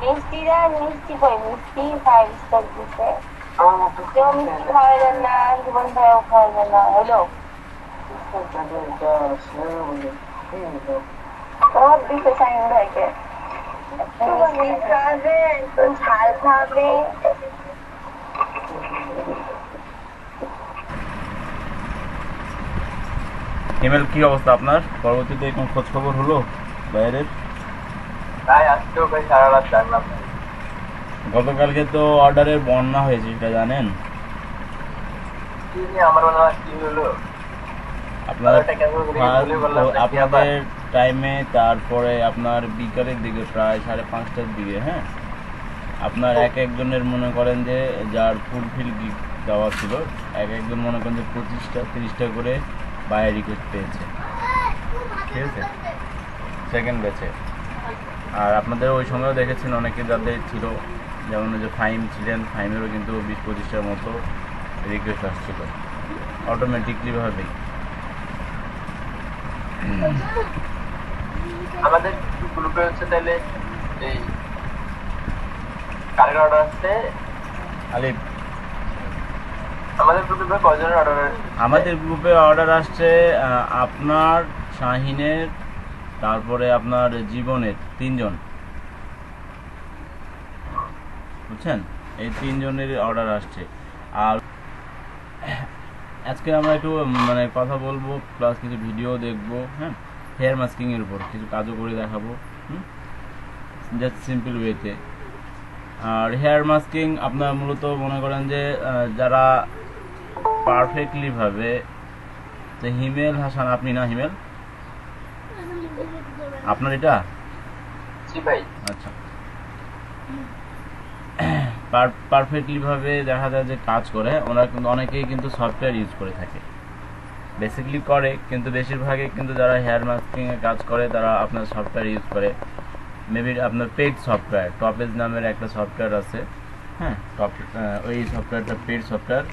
মিষ্টিরা মিষ্টি কই মিষ্টি 5 স্টার দিছে কেউ মিষ্টি খাওয়াইলেন না জীবন ভাইও খাওয়াইলেন না হলো সব দিছে সাইন ভাইকে মিষ্টি খাবে একটু ঝাল খাবে হিমেল কি অবস্থা আপনার? পরবর্তীতে কোন খোঁজ খবর হলো বাইরের? তাই আজকেও ভাই সারা রাত জানলাম। গতকালকে তো অর্ডারের বন্যা হয়েছে, এটা জানেন? আমার মনে হয় কি হলো আপনাদের টাইমে, তারপরে আপনার বিকালের দিকে প্রায় 5:30টার দিকে, হ্যাঁ, আপনার এক একজনের মনে করেন যে যার ফুলফিল গিফট দেওয়া ছিল, এক একজন মনে করেন যে 25টা-30টা করে বাই রিকোয়েস্ট পেয়েছে, ঠিক আছে, সেকেন্ড ব্যাচে। আর আপনাদের ওই সময়ও দেখেছেন অনেকে যাদের ছিল, যেমন যে ফাইম ছিলেন, ফাইমেরও কিন্তু 20-25টার মতো রিকোয়েস্ট আসছিল অটোমেটিকলিভাবেই। আমাদের গ্রুপে হচ্ছে তাহলে এই কার অর্ডার আসছে আলিফ, আমাদের গ্রুপে কয়জনের অর্ডার? আমাদের গ্রুপে অর্ডার আসছে আপনার, শাহিনের, তারপরে আপনার জীবনের 3 জন, বুঝছেন, এই 3 জনের অর্ডার আসছে। আর আজকে আমরা একটু মানে কথা বলবো, প্লাস কিছু ভিডিও দেখবো, হ্যাঁ, হেয়ার মাস্কিংয়ের উপর কিছু কাজও করে দেখাবো, জাস্ট সিম্পল ওয়েতে। আর হেয়ার মাস্কিং আপনার মূলত মনে করেন যে যারা পারফেক্টলিভাবে, যে হিমেল হাসান, আপনি না হিমেল, আপনার এটা? জি ভাই। আচ্ছা, পারফেক্টলিভাবে দেখা যায় যে কাজ করে, ওরা কিন্তু অনেকেই কিন্তু সফটওয়্যার ইউজ করে থাকে, বেসিক্যালি করে, কিন্তু বেশিরভাগই কিন্তু যারা হেয়ার মাস্কিংয়ে কাজ করে তারা আপনার সফটওয়্যার ইউজ করে, মেবি আপনার পেড সফটওয়্যার, টপেজ নামের একটা সফটওয়্যার আছে, হ্যাঁ, ওই সফটওয়্যারটা পেড সফটওয়্যার,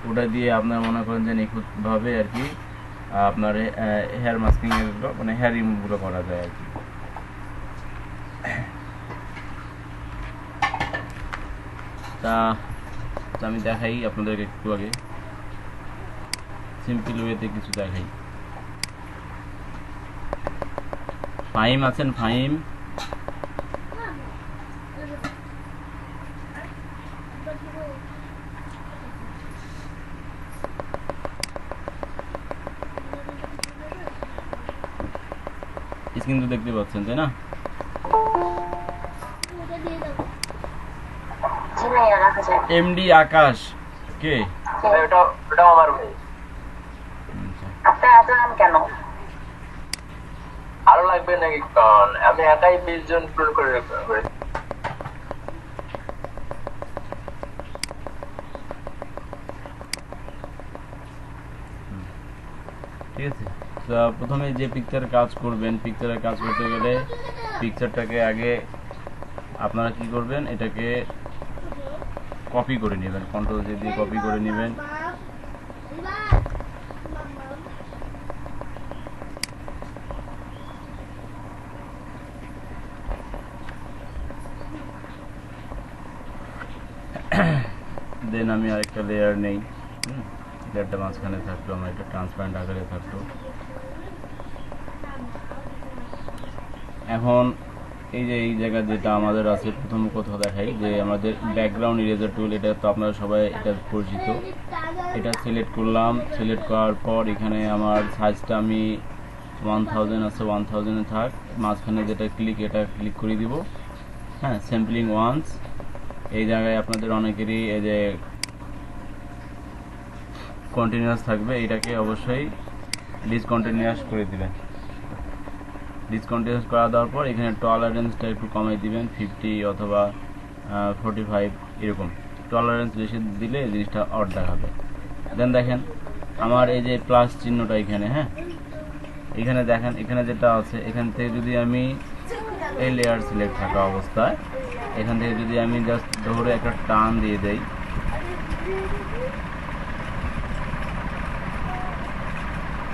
ওটা দিয়ে আপনার মনে করেন যে নিখুঁতভাবে আর কি আপনার হেয়ার মাস্কিংয়ের মানে হেয়ার রিমুভগুলো করা যায় আর কি। তা আমি দেখাই আপনাদেরকে একটু আগে, সিম্পল ওয়েতে কিছু দেখাই। ফাহিম আছেন? ফাহিম, স্ক্রিন তো দেখতে পাচ্ছেন তাই না? এমডি আকাশ কে? ওটা আমার ভাই। আপনার এত নাম কেন? আরো লাগবে নাকি? কারণ আমি একাই 20 জন পূরণ করে ঠিক আছে। প্রথমে যে পিকচারের কাজ করবেন, পিকচারের কাজ করতে গেলে পিকচারটাকে আগে আপনারা কি করবেন, এটাকে কপি করে নেবেন, কন্ট্রোল জে দিয়ে কপি করে নেবেন। দেন আমি আরেকটা লেয়ার নেই, লেয়ারটা মাঝখানে থাকলো, আমার একটা ট্রান্সপারেন্ট আকারে থাকলো। এখন এই যে এই জায়গা যেটা আমাদের আছে, প্রথম কথা দেখাই যে আমাদের ব্যাকগ্রাউন্ড ইরেজার টুল, এটা তো আপনারা সবাই এটা পরিচিত। এটা সিলেক্ট করলাম, সিলেক্ট করার পর এখানে আমার সাইজটা আমি 1000 আছে, 1000-এ থাক, মাঝখানে যেটা ক্লিক, এটা ক্লিক করে দিব, হ্যাঁ, স্যাম্পলিং ওয়ান্স। এই জায়গায় আপনাদের অনেকেরই এই যে কন্টিনিউয়াস থাকবে, এটাকে অবশ্যই ডিসকন্টিনিউয়াস করে দিবেন। ডিসকন্টিনিউয়াস করা দেওয়ার পর এখানে টলারেন্সটা একটু কমাই দিবেন, 50 অথবা 45 এরকম। টলারেন্স বেশি দিলে জিনিসটা অড দেখাবে। দেন দেখেন আমার এই যে প্লাস চিহ্নটা এখানে, হ্যাঁ, এখানে দেখেন, এখানে যেটা আছে, এখান থেকে যদি আমি এই লেয়ার সিলেক্ট থাকা অবস্থায় এখান থেকে যদি আমি জাস্ট ধরে একটা টান দিয়ে দেই,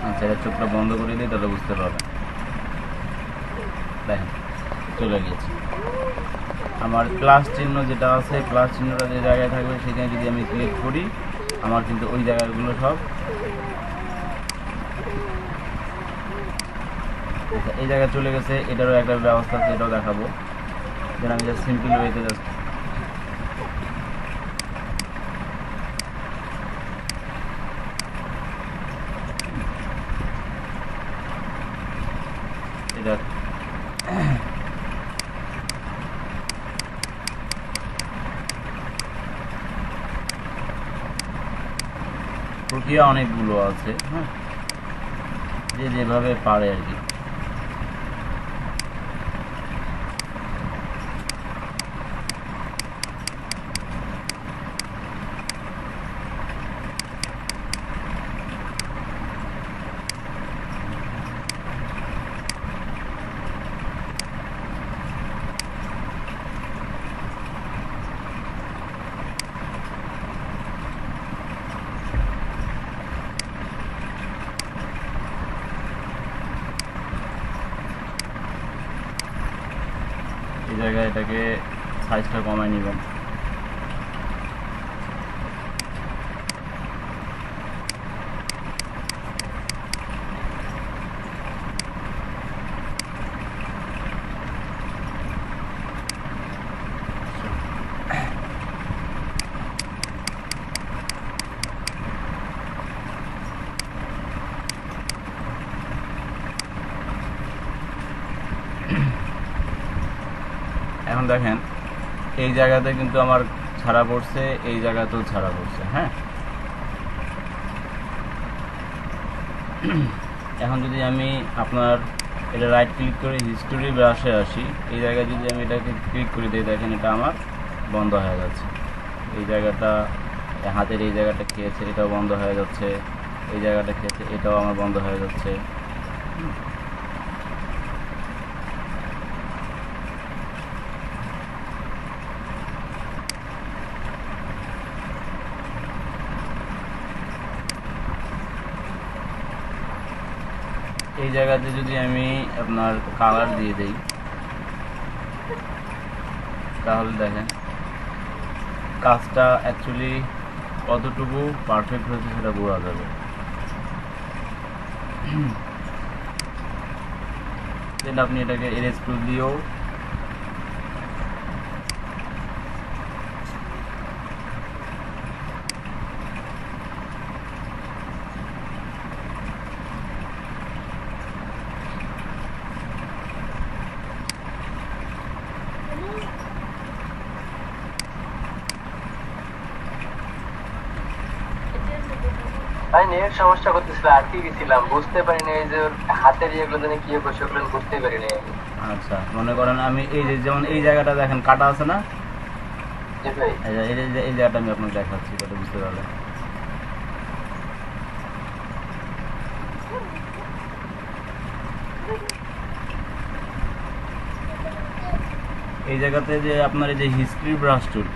আচ্ছা, এটা চোখটা বন্ধ করে দিই, তাহলে বুঝতে পারবেন। দেখেন চলে গেছে। আমার প্লাস চিহ্ন যেটা আছে, প্লাস চিহ্নটা যে জায়গায় থাকবে সেখানে যদি আমি ক্লিক করি, আমার কিন্তু ওই জায়গাগুলো সব এই জায়গায় চলে গেছে। এটারও একটা ব্যবস্থা আছে, এটাও দেখাবো। যেন আমি জাস্ট সিম্পল ওয়েতে জাস্ট এটা প্রক্রিয়া অনেকগুলো আছে, হ্যাঁ, যে যেভাবে পারে আর কি। এই জায়গায় এটাকে সাইজটা কমায় নেবেন। এখন দেখেন এই জায়গাতে কিন্তু আমার ছাড়া পড়ছে, এই জায়গাতেও ছাড়া পড়ছে, হ্যাঁ। এখন যদি আমি আপনার এটা রাইট ক্লিক করে হিস্টোরি ব্রাশে আসি, এই জায়গায় যদি আমি এটাকে ক্লিক করে দিই, দেখেন এটা আমার বন্ধ হয়ে যাচ্ছে। এই জায়গাটা হাতের এই জায়গাটা খেয়েছে, এটাও বন্ধ হয়ে যাচ্ছে। এই জায়গাটা খেয়েছে, এটাও আমার বন্ধ হয়ে যাচ্ছে। এই জায়গাতে যদি আমি আপনার কালার দিয়ে দেই, তাহলে দেখেন কাজটা অ্যাকচুয়ালি কতটুকু পারফেক্ট হয়েছে সেটা বোঝা যাবে। দেন আপনি এটাকে এরেজ টুল দিয়েও ভাই নেট সমস্যা করতেছিল, আটকে গেছিলাম, বুঝতে পারিনি এই যে ওর হাতের ইয়েগুলো জানি কি করছে ওগুলো বুঝতে পারিনি। আচ্ছা, মনে করেন আমি এই যে যেমন এই জায়গাটা দেখেন কাটা আছে না, জি ভাই। এই জায়গাটা আমি আপনাকে দেখাচ্ছি, এটা বুঝতে পারলে। এই জায়গাতে যে আপনার এই যে হিস্ট্রি ব্রাশ টুল,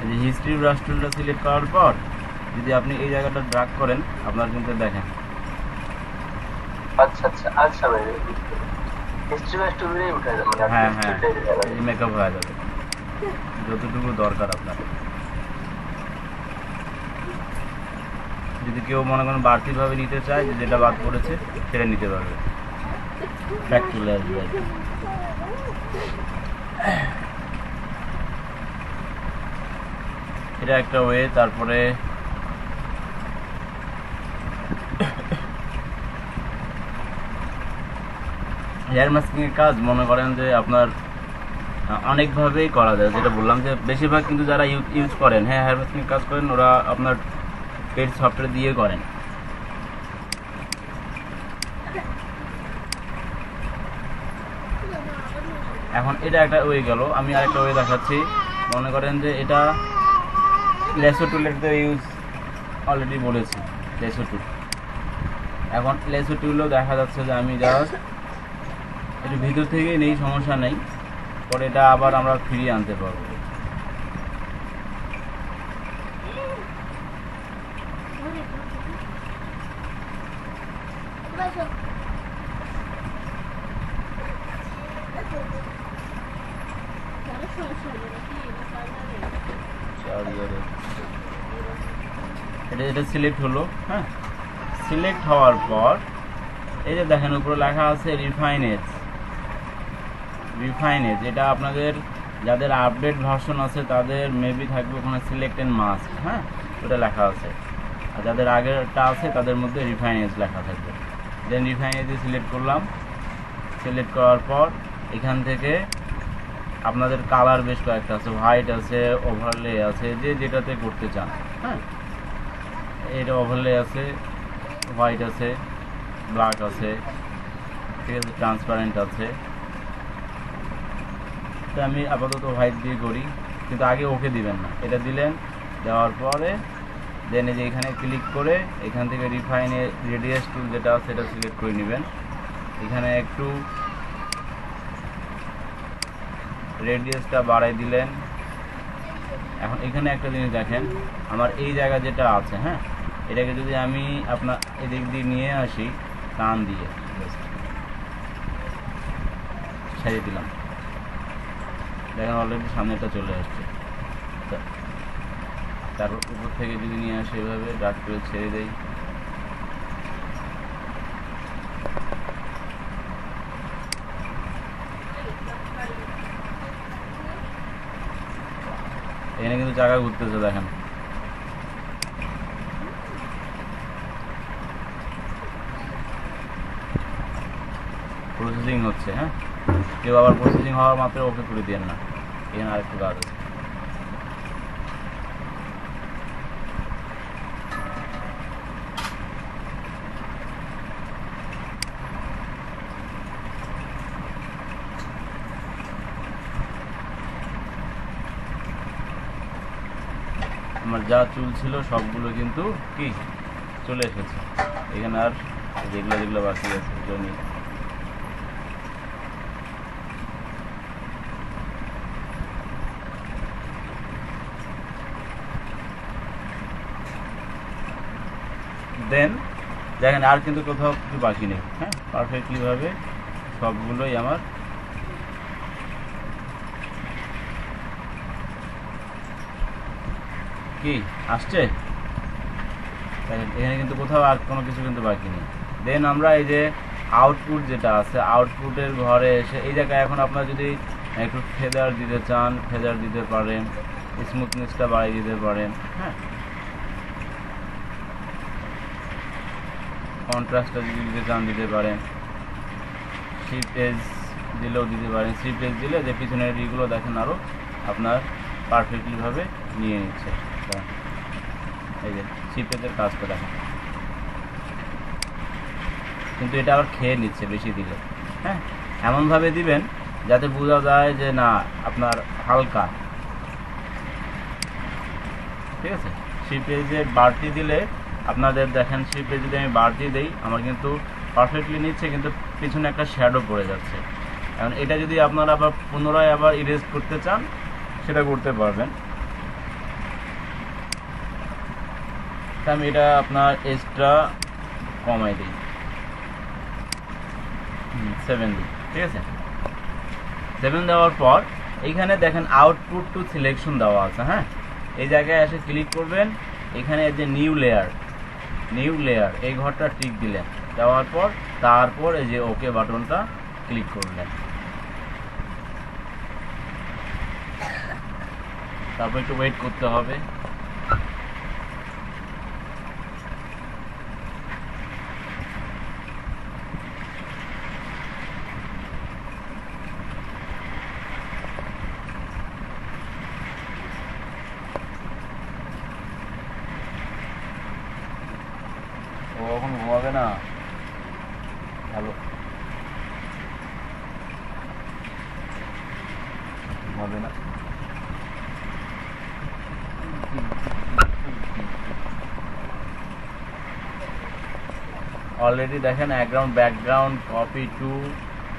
এই যে হিস্ট্রি ব্রাশ টুলটা সিলেক্ট করার পর যদি আপনি এই জায়গাটা ড্রাগ করেন, আপনার কিন্তু দেখেন। আচ্ছা আচ্ছা আচ্ছা ভাই, হিস্ট্রি ব্যাস টুলই উঠে যাবে, মানে হ্যাঁ হ্যাঁ, এই মেকআপ হয়ে যাবে যতটুকু দরকার আপনার। যদি কেউ মনে করেন বাড়তিভাবে নিতে চায়, যে যেটা বাদ পড়েছে সেটা নিতে পারবে, ব্যাক চলে আসবে। এটা একটা ওয়ে। তারপরে হেয়ার মাস্কিংয়ের কাজ মনে করেন যে আপনার অনেকভাবেই করা যায়, যেটা বললাম যে বেশিরভাগ কিন্তু যারা ইউজ করেন, হ্যাঁ, হেয়ার মাস্কিংয়ের কাজ করেন, ওরা আপনার পেড সফটওয়্যার দিয়ে করেন। এখন এটা একটা ওয়ে গেল, আমি আরেকটা ওয়ে দেখাচ্ছি। মনে করেন যে এটা লেসো টুলের তো ইউজ অলরেডি বলেছি, লেসো টুল। এখন লেসো টুলও দেখা যাচ্ছে যে আমি জাস্ট একটু ভিতর থেকেই নেই, সমস্যা নেই, পরে এটা আবার আমরা ফিরিয়ে আনতে পারবো। এটা সিলেক্ট হলো। হ্যাঁ, সিলেক্ট হওয়ার পর এই যে দেখেন উপরে লেখা আছে রিফাইনেজ। এটা আপনাদের যাদের আপডেট ভার্সন আছে তাদের মেবি থাকবে ওখানে সিলেক্ট এন্ড মাস্ট। হ্যাঁ, ওটা লেখা আছে। আর যাদের আগেরটা আছে তাদের মধ্যে রিফাইনেজ লেখা থাকবে। দেন রিফাইনেজে সিলেক্ট করলাম। সিলেক্ট করার পর এখান থেকে আপনাদের কালার বেশ কয়েকটা আছে, হোয়াইট আছে, ওভারলে আছে, যে যেটাতে করতে চান। হ্যাঁ, এটা ওভারলে আছে, হোয়াইট আছে, ব্ল্যাক আছে, ঠিক আছে, ট্রান্সপারেন্ট আছে। তো আমি আপাতত হোয়াইট দিয়ে করি, কিন্তু আগে ওকে দিবেন না। এটা দিলেন, দেওয়ার পরে দেন এই যে এখানে ক্লিক করে এখান থেকে রিফাইনে রেডিয়াস টুল যেটা আছে সেটা সিলেক্ট করে নেবেন। এখানে একটু রেডিয়াসটা বাড়াই দিলেন। এখন এখানে একটা জিনিস দেখেন, আমার এই জায়গা যেটা আছে, হ্যাঁ, এটাকে যদি আমি আপনার এদিক দিয়ে নিয়ে আসি টান দিয়ে সারিয়ে দিলাম, দেখেন অলরেডি সামনেটা চলে আসছে। তারপর উপর থেকে যদি নিয়ে আসি এভাবে ডাক করে ছেড়ে দেই, এখানে কিন্তু চাকা ঘুরতেছে, দেখেন। প্রসেসিং হচ্ছে। হ্যাঁ, কেউ আবার প্রসেসিং হওয়া মাত্র ওকে করে দেন না, এখানে আরেকটু কাজ আছে। আমার যা চুল ছিল সবগুলো কিন্তু কি চলে এসেছে। এখানে আর যেগুলো বাকি আছে সেগুলো নিয়ে দেন দেখেন আর কিন্তু কোথাও কিছু বাকি নেই। হ্যাঁ, পারফেক্টলি ভাবে সবগুলোই আমার কি আসছে। দেখেন এখানে কিন্তু কোথাও আর কোনো কিছু কিন্তু বাকি নেই। দেন আমরা এই যে আউটপুট যেটা আছে, আউটপুটের ঘরে এসে এই জায়গায় এখন আপনারা যদি একটু ফেদার দিতে চান ফেদার দিতে পারেন, স্মুথনেসটা বাড়িয়ে দিতে পারেন। হ্যাঁ, কন্ট্রাস্টটা যদি দিতে চান দিতে পারেন, শিপ এজ দিলেও দিতে পারেন। শিপ এজ দিলে যে পিছনের ইগুলো দেখেন আরও আপনার পারফেক্টলি ভাবে নিয়ে নিচ্ছে। এই যে শিপ এজের কাজটা দেখেন, কিন্তু এটা আবার খেয়ে নিচ্ছে বেশি দিলে। হ্যাঁ, এমনভাবে দিবেন যাতে বোঝা যায় যে না আপনার হালকা, ঠিক আছে। শিপ এজে বাড়তি দিলে আপনাদের দেখেন, শিপ এজ যদি আমি বাড়তি দিই আমার কিন্তু পারফেক্টলি নিচ্ছে, কিন্তু পিছনে একটা শ্যাডো পড়ে যাচ্ছে। এখন এটা যদি আপনারা আবার পুনরায় আবার ইরেজ করতে চান সেটা করতে পারবেন। আমি এটা আপনার এজটা কমাই দিই, 7 দিই, ঠিক আছে। 7 দেওয়ার পর এইখানে দেখেন আউটপুট টু সিলেকশন দেওয়া আছে। হ্যাঁ, এই জায়গায় এসে ক্লিক করবেন, এখানে যে নিউ লেয়ার এই ঘরটা টিক দিলেন, দেওয়ার পর তারপর এই যে ওকে বাটনটা ক্লিক করলেন। তারপর একটু ওয়েট করতে হবে। ও এখন ঘুমাবে না, ভালো ঘুমাবে না। অলরেডি দেখেন ব্যাকগ্রাউন্ড কপি টু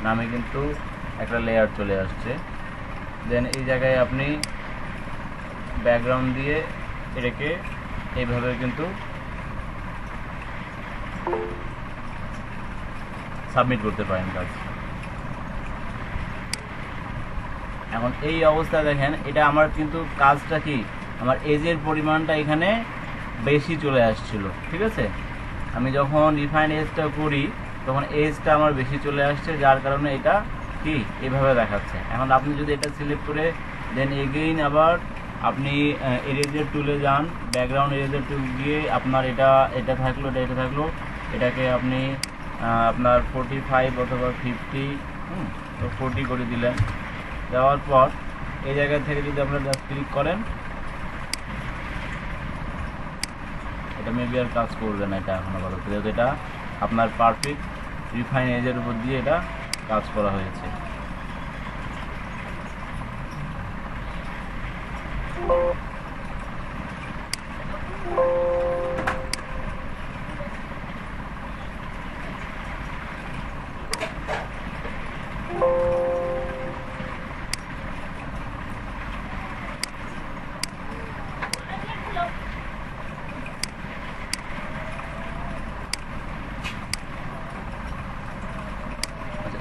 নামে কিন্তু একটা লেয়ার চলে আসছে। দেন এই জায়গায় আপনি ব্যাকগ্রাউন্ড দিয়ে এটাকে এইভাবে কিন্তু সাবমিট করতে পারেন কাজ। এখন এই অবস্থা দেখেন, এটা আমার কিন্তু কাজটা কি, আমার এজের পরিমাণটা এখানে বেশি চলে আসছিল, ঠিক আছে। আমি যখন রিফাইন এজটা করি তখন এজটা আমার বেশি চলে আসছে, যার কারণে এটা কি এভাবে দেখাচ্ছে। এখন আপনি যদি এটা সিলেক্ট করে দেন এগেইন আবার আপনি এরেজার টুলে যান, ব্যাকগ্রাউন্ড এরেজার টুল গিয়ে আপনার এটা থাকলো, এটা থাকলো, এটাকে আপনি আপনার 45 অথবা 50 তো 40 করে দিলেন। দেওয়ার পর এই জায়গা থেকে যদি আপনারা জাস্ট ক্লিক করেন, এটা মেবি আর কাজ করবে না, এটা এখন আপাতত, যেহেতু এটা আপনার পারফেক্ট রিফাইন এজের উপর দিয়ে এটা কাজ করা হয়েছে।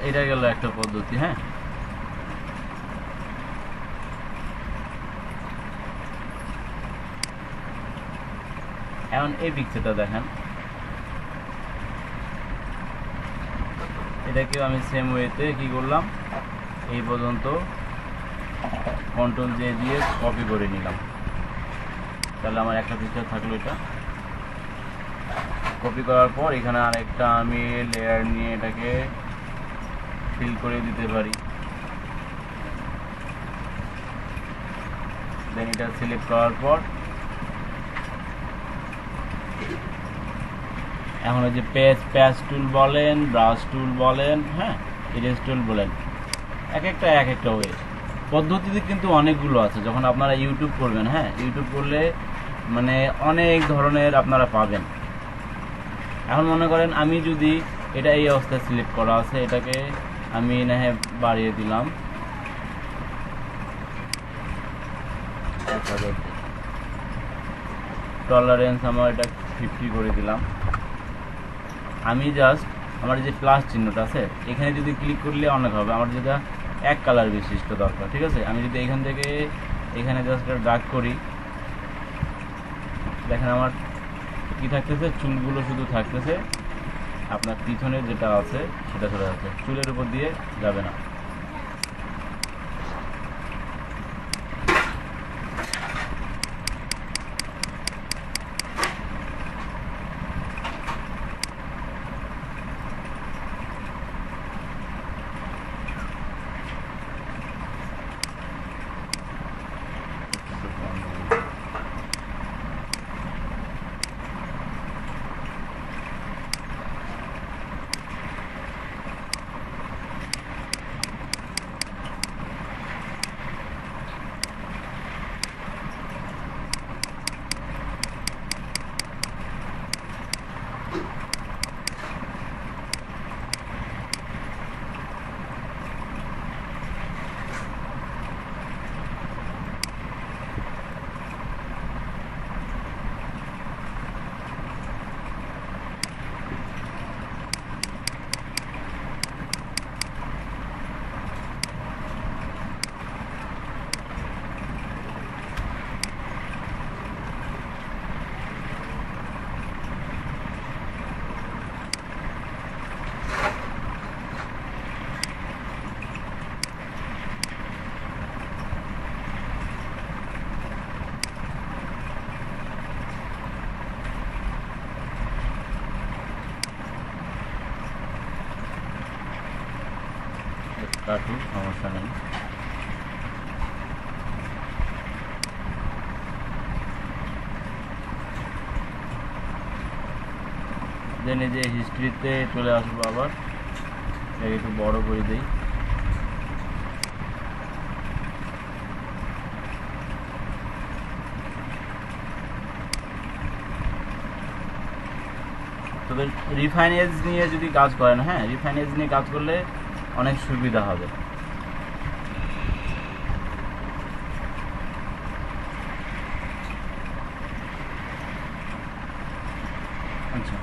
এটা গেল একটা পদ্ধতি। হ্যাঁ, এখন এই পিকচারটা দেখেন, এটাকেও আমি সেম ওয়েতে কি করলাম, এই পর্যন্ত কন্ট্রোল জে দিয়ে কপি করে নিলাম। তাহলে আমার একটা পিকচার থাকলো, এটা কপি করার পর এখানে আরেকটা আমি লেয়ার নিয়ে এটাকে ফিল করে দিতে পারি। দেন এটা সিলেক্ট করার পর এখন ওই যে প্যাচ টুল বলেন, ব্রাশ টুল বলেন, হ্যাঁ, ইরেজ টুল বলেন, এক একটা ওয়ে পদ্ধতিতে কিন্তু অনেকগুলো আছে। যখন আপনারা ইউটিউব করবেন, হ্যাঁ, ইউটিউব করলে মানে অনেক ধরনের আপনারা পাবেন। এখন মনে করেন আমি যদি এটা এই অবস্থায় সিলেক্ট করা আছে, এটাকে আমি না হয় বাড়িয়ে দিলাম 1000, টলারেন্স আমার এটা 50 করে দিলাম। আমি জাস্ট আমার যে প্লাস চিহ্নটা আছে এখানে যদি ক্লিক করলে অনেক হবে, আমার যেটা এক কালার বিশিষ্ট দরকার, ঠিক আছে। আমি যদি এখান থেকে এখানে জাস্ট ড্রাগ করি, দেখেন আমার কি থাকতেছে, চুলগুলো শুধু থাকতেছে, আপনার পিছনে যেটা আছে সেটা চলে যাচ্ছে, চুলের উপর দিয়ে যাবে না। কাটুন, সমস্যা নেই। দেন এই যে হিস্ট্রিতে চলে আসবো, আবার একটু বড় করে দিই। তবে রিফাইনেজ নিয়ে যদি কাজ করেন, হ্যাঁ, রিফাইনেজ নিয়ে কাজ করলে অনেক সুবিধা হবে। আচ্ছা,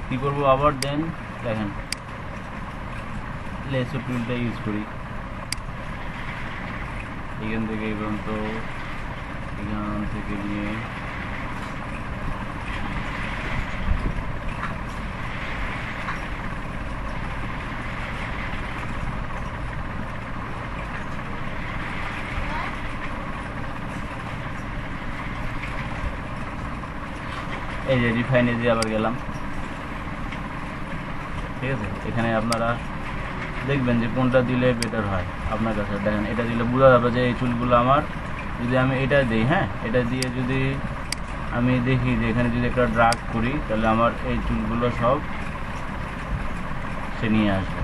কী করবো আবার দেন দেখেন লেসো টুলটা ইউজ করি এখান থেকে এই পর্যন্ত এখান থেকে নিয়ে এই যে রিফাইনারি আবার গেলাম, ঠিক আছে। এখানে আপনারা দেখবেন যে কোনটা দিলে বেটার হয় আপনার কাছে। দেখেন এটা দিলে বোঝা যাবে যে এই চুলগুলো আমার, যদি আমি এটা দিই, হ্যাঁ এটা দিয়ে যদি আমি দেখি যে এখানে যদি একটা ড্রাগ করি তাহলে আমার এই চুলগুলো সব সে নিয়ে আসবে।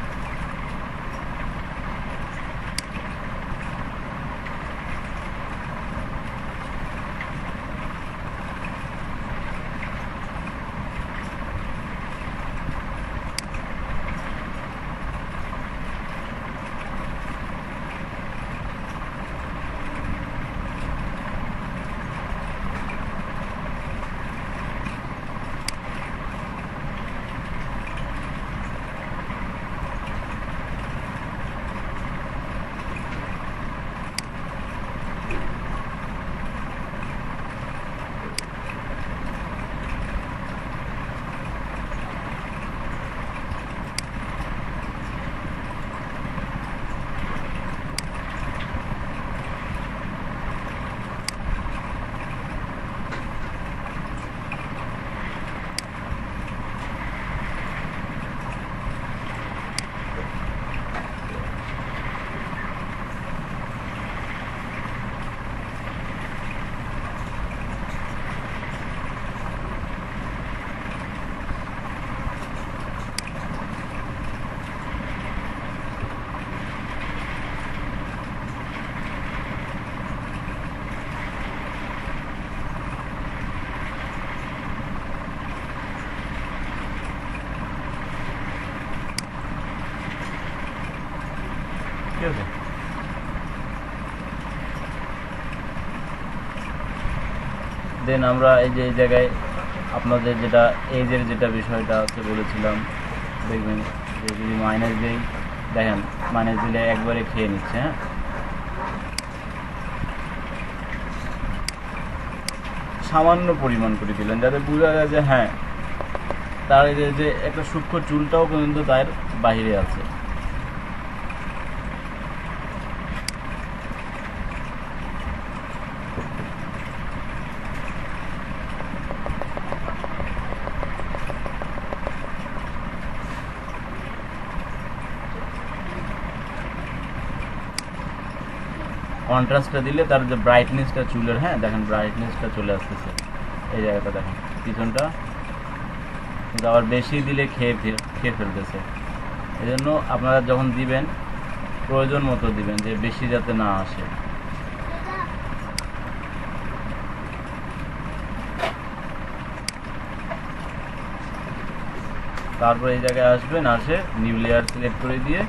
ঠিক আছে। দেন আমরা এই যে এই জায়গায় আপনাদের যেটা এজের যেটা বিষয়টা আছে বলেছিলাম, দেখবেন যে যদি মাইনাস দিই, দেখেন মাইনাস দিলে একবারে খেয়ে নিচ্ছে, হ্যাঁ সামান্য পরিমাণ করে দিলেন যাতে বোঝা যায় যে হ্যাঁ তার যে একটা সূক্ষ্ম চুলটাও পর্যন্ত তার বাহিরে আছে। কন্ট্রাস্টটা দিলে তার যে ব্রাইটনেসটা চুলের, হ্যাঁ দেখেন ব্রাইটনেসটা চলে আসতেছে এই জায়গাটা, দেখেন পিছনটা কিন্তু আবার বেশি দিলে খেয়ে ফেলতেছে। এই জন্য আপনারা যখন দিবেন প্রয়োজন মতো দিবেন, যে বেশি যাতে না আসে। তারপর এই জায়গায় আসবেন, আসে নিউ লেয়ার সিলেক্ট করে দিয়ে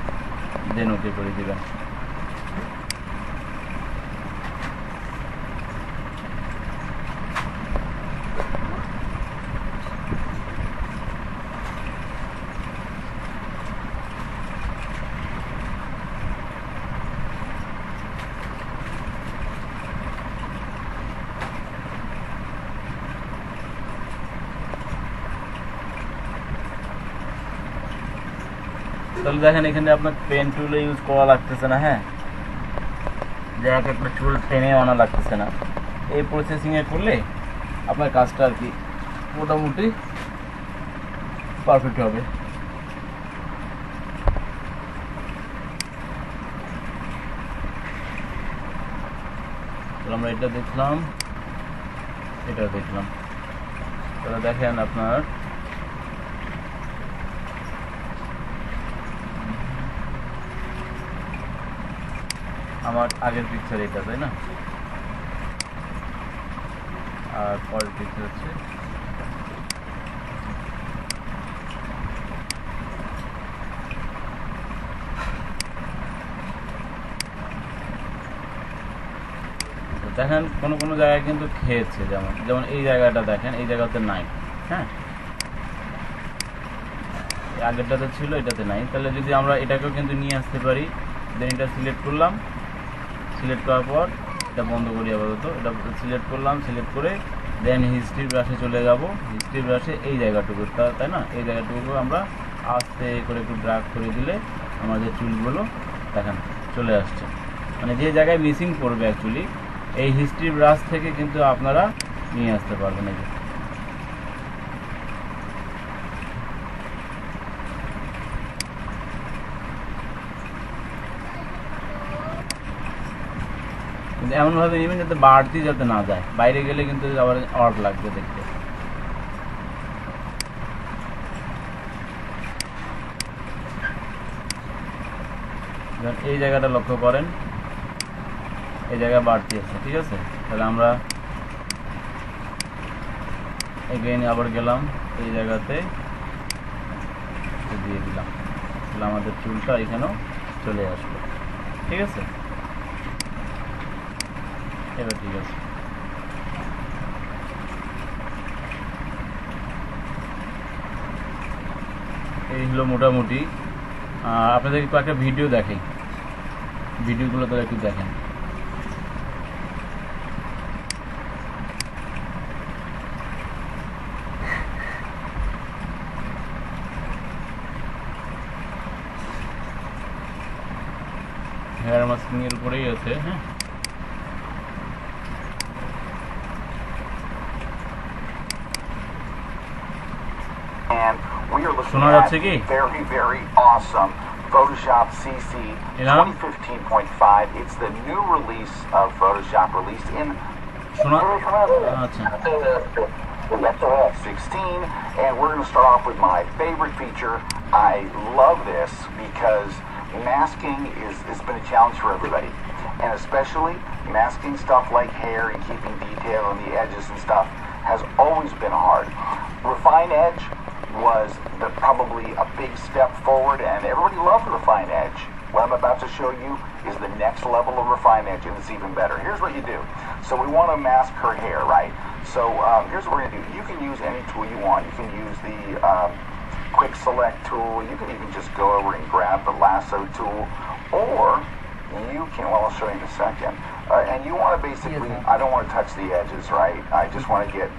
দেন ওকে করে দিবেন। তাহলে দেখেন এখানে আপনার পেন টুলে ইউজ করা লাগতেছে না, হ্যাঁ যে এক একটা চুল টেনে আনা লাগতেছে না। এই প্রসেসিংয়ে করলে আপনার কাজটা আর কি মোটামুটি পারফেক্ট হবে। আমরা এটা দেখলাম, এটা দেখলাম, তাহলে দেখেন আপনার আমার আগের পিকচার এটা, তাই না? আর পরের পিকচার হচ্ছে দেখেন কোনো কোনো জায়গায় কিন্তু খেয়েছে, যেমন এই জায়গাটা দেখেন, এই জায়গাতে নাই, হ্যাঁ আগেরটাতে ছিল, এটাতে নাই। তাহলে যদি আমরা এটাকেও কিন্তু নিয়ে আসতে পারি, দেন এটা সিলেক্ট করলাম, সিলেক্ট করার পর এটা বন্ধ করি আপাতত। এটা সিলেক্ট করলাম, সিলেক্ট করে দেন হিস্ট্রি ব্রাশে চলে যাব। হিস্ট্রি ব্রাশে এই জায়গাটুকু, তাই না, এই জায়গাটুকু আমরা আস্তে করে একটু ড্রাগ করে দিলে আমাদের চুলগুলো দেখেন চলে আসছে। মানে যে জায়গায় মিসিং পড়বে অ্যাকচুয়ালি এই হিস্ট্রি ব্রাশ থেকে কিন্তু আপনারা নিয়ে আসতে পারবেন। এই যে কিন্তু এমনভাবে নেবেন যাতে বাড়তি যাতে না যায়, বাইরে গেলে কিন্তু আবার অড লাগবে দেখতে। এই জায়গাটা লক্ষ্য করেন, এই জায়গায় বাড়তি আছে, ঠিক আছে। তাহলে আমরা এগেইন আবার গেলাম এই জায়গাতে দিয়ে দিলাম, তাহলে আমাদের চুলটা এখানেও চলে আসবে, ঠিক আছে। এবার ঠিক আছে, এই হলো মোটামুটি। আপনাদেরকে কয়েকটা ভিডিও দেখাই, ভিডিওগুলো তাহলে একটু দেখেন। হেয়ার মাস্কিং এর উপরেই আছে, হ্যাঁ। And we are looking শোনা at যাচ্ছে কি? very, very awesome Photoshop CC 2015.5. It's the new release of Photoshop, released in শোনা আচ্ছা 16, and we're going to start off with my favorite feature. I love this because masking it's been a challenge for everybody, and especially masking stuff like hair and keeping detail on the edges and stuff has always been hard. Refine Edge was probably a big step forward, and everybody loved Refine Edge. What I'm about to show you is the next level of Refine Edge, and it's even better. Here's what you do. So we want to mask her hair, right? So here's what we're going to do. You can use any tool you want. You can use the quick select tool. You can even just go over and grab the lasso tool, or you can, well, I'll show you in a second. And you want to basically, I don't want to touch the edges, right? I just want to get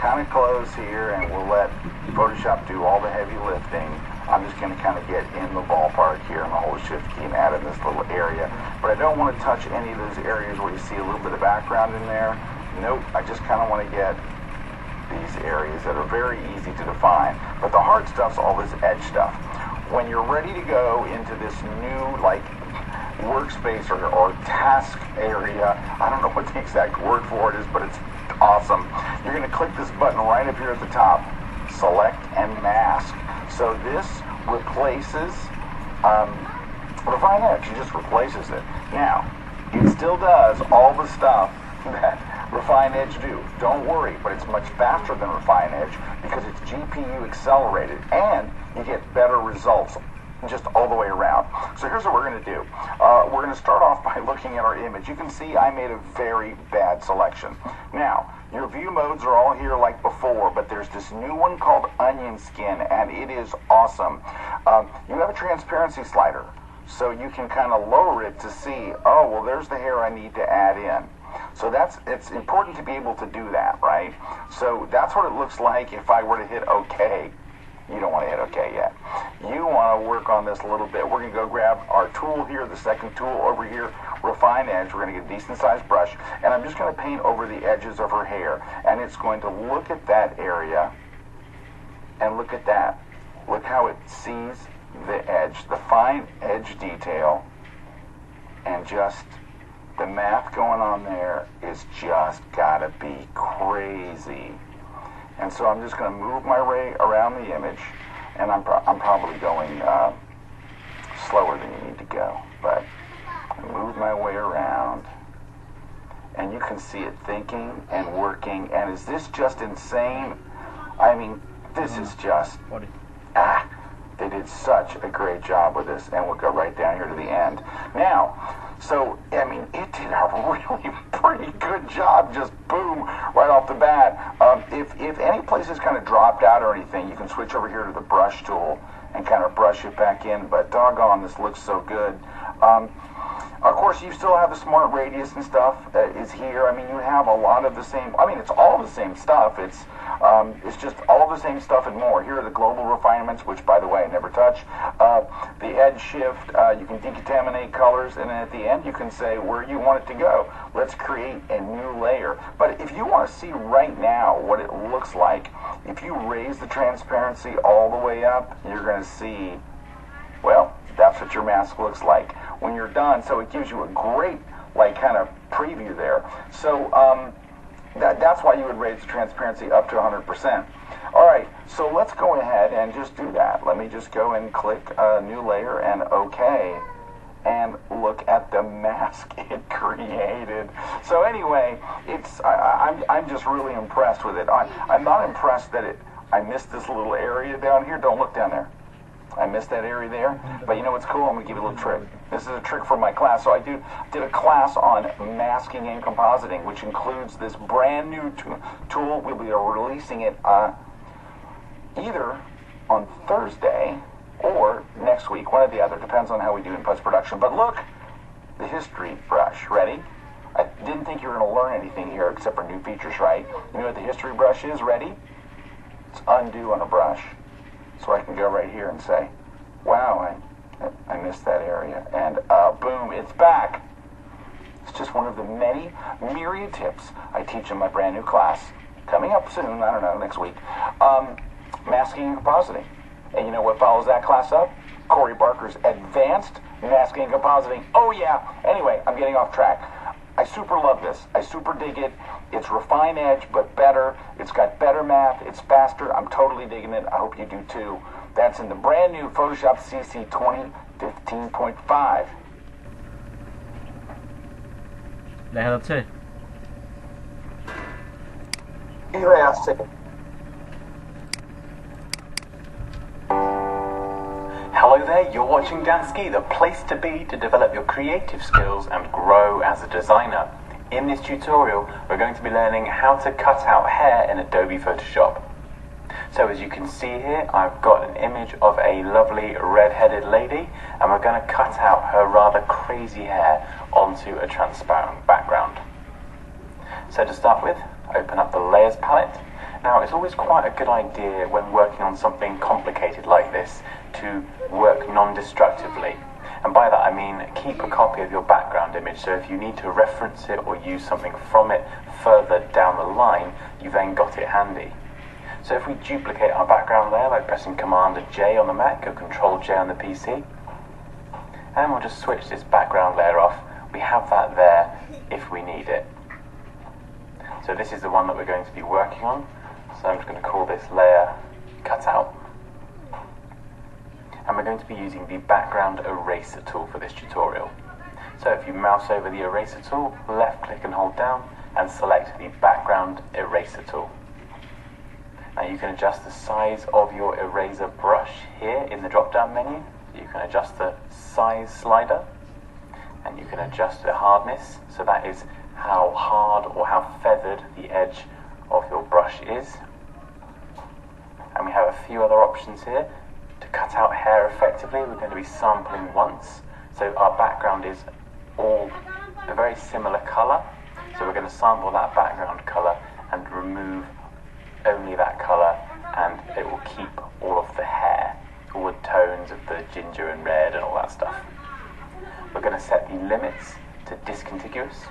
kind of close here, and we'll let Photoshop do all the heavy lifting. I'm just going to kind of get in the ballpark here, and I'll hold shift key and add in this little area. But I don't want to touch any of those areas where you see a little bit of background in there. Nope, I just kind of want to get these areas that are very easy to define. But the hard stuff's all this edge stuff. When you're ready to go into this new, like, workspace or task area, I don't know what the exact word for it is, but it's awesome. You're going to click this button right up here at the top, select and mask. So this replaces Refine Edge. It just replaces it. Now, it still does all the stuff that Refine Edge do. Don't worry, but it's much faster than Refine Edge because it's GPU accelerated, and you get better results just all the way around. So here's what we're going to do. We're going to start off by looking at our image. You can see I made a very bad selection. Now, your view modes are all here like before, but there's this new one called Onion Skin, and it is awesome. You have a transparency slider, so you can kind of lower it to see, oh, well, there's the hair I need to add in. So it's important to be able to do that, right? So that's what it looks like if I were to hit OK. You don't want to hit OK yet. You want to work on this a little bit. We're going to go grab our tool here, the second tool over here, Refine Edge. We're going to get a decent sized brush, and I'm just going to paint over the edges of her hair. And it's going to look at that area, and look at that. Look how it sees the edge, the fine edge detail, and just the math going on there is just gotta be crazy. And so I'm just going to move my way around the image, and I'm probably going slower than you need to go, but I move my way around, and you can see it thinking and working. And is this just insane? I mean, this is just, they did such a great job with this, and we'll go right down here to the end. Now, So, I mean, it did a really pretty good job, just boom, right off the bat. If any places kind of dropped out or anything, you can switch over here to the brush tool and kind of brush it back in, but doggone, this looks so good. Of course, you still have the smart radius and stuff is here. I mean, you have a lot of the same, I mean, it's all the same stuff. It's just all the same stuff and more. Here are the global refinements, which, by the way, I never touch. The edge shift, you can decontaminate colors, and then at the end, you can say where you want it to go. Let's create a new layer. But if you want to see right now what it looks like, if you raise the transparency all the way up, you're going to see, well, that's what your mask looks like when you're done. So it gives you a great, like, kind of preview there. So that's why you would raise the transparency up to 100%. All right, so let's go ahead and just do that. Let me just go and click new layer and OK, and look at the mask it created. So anyway, I'm just really impressed with it. I'm not impressed that I missed this little area down here. Don't look down there. I missed that area there, but you know what's cool? I'm going to give you a little trick. This is a trick from my class. So I did a class on masking and compositing, which includes this brand new tool. We'll be releasing it either on Thursday or next week, one or the other. Depends on how we do in post-production. But look, the history brush. Ready? I didn't think you were going to learn anything here except for new features, right? You know what the history brush is? Ready? It's undo on a brush. So I can go right here and say, wow, I missed that area. And boom, it's back. It's just one of the many myriad tips I teach in my brand new class. Coming up soon, I don't know, next week. Masking and compositing. And you know what follows that class up? Corey Barker's Advanced Masking and Compositing. Oh yeah. Anyway, I'm getting off track. I super love this. I super dig it. It's refined edge, but better. It's got better math. It's faster. I'm totally digging it. I hope you do too. That's in the brand new Photoshop CC 2015.5. দেখা যাচ্ছে? Hello there, you're watching Dansky, the place to be to develop your creative skills and grow as a designer. In this tutorial, we're going to be learning how to cut out hair in Adobe Photoshop. So as you can see here, I've got an image of a lovely red-headed lady, and we're going to cut out her rather crazy hair onto a transparent background. So to start with, open up the Layers palette. Now, it's always quite a good idea when working on something complicated like this to work non-destructively. And by that I mean keep a copy of your background image, so if you need to reference it or use something from it further down the line, you've then got it handy. So if we duplicate our background layer by pressing Command J on the Mac or Control J on the PC, and we'll just switch this background layer off, we have that there if we need it. So this is the one that we're going to be working on. So I'm just going to call this layer Cutout. And we're going to be using the background eraser tool for this tutorial. So if you mouse over the eraser tool, left click and hold down, and select the background eraser tool. Now you can adjust the size of your eraser brush here in the drop down menu. You can adjust the size slider, and you can adjust the hardness, so that is how hard or how feathered the edge of your brush is. And we have a few other options here. To cut out hair effectively, we're going to be sampling once. So our background is all a very similar colour. So we're going to sample that background colour and remove only that colour, and it will keep all of the hair, all the tones of the ginger and red and all that stuff. We're going to set the limits to discontiguous.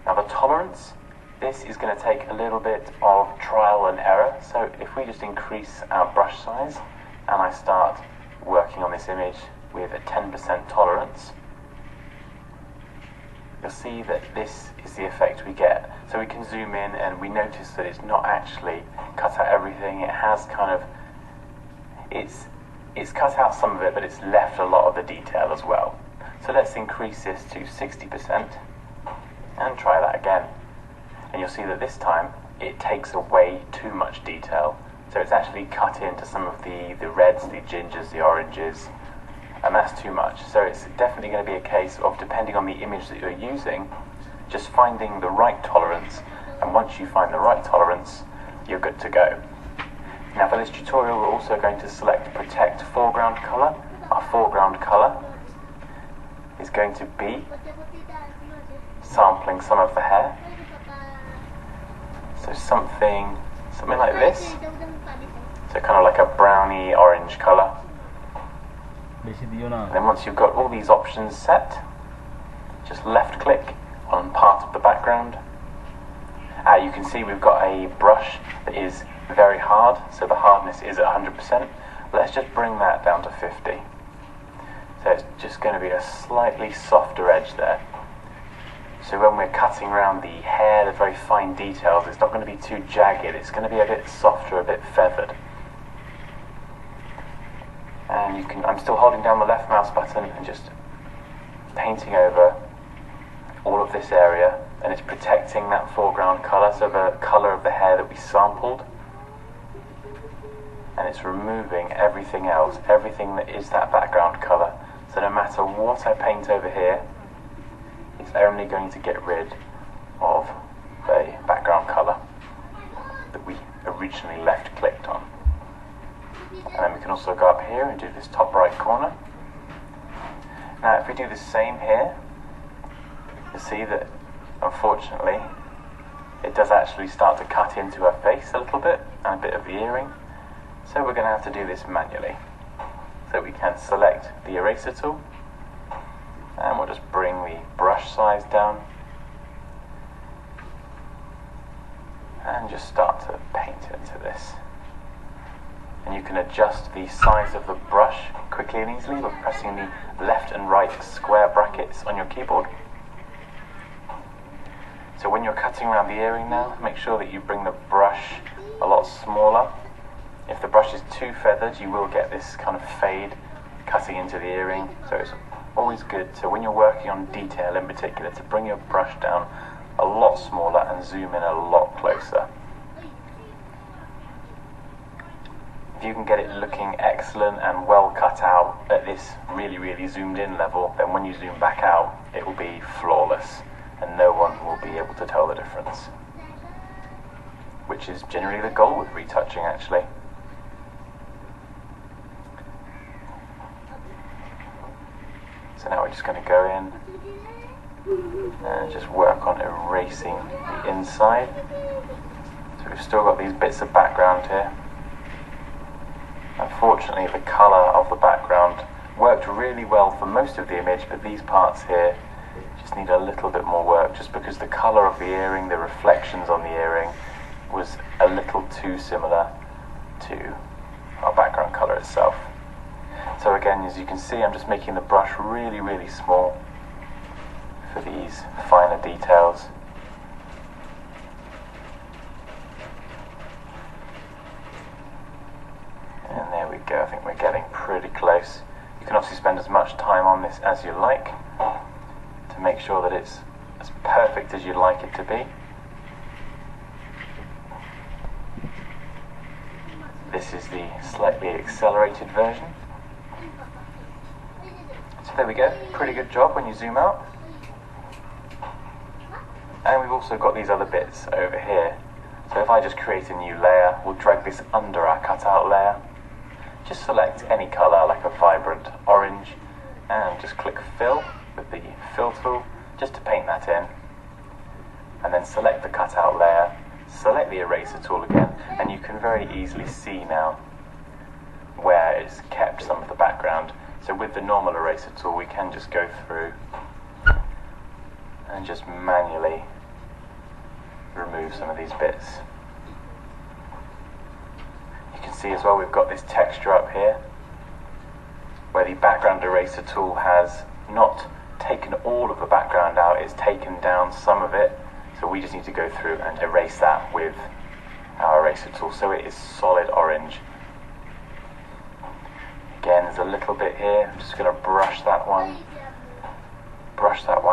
Now the tolerance, this is going to take a little bit of trial and error. So if we just increase our brush size and I start working on this image with a 10% tolerance, you'll see that this is the effect we get. So we can zoom in and we notice that it's not actually cut out everything. It has kind of, it's cut out some of it, but it's left a lot of the detail as well. So let's increase this to 60% and try that again. And you'll see that this time it takes away too much detail. So it's actually cut into some of the reds, the gingers, the oranges, and that's too much. So it's definitely going to be a case of, depending on the image that you're using, just finding the right tolerance, and once you find the right tolerance, you're good to go. Now for this tutorial, we're also going to select Protect Foreground Color. Our foreground color is going to be sampling some of the hair. So something like this. So kind of like a browny orange color. And then once you've got all these options set, just left click on part of the background. You can see we've got a brush that is very hard, so the hardness is at 100%. Let's just bring that down to 50. So it's just going to be a slightly softer edge there. So when we're cutting around the hair, the very fine details, it's not going to be too jagged, it's going to be a bit softer, a bit feathered. And you can, I'm still holding down the left mouse button and just painting over all of this area, and it's protecting that foreground colour, so the colour of the hair that we sampled, and it's removing everything else, everything that is that background colour. So no matter what I paint over here, it's only going to get rid of the background colour that we originally left clicked on. And then we can also go up here and do this top right corner. Now if we do the same here, you'll see that unfortunately it does actually start to cut into her face a little bit, and a bit of the earring. So we're going to have to do this manually. So we can select the eraser tool, and we'll just bring the brush size down and just start to paint into this. And you can adjust the size of the brush quickly and easily by pressing the left and right square brackets on your keyboard. So when you're cutting around the earring now, make sure that you bring the brush a lot smaller. If the brush is too feathered, you will get this kind of fade cutting into the earring. So it's always good to, when you're working on detail in particular, to bring your brush down a lot smaller and zoom in a lot closer. If you can get it looking excellent and well cut out at this really, really zoomed in level, then when you zoom back out, it will be flawless and no one will be able to tell the difference. Which is generally the goal with retouching, actually. So now we're just going to go in and just work on erasing the inside. So we've still got these bits of background here. Unfortunately, the colour of the background worked really well for most of the image, but these parts here just need a little bit more work, just because the colour of the earring, the reflections on the earring, was a little too similar to our background colour itself. So again, as you can see, I'm just making the brush really, really small for these finer details. And there we go, I think we're getting pretty close. You can obviously spend as much time on this as you like to make sure that it's as perfect as you'd like it to be. This is the slightly accelerated version. So there we go, pretty good job when you zoom out. And we've also got these other bits over here. So if I just create a new layer, we'll drag this under our cutout layer. Just select any colour, like a vibrant orange, and just click Fill with the Fill tool, just to paint that in. And then select the cutout layer, select the eraser tool again, and you can very easily see now where it's kept some of the background. So with the normal eraser tool, we can just go through and just manually remove some of these bits. You can see as well we've got this texture up here where the background eraser tool has not taken all of the background out, it's taken down some of it, so we just need to go through and erase that with our eraser tool, so it is solid orange. Again, there's a little bit here, I'm just going to brush that one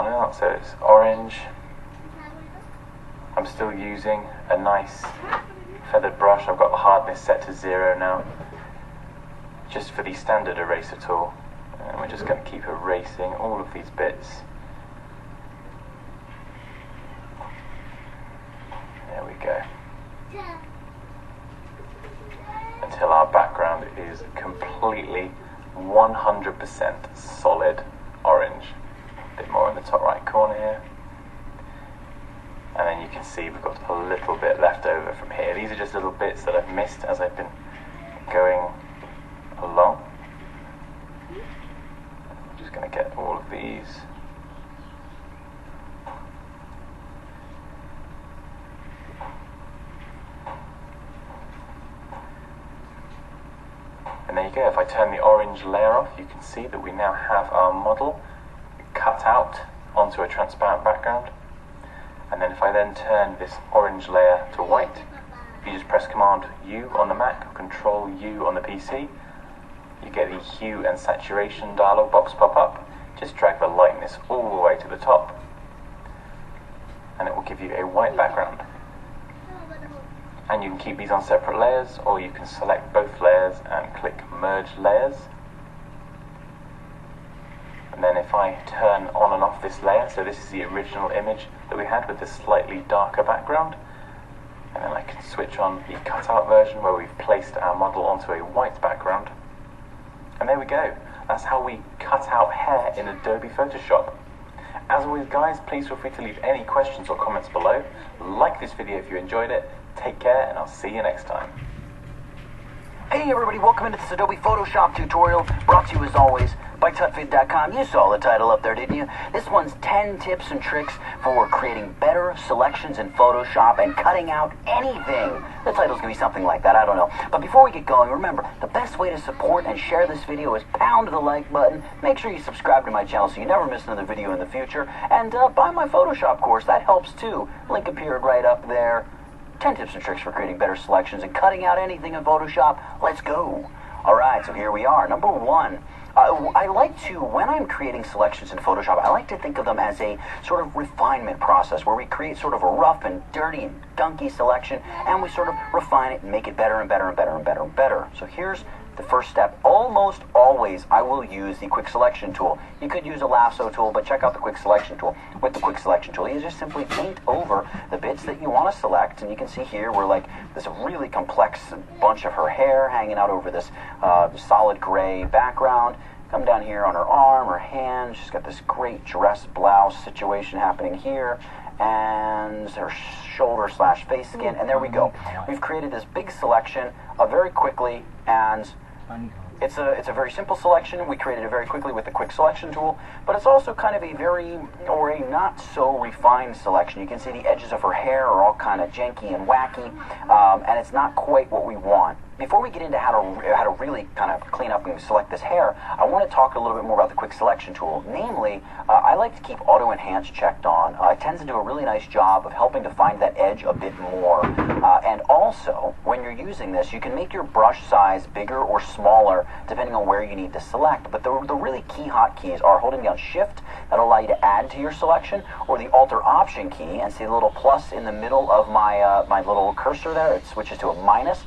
out so it's orange. I'm still using a nice feathered brush. I've got the hardness set to 0 now, just for the standard eraser tool, And we're just going to keep erasing all of these bits. There we go. Until our background is completely 100% solid orange. A bit more in the top right corner here. And then you can see we've got a little bit left over from here. These are just little bits that I've missed as I've been going along. I'm just going to get all of these. And there you go. If I turn the orange layer off, you can see that we now have our model cut out onto a transparent background. And then if I then turn this orange layer to white, you just press Command U on the Mac, or Control U on the PC, you get the hue and saturation dialog box pop up. Just drag the lightness all the way to the top, and it will give you a white background. And you can keep these on separate layers, or you can select both layers and click Merge Layers. And then if I turn on and off this layer, so this is the original image that we had with this slightly darker background, and then I can switch on the cutout version where we've placed our model onto a white background. And there we go. That's how we cut out hair in Adobe Photoshop. As always guys, please feel free to leave any questions or comments below. Like this video if you enjoyed it. Take care, and I'll see you next time. Hey everybody, welcome into this Adobe Photoshop tutorial, brought to you as always by tutvid.com. You saw the title up there, didn't you? This one's 10 tips and tricks for creating better selections in Photoshop and cutting out anything. The title's gonna be something like that, I don't know. But before we get going, remember, the best way to support and share this video is pound the like button. Make sure you subscribe to my channel so you never miss another video in the future. And buy my Photoshop course, that helps too. Link appeared right up there. 10 tips and tricks for creating better selections and cutting out anything in Photoshop. Let's go. Alright, so here we are. Number one, I like to, when I'm creating selections in Photoshop, I like to think of them as a sort of refinement process where we create sort of a rough and dirty and gunky selection and we sort of refine it and make it better and better and better and better and better. So here's the first step. Almost always I will use the quick selection tool. You could use a lasso tool, but check out the quick selection tool. With the quick selection tool, you just simply paint over the bits that you want to select, and you can see here we're like this really complex bunch of her hair hanging out over this solid gray background. Come down here on her arm, her hand, she's got this great dress blouse situation happening here, and her shoulder slash face skin, and there we go. We've created this big selection very quickly, and it's a very simple selection. We created it very quickly with the quick selection tool, but it's also kind of a very, or a not so refined selection. You can see the edges of her hair are all kind of janky and wacky, and it's not quite what we want. Before we get into how to really kind of clean up and select this hair, I want to talk a little bit more about the quick selection tool. Namely, I like to keep auto enhance checked on. It tends to do a really nice job of helping to find that edge a bit more. And also, when you're using this, you can make your brush size bigger or smaller depending on where you need to select. But the really key hotkeys are holding down Shift, that'll allow you to add to your selection, or the Alt or Option key, and see the little plus in the middle of my my little cursor there. It switches to a minus.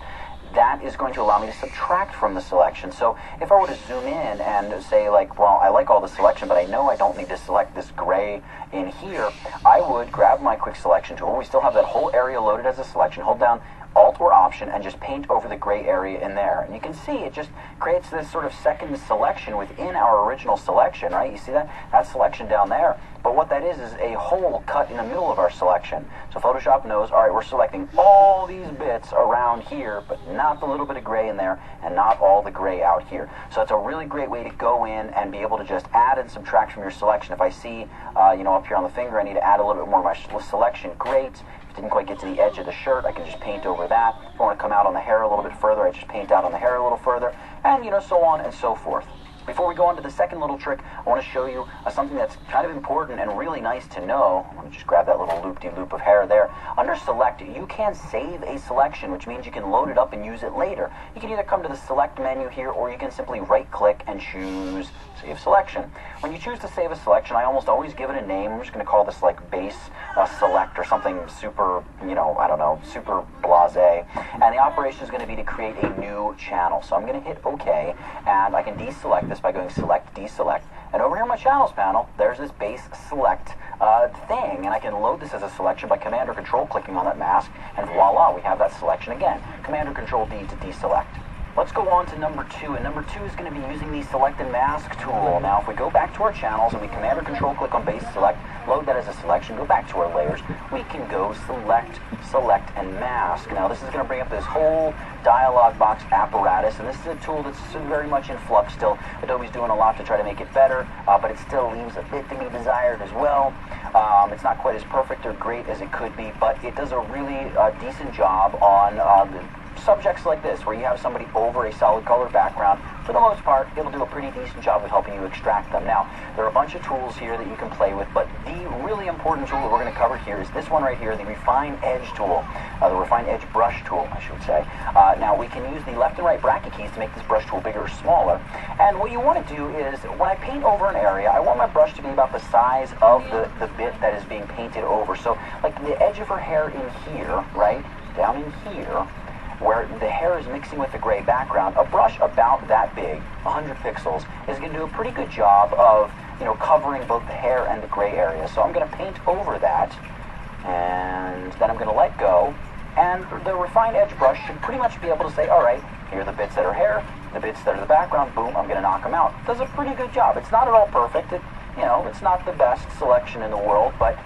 That is going to allow me to subtract from the selection. So if I were to zoom in and say like, well, I like all the selection, but I know I don't need to select this gray in here, I would grab my quick selection tool. We still have that whole area loaded as a selection. Hold down Alt or Option and just paint over the gray area in there. And you can see it just creates this sort of second selection within our original selection, right? You see that? That selection down there. But what that is a hole cut in the middle of our selection. So Photoshop knows, all right, we're selecting all these bits around here, but not the little bit of gray in there, and not all the gray out here. So it's a really great way to go in and be able to just add and subtract from your selection. If I see, up here on the finger, I need to add a little bit more of my selection, great. If it didn't quite get to the edge of the shirt, I can just paint over that. If I want to come out on the hair a little bit further, I just paint out on the hair a little further, and so on and so forth. Before we go on to the second little trick, I want to show you something that's kind of important and really nice to know. Let me just grab that little loop-de-loop of hair there. Under Select, you can save a selection, which means you can load it up and use it later. You can either come to the Select menu here, or you can simply right-click and choose Save Selection. When you choose to save a selection, I almost always give it a name. I'm just going to call this like Base Select or something super, I don't know, super blasé. And the operation is going to be to create a new channel. So I'm going to hit OK, and I can deselect this by going select, deselect. And over here on my channels panel, there's this base select thing, and I can load this as a selection by Command or Control clicking on that mask, and voila, we have that selection again. Command or Control D to deselect. Let's go on to number 2, and number 2 is going to be using the Select and Mask tool. Now, if we go back to our channels and we Command or Control click on Base Select, load that as a selection, go back to our layers, we can go Select, Select, and Mask. Now, this is going to bring up this whole dialog box apparatus, and this is a tool that's very much in flux still. Adobe's doing a lot to try to make it better, but it still leaves a bit to be desired as well. It's not quite as perfect or great as it could be, but it does a really decent job on subjects like this, where you have somebody over a solid color background. For the most part, it'll do a pretty decent job of helping you extract them. Now, there are a bunch of tools here that you can play with, but the really important tool that we're going to cover here is this one right here, the Refine Edge tool, the Refine Edge Brush tool, I should say. Now, we can use the left and right bracket keys to make this brush tool bigger or smaller. And what you want to do is, when I paint over an area, I want my brush to be about the size of the bit that is being painted over. So, like the edge of her hair in here, right, down in here, where the hair is mixing with the gray background, a brush about that big, 100 pixels, is going to do a pretty good job of, covering both the hair and the gray area. So I'm going to paint over that, and then I'm going to let go, and the Refine Edge brush should pretty much be able to say, all right, here are the bits that are hair, the bits that are the background, boom, I'm going to knock them out. It does a pretty good job. It's not at all perfect. It's not the best selection in the world, but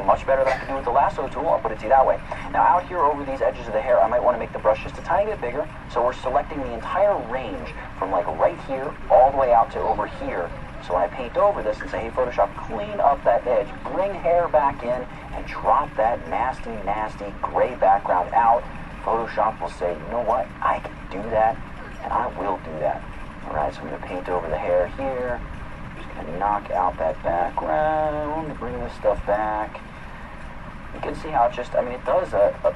much better than I can do with the lasso tool. I'll put it to you that way. Now, out here over these edges of the hair, I might want to make the brush just a tiny bit bigger, so we're selecting the entire range from like right here all the way out to over here. So when I paint over this and say, hey, Photoshop, clean up that edge, bring hair back in, and drop that nasty, nasty gray background out, Photoshop will say, you know what, I can do that, and I will do that. All right, so I'm going to paint over the hair here. And knock out that background, bring this stuff back. You can see how it does a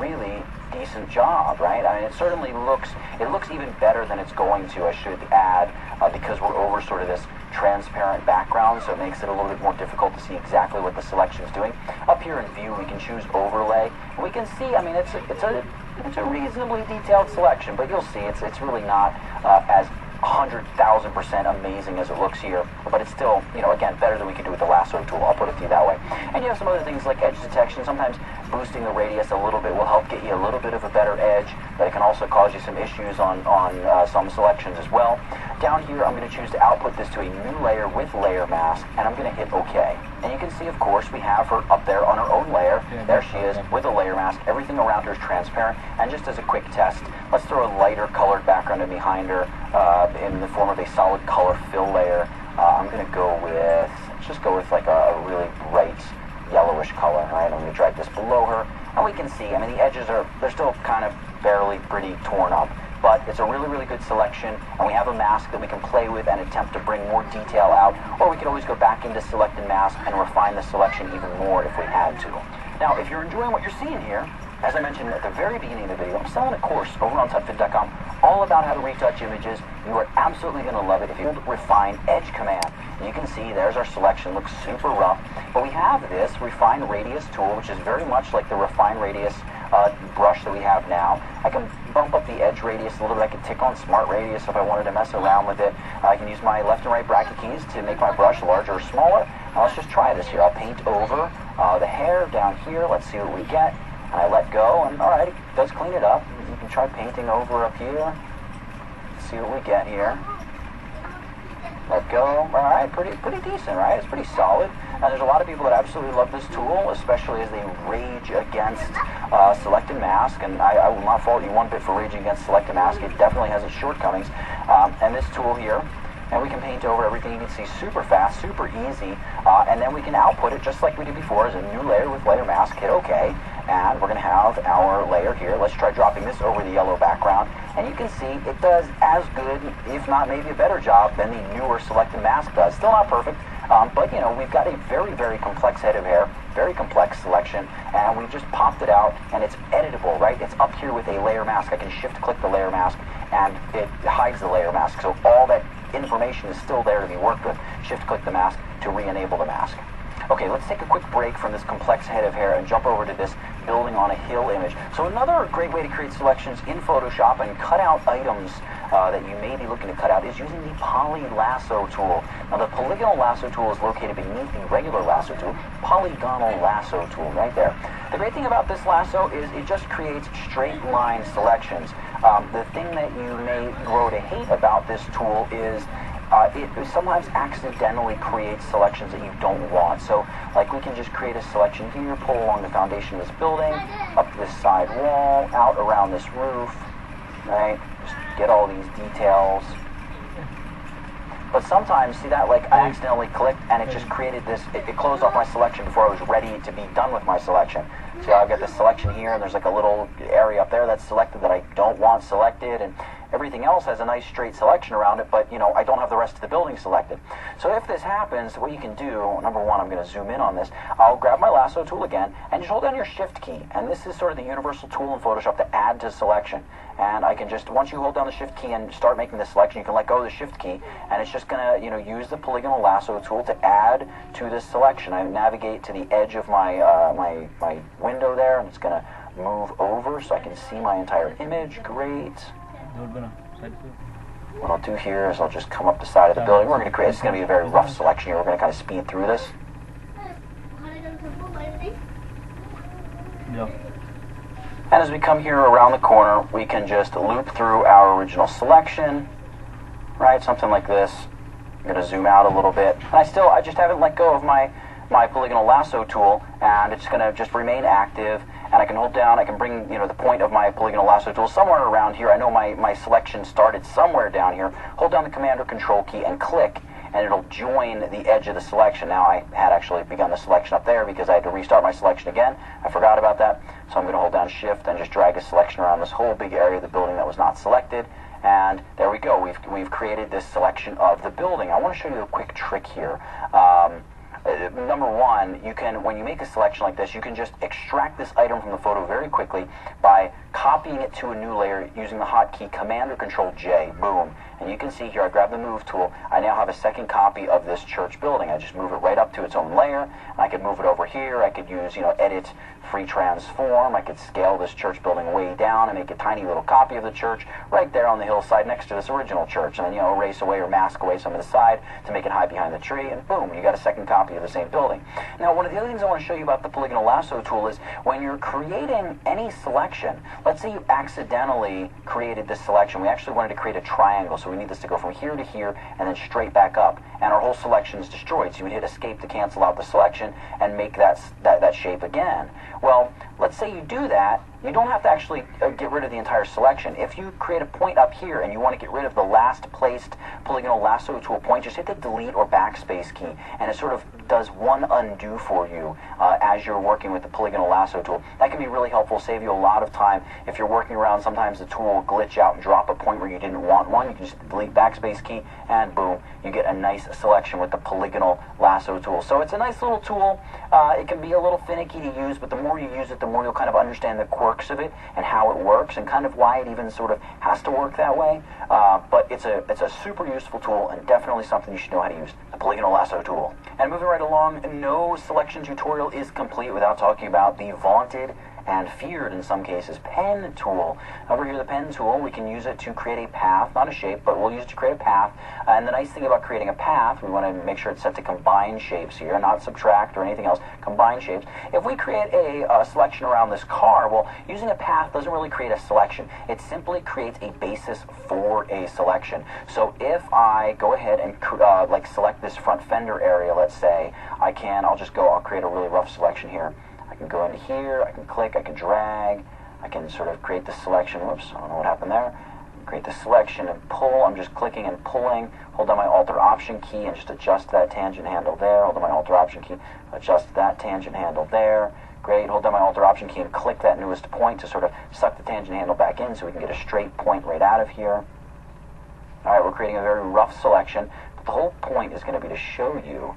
really decent job, right? I mean, it looks even better than it's going to, I should add, because we're over sort of this transparent background, so it makes it a little bit more difficult to see exactly what the selection is doing. Up here in View, we can choose Overlay, and we can see, it's a reasonably detailed selection, but you'll see it's really not as 100,000% amazing as it looks here, but it's still, again, better than we can do with the lasso tool. I'll put it to you that way. And you have some other things like edge detection. Sometimes boosting the radius a little bit will help get you a little bit of a better edge, but it can also cause you some issues on some selections as well. Down here, I'm going to choose to output this to a new layer with layer mask, and I'm going to hit OK. And you can see, of course, we have her up there on her own layer. There she is with a layer mask. Everything around her is transparent. And just as a quick test, let's throw a lighter colored background in behind her in the form of a solid color fill layer. I'm going to go with, let's just go with like a really bright yellowish color, right? I'm going to drag this below her. And we can see, the edges they're still kind of barely pretty torn up. But it's a really, really good selection, and we have a mask that we can play with and attempt to bring more detail out, or we can always go back into Select and Mask and refine the selection even more if we had to. Now, if you're enjoying what you're seeing here, as I mentioned at the very beginning of the video, I'm selling a course over on tutfit.com all about how to retouch images. You are absolutely going to love it if you Refine Edge command. You can see there's our selection, looks super rough, but we have this Refine Radius tool, which is very much like the Refine Radius brush that we have now. I can bump up the edge radius a little bit. I can tick on Smart Radius if I wanted to mess around with it. I can use my left and right bracket keys to make my brush larger or smaller. Now let's just try this here. I'll paint over the hair down here. Let's see what we get. And I let go, and all right, it does clean it up. You can try painting over up here. See what we get here. Let go. All right, pretty decent, right? It's pretty solid. And there's a lot of people that absolutely love this tool, especially as they rage against Select and Mask. And I will not fault you one bit for raging against Select and Mask. It definitely has its shortcomings. And this tool here, and we can paint over everything. You can see super fast, super easy, and then we can output it just like we did before as a new layer with layer mask. Hit OK, and we're going to have our layer here. Let's try dropping this over the yellow background, and you can see it does as good, if not maybe a better job than the newer Select and Mask does. Still not perfect, but we've got a very, very complex head of hair, very complex selection, and we just popped it out, and it's editable, right? It's up here with a layer mask. I can shift click the layer mask, and it hides the layer mask, so all that information is still there to be worked with. Shift click the mask to re-enable the mask. Okay, let's take a quick break from this complex head of hair and jump over to this building on a hill image. So another great way to create selections in Photoshop and cut out items that you may be looking to cut out is using the poly lasso tool. Now the polygonal lasso tool is located beneath the regular lasso tool, polygonal lasso tool right there. The great thing about this lasso is it just creates straight line selections. The thing that you may grow to hate about this tool is it sometimes accidentally creates selections that you don't want. So, like, we can just create a selection here, pull along the foundation of this building, up this side wall, out around this roof, right? Just get all these details. But sometimes, see that, like, I accidentally clicked and it just created this, it closed off my selection before I was ready to be done with my selection. So I've got this selection here and there's like a little area up there that's selected that I don't want selected, and everything else has a nice straight selection around it, but, you know, I don't have the rest of the building selected. So if this happens, what you can do, number one, I'm going to zoom in on this. I'll grab my lasso tool again and just hold down your shift key. And this is sort of the universal tool in Photoshop to add to selection. And I can just, once you hold down the shift key and start making the selection, you can let go of the shift key, and it's just going to, you know, use the polygonal lasso tool to add to this selection. I navigate to the edge of my, my window there, and it's going to move over so I can see my entire image. Great. What I'll do here is I'll just come up the side of the building. We're going to create, it's going to be a very rough selection here. We're going to kind of speed through this. Yeah. And as we come here around the corner, we can just loop through our original selection, right? Something like this. I'm going to zoom out a little bit. And I just haven't let go of my polygonal lasso tool, and it's going to just remain active. And I can hold down, I can bring, you know, the point of my polygonal lasso tool somewhere around here. I know my selection started somewhere down here. Hold down the Command or Control key and click, and it'll join the edge of the selection. Now, I had actually begun the selection up there because I had to restart my selection again. I forgot about that. So I'm going to hold down Shift and just drag a selection around this whole big area of the building that was not selected. And there we go. We've created this selection of the building. I want to show you a quick trick here. Number one, you can, when you make a selection like this, you can just extract this item from the photo very quickly by copying it to a new layer using the hotkey Command or Control J. Boom. And you can see here, I grab the Move tool. I now have a second copy of this church building. I just move it right up to its own layer. And I could move it over here. I could use, you know, Edit, Free Transform. I could scale this church building way down and make a tiny little copy of the church right there on the hillside next to this original church. And then, you know, erase away or mask away some of the side to make it hide behind the tree. And boom, you got a second copy of the same building. Now, one of the other things I want to show you about the polygonal lasso tool is when you're creating any selection, let's say you accidentally created this selection. We actually wanted to create a triangle, so we need this to go from here to here and then straight back up. And our whole selection is destroyed. So you would hit Escape to cancel out the selection and make that shape again. Well, let's say you do that. You don't have to actually get rid of the entire selection. If you create a point up here and you want to get rid of the last placed polygonal lasso tool point, just hit the Delete or Backspace key, and it sort of does one undo for you as you're working with the polygonal lasso tool. That can be really helpful, save you a lot of time. If you're working around, sometimes the tool will glitch out and drop a point where you didn't want one. You can just Delete Backspace key, and boom, you get a nice selection with the polygonal lasso tool. So it's a nice little tool. It can be a little finicky to use, but the more you use it, the more you'll kind of understand the quirks of it and how it works and kind of why it even sort of has to work that way. But it's a super useful tool and definitely something you should know how to use, the polygonal lasso tool. And moving right along, no selection tutorial is complete without talking about the vaunted and feared in some cases pen tool. Over here, the pen tool, we can use it to create a path, not a shape, but we'll use it to create a path. And the nice thing about creating a path, we want to make sure it's set to combine shapes here, not subtract or anything else, combine shapes. If we create a selection around this car, well, using a path doesn't really create a selection. It simply creates a basis for a selection. So if I go ahead and like select this front fender area, let's say, I'll create a really rough selection here. I can go into here, I can click, I can drag, I can sort of create this selection. Whoops, I don't know what happened there. Create this selection and pull. I'm just clicking and pulling. Hold down my Alt or Option key and just adjust that tangent handle there. Hold down my Alt or Option key, adjust that tangent handle there. Great. Hold down my Alt or Option key and click that newest point to sort of suck the tangent handle back in so we can get a straight point right out of here. All right, we're creating a very rough selection, but the whole point is going to be to show you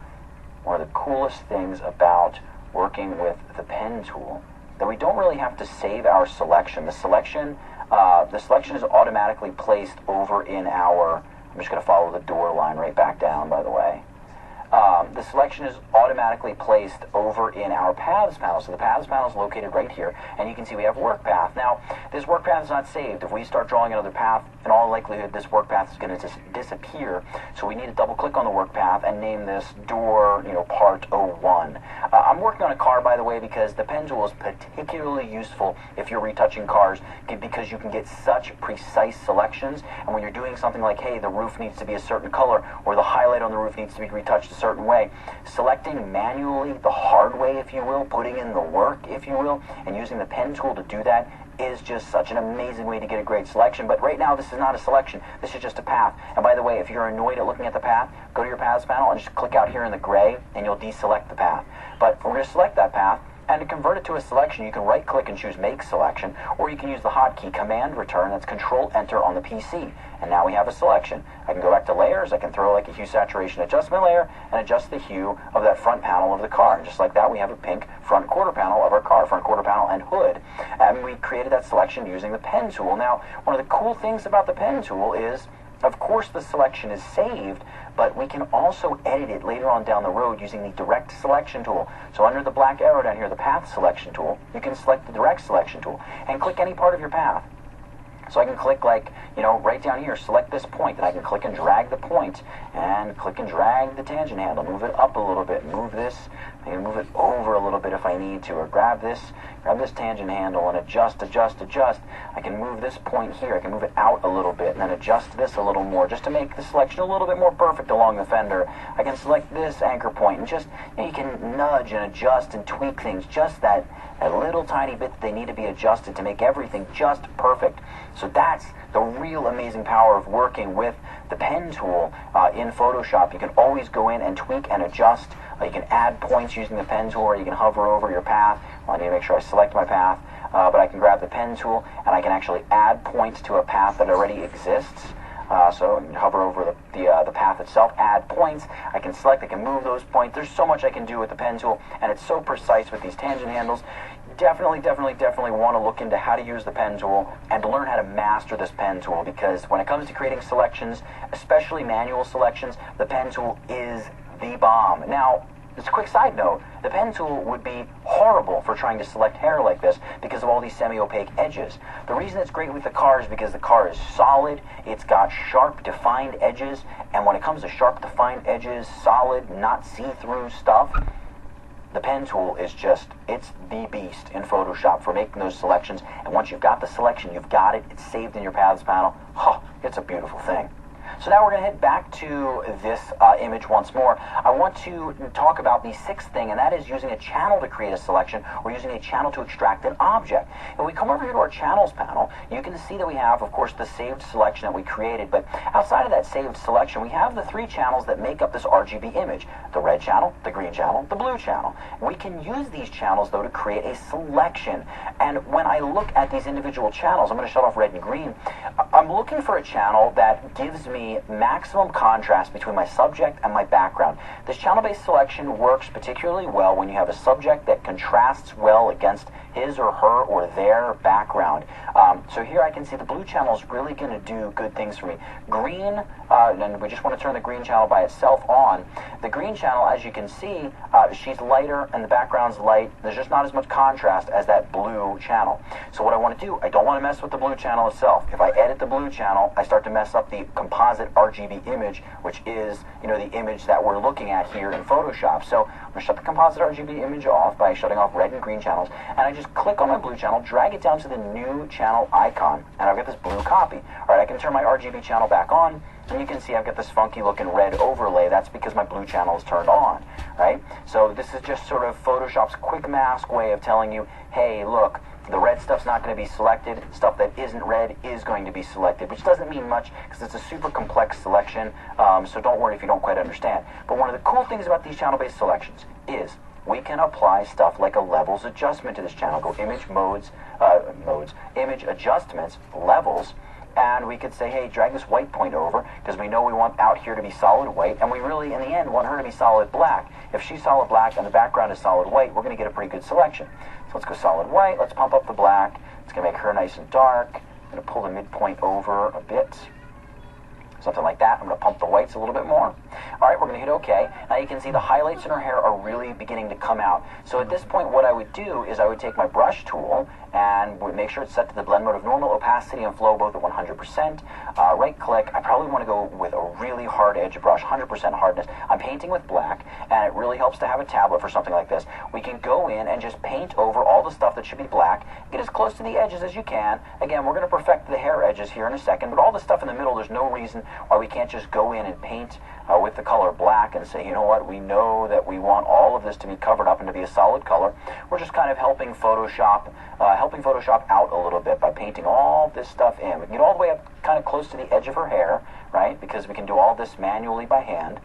one of the coolest things about working with the pen tool, that we don't really have to save our selection. The selection is automatically placed over in our, I'm just going to follow the door line right back down, by the way. the selection is automatically placed over in our paths panel. So the paths panel is located right here, and you can see we have work path. Now, this work path is not saved. If we start drawing another path, in all likelihood, this work path is going to disappear. So we need to double click on the work path and name this door, part 01. I'm working on a car, by the way, because the pen tool is particularly useful if you're retouching cars, because you can get such precise selections. And when you're doing something like, hey, the roof needs to be a certain color, or the highlight on the roof needs to be retouched a certain way, selecting manually the hard way, if you will, putting in the work, if you will, and using the pen tool to do that is just such an amazing way to get a great selection. But right now, this is not a selection. This is just a path. And by the way, if you're annoyed at looking at the path, go to your paths panel and just click out here in the gray, and you'll deselect the path. But we're going to select that path, and to convert it to a selection, you can right-click and choose Make Selection, or you can use the hotkey Command Return, that's Control-Enter on the PC. And now we have a selection. I can go back to Layers, I can throw like a Hue Saturation Adjustment layer, and adjust the hue of that front panel of the car. And just like that, we have a pink front quarter panel of our car, front quarter panel and hood. And we created that selection using the pen tool. Now, one of the cool things about the pen tool is, of course, the selection is saved, but we can also edit it later on down the road using the Direct Selection tool. So under the black arrow down here, the Path Selection tool, you can select the Direct Selection tool and click any part of your path. So I can click right down here, select this point, and I can click and drag the point, and click and drag the tangent handle, move it up a little bit, move this, I can move it over a little bit if I need to, or grab this tangent handle and adjust. I can move this point here, I can move it out a little bit, and then adjust this a little more, just to make the selection a little bit more perfect along the fender. I can select this anchor point, and just, you can nudge and adjust and tweak things, just that little tiny bit that they need to be adjusted to make everything just perfect. So that's the real amazing power of working with the pen tool in Photoshop. You can always go in and tweak and adjust. You can add points using the pen tool, or you can hover over your path. Well, I need to make sure I select my path, but I can grab the pen tool and I can actually add points to a path that already exists. So I can hover over the path itself, add points. I can select, I can move those points. There's so much I can do with the pen tool, and it's so precise with these tangent handles. Definitely want to look into how to use the pen tool and to learn how to master this pen tool, because when it comes to creating selections, especially manual selections, the pen tool is the bomb. Now, just a quick side note, the pen tool would be horrible for trying to select hair like this because of all these semi-opaque edges. The reason it's great with the car is because the car is solid, it's got sharp, defined edges, and when it comes to sharp, defined edges, solid, not see-through stuff, the pen tool is it's the beast in Photoshop for making those selections. And once you've got the selection, you've got it, it's saved in your paths panel. It's a beautiful thing. So now we're going to head back to this image once more. I want to talk about the sixth thing, and that is using a channel to create a selection, or using a channel to extract an object. If we come over here to our channels panel, you can see that we have, of course, the saved selection that we created, but outside of that saved selection, we have the three channels that make up this RGB image: the red channel, the green channel, the blue channel. We can use these channels, though, to create a selection. And when I look at these individual channels, I'm going to shut off red and green. I'm looking for a channel that gives me maximum contrast between my subject and my background. This channel-based selection works particularly well when you have a subject that contrasts well against his or her or their background. So here I can see the blue channel is really going to do good things for me. Green, and we just want to turn the green channel by itself on. The green channel, as you can see, she's lighter and the background's light. There's just not as much contrast as that blue channel. So what I want to do, I don't want to mess with the blue channel itself. If I edit the blue channel, I start to mess up the composite RGB image, which is, the image that we're looking at here in Photoshop. So I'm going to shut the composite RGB image off by shutting off red and green channels, and I just click on my blue channel, drag it down to the new channel icon, and I've got this blue copy. All right, I can turn my RGB channel back on, and you can see I've got this funky looking red overlay. That's because my blue channel is turned on, right? So this is just sort of Photoshop's quick mask way of telling you, hey, look, the red stuff's not going to be selected. Stuff that isn't red is going to be selected, which doesn't mean much because it's a super complex selection, so don't worry if you don't quite understand. But one of the cool things about these channel-based selections is we can apply stuff like a levels adjustment to this channel. Go image image adjustments, levels, and we could say, hey, drag this white point over, because we know we want out here to be solid white, and we really, in the end, want her to be solid black. If she's solid black and the background is solid white, we're going to get a pretty good selection. So let's go solid white, let's pump up the black, it's going to make her nice and dark. I'm going to pull the midpoint over a bit, something like that. I'm going to pump the whites a little bit more. All right, we're going to hit OK. Now you can see the highlights in her hair are really beginning to come out. So at this point, what I would do is I would take my brush tool and would make sure it's set to the blend mode of normal, opacity, and flow both at 100%. Right click. I probably want to go with a really hard edge brush, 100% hardness. I'm painting with black, and it really helps to have a tablet for something like this. We can go in and just paint over all the stuff that should be black. Get as close to the edges as you can. Again, we're going to perfect the hair edges here in a second, but all the stuff in the middle, there's no reason why we can't just go in and paint with the color black and say, you know what, we know that we want all of this to be covered up and to be a solid color. We're just kind of helping Photoshop out a little bit by painting all this stuff in. We can get all the way up kind of close to the edge of her hair, right, because we can do all this manually by hand.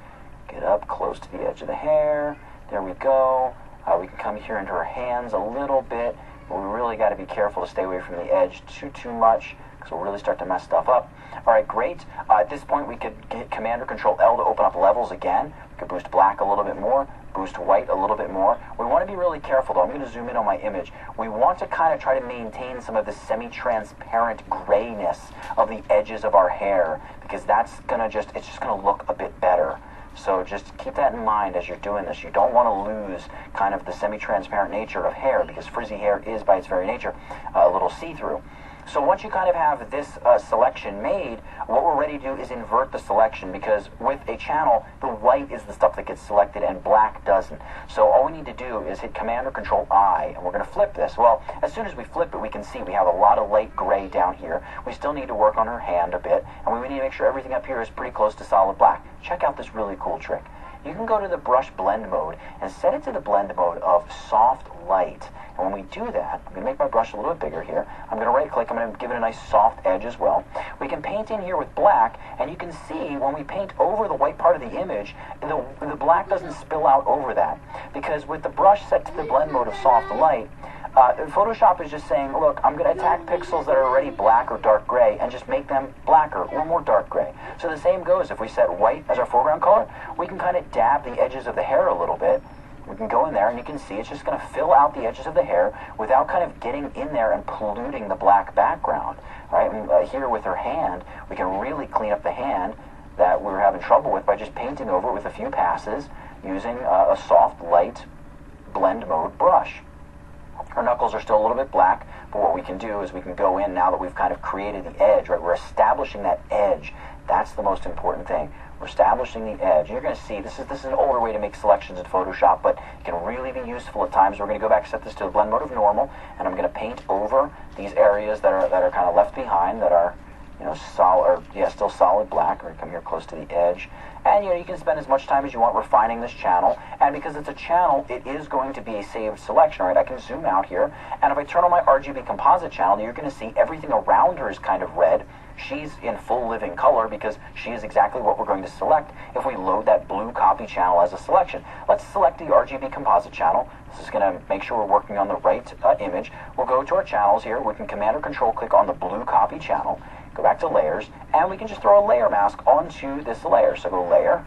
Get up close to the edge of the hair. There we go. We can come here into her hands a little bit. But we really got to be careful to stay away from the edge too much, because we'll really start to mess stuff up. All right, great. At this point, we could hit Command or Control L to open up levels again. We could boost black a little bit more, boost white a little bit more. We want to be really careful, though. I'm going to zoom in on my image. We want to kind of try to maintain some of the semi-transparent grayness of the edges of our hair, because that's going to it's just going to look a bit better. So just keep that in mind as you're doing this. You don't want to lose kind of the semi-transparent nature of hair, because frizzy hair is, by its very nature, a little see-through. So once you kind of have this selection made, what we're ready to do is invert the selection, because with a channel, the white is the stuff that gets selected and black doesn't. So all we need to do is hit Command or Control I, and we're going to flip this. Well, as soon as we flip it, we can see we have a lot of light gray down here. We still need to work on her hand a bit, and we need to make sure everything up here is pretty close to solid black. Check out this really cool trick. You can go to the brush blend mode and set it to the blend mode of soft light. And when we do that, I'm going to make my brush a little bit bigger here. I'm going to right click, I'm going to give it a nice soft edge as well. We can paint in here with black, and you can see when we paint over the white part of the image, the black doesn't spill out over that. Because with the brush set to the blend mode of soft light, Photoshop is just saying, look, I'm going to attack pixels that are already black or dark gray and just make them blacker or more dark gray. So the same goes. If we set white as our foreground color, we can kind of dab the edges of the hair a little bit. We can go in there and you can see it's just going to fill out the edges of the hair without kind of getting in there and polluting the black background. All right, and here with her hand, we can really clean up the hand that we were having trouble with by just painting over it with a few passes using a soft light blend mode brush. Her knuckles are still a little bit black, but what we can do is we can go in now that we've kind of created the edge, right? We're establishing that edge. That's the most important thing. We're establishing the edge. You're going to see, this is an older way to make selections in Photoshop, but it can really be useful at times. We're going to go back and set this to the blend mode of normal, and I'm going to paint over these areas that are kind of left behind, that are, you know, still solid black. We're going to come here close to the edge. And, you know, you can spend as much time as you want refining this channel. And because it's a channel, it is going to be a saved selection, right? I can zoom out here. And if I turn on my RGB composite channel, you're going to see everything around her is kind of red. She's in full living color because she is exactly what we're going to select if we load that blue copy channel as a selection. Let's select the RGB composite channel. This is going to make sure we're working on the right image. We'll go to our channels here. We can Command or Control click on the blue copy channel. Go back to layers, and we can just throw a layer mask onto this layer. So go layer,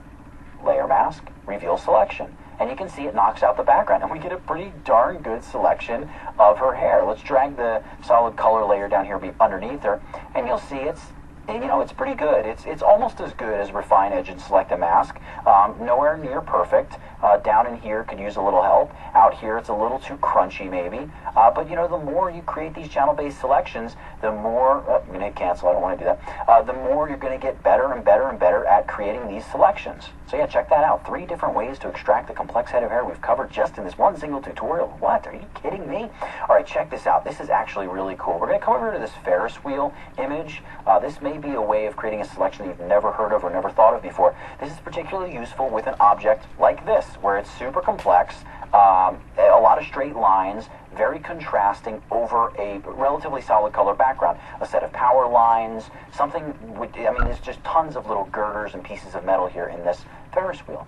layer mask, reveal selection. And you can see it knocks out the background, and we get a pretty darn good selection of her hair. Let's drag the solid color layer down here underneath her, and you'll see it's pretty good. It's almost as good as refine edge and select a mask. Nowhere near perfect. Down in here could use a little help. Out here it's a little too crunchy maybe. But you know, the more you create these channel-based selections, the more, I'm going to hit cancel, I don't want to do that. The more you're going to get better and better and better at creating these selections. So yeah, check that out. 3 different ways to extract the complex head of hair we've covered just in this one single tutorial. What? Are you kidding me? All right, check this out. This is actually really cool. We're going to come over to this Ferris wheel image. This may be a way of creating a selection that you've never heard of or never thought of before. This is particularly useful with an object like this, where it's super complex, a lot of straight lines, very contrasting over a relatively solid color background. A set of power lines, there's just tons of little girders and pieces of metal here in this Ferris wheel.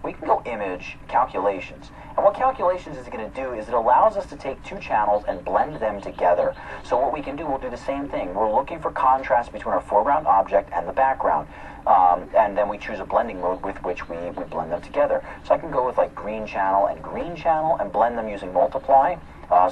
We can go image, calculations. And what calculations is going to do is it allows us to take 2 channels and blend them together. So what we can do, we'll do the same thing. We're looking for contrast between our foreground object and the background. And then we choose a blending mode with which we blend them together. So I can go with like green channel and blend them using multiply.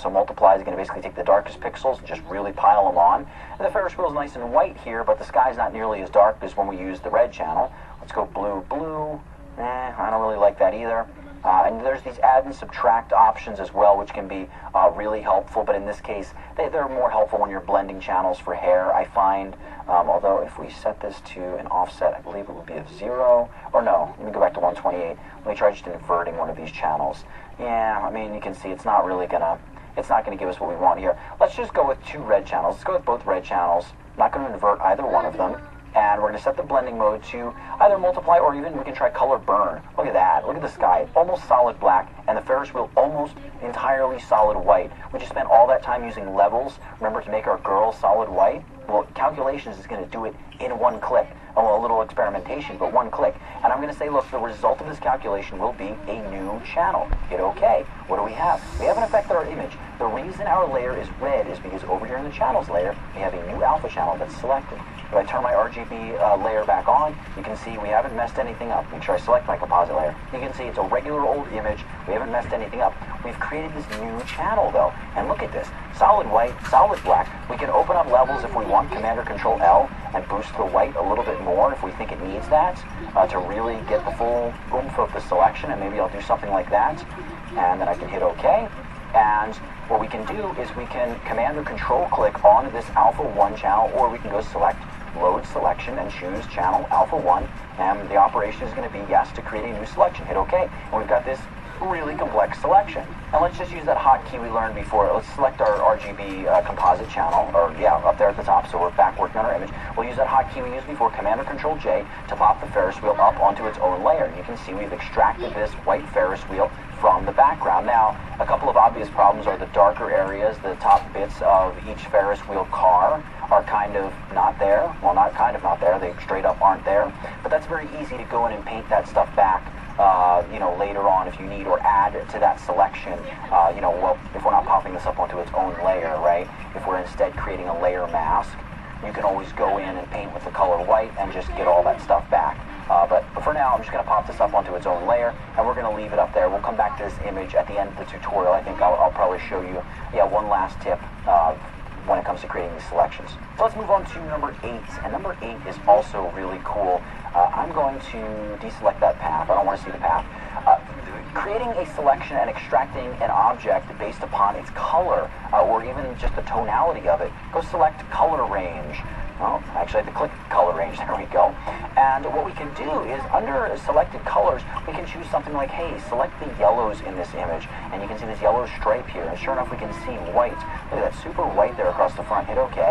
So multiply is going to basically take the darkest pixels and just really pile them on. And the Ferris wheel is nice and white here, but the sky's not nearly as dark as when we use the red channel. Let's go blue, blue, I don't really like that either. And there's these add and subtract options as well, which can be really helpful. But in this case, they're more helpful when you're blending channels for hair, I find. Although if we set this to an offset, I believe it would be of 0. Or no, let me go back to 128. Let me try just inverting one of these channels. Yeah, I mean, you can see it's not gonna give us what we want here. Let's just go with 2 red channels. Let's go with both red channels. I'm not going to invert either one of them. And we're going to set the blending mode to either multiply or even we can try color burn. Look at that. Look at the sky. Almost solid black, and the Ferris wheel almost entirely solid white. We just spent all that time using levels, remember, to make our girl solid white? Well, calculations is going to do it in one click. Oh, a little experimentation, but one click. And I'm going to say, look, the result of this calculation will be a new channel. Hit OK. What do we have? We haven't affected our image. The reason our layer is red is because over here in the channels layer, we have a new alpha channel that's selected. If I turn my RGB layer back on, you can see we haven't messed anything up. Make sure I select my composite layer. You can see it's a regular old image. We haven't messed anything up. We've created this new channel, though. And look at this. Solid white, solid black. We can open up levels if we want, Command or Control L, and boost the white a little bit more if we think it needs that to really get the full oomph of the selection. And maybe I'll do something like that. And then I can hit OK. And what we can do is we can Command or Control click on this Alpha 1 channel, or we can go select Load Selection and choose Channel Alpha 1. And the operation is going to be yes to create a new selection. Hit OK. And we've got this really complex selection. And let's just use that hotkey we learned before. Let's select our RGB composite channel, or yeah, up there at the top, so we're back working on our image. We'll use that hotkey we used before, Command or Control J, to pop the Ferris wheel up onto its own layer. You can see we've extracted this white Ferris wheel from the background. Now, a couple of obvious problems are the darker areas, the top bits of each Ferris wheel car are kind of not there. Well, not kind of not there, they straight up aren't there. But that's very easy to go in and paint that stuff back later on if you need, or add to that selection, well, if we're not popping this up onto its own layer, right? If we're instead creating a layer mask, you can always go in and paint with the color white and just get all that stuff back. But for now, I'm just going to pop this up onto its own layer, and we're going to leave it up there. We'll come back to this image at the end of the tutorial. I think I'll probably show you, one last tip when it comes to creating these selections. So let's move on to number 8, and number 8 is also really cool. I'm going to deselect that path. I don't want to see the path. Creating a selection and extracting an object based upon its color, or even just the tonality of it, go select color range. Well, actually I have to click color range, there we go. And what we can do is, under selected colors, we can choose something like, hey, select the yellows in this image. And you can see this yellow stripe here, and sure enough we can see white. Look at that super white there across the front. Hit OK,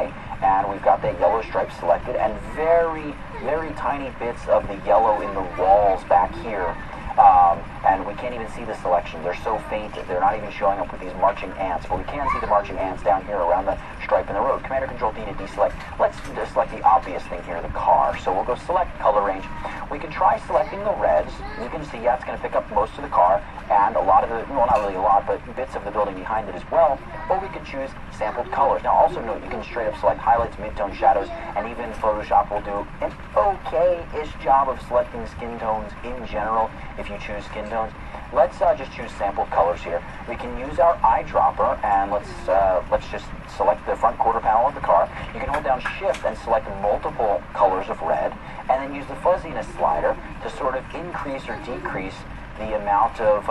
and we've got that yellow stripe selected, and very, very tiny bits of the yellow in the walls back here. And we can't even see the selection. They're so faint, they're not even showing up with these marching ants, but we can see the marching ants down here around the stripe in the road. Command or Control D to deselect. Let's just select the obvious thing here, the car. So we'll go select color range. We can try selecting the reds. You can see, it's going to pick up most of the car, and a lot of the, well, not really a lot, but bits of the building behind it as well. Or we could choose sampled colors. Now also note, you can straight up select highlights, midtone, shadows, and even Photoshop will do an okay-ish job of selecting skin tones in general if you choose skin tones. Let's just choose sampled colors here. We can use our eyedropper, and let's just select the front quarter panel of the car. You can hold down Shift and select multiple colors of red, and then use the fuzziness slider to sort of increase or decrease the amount of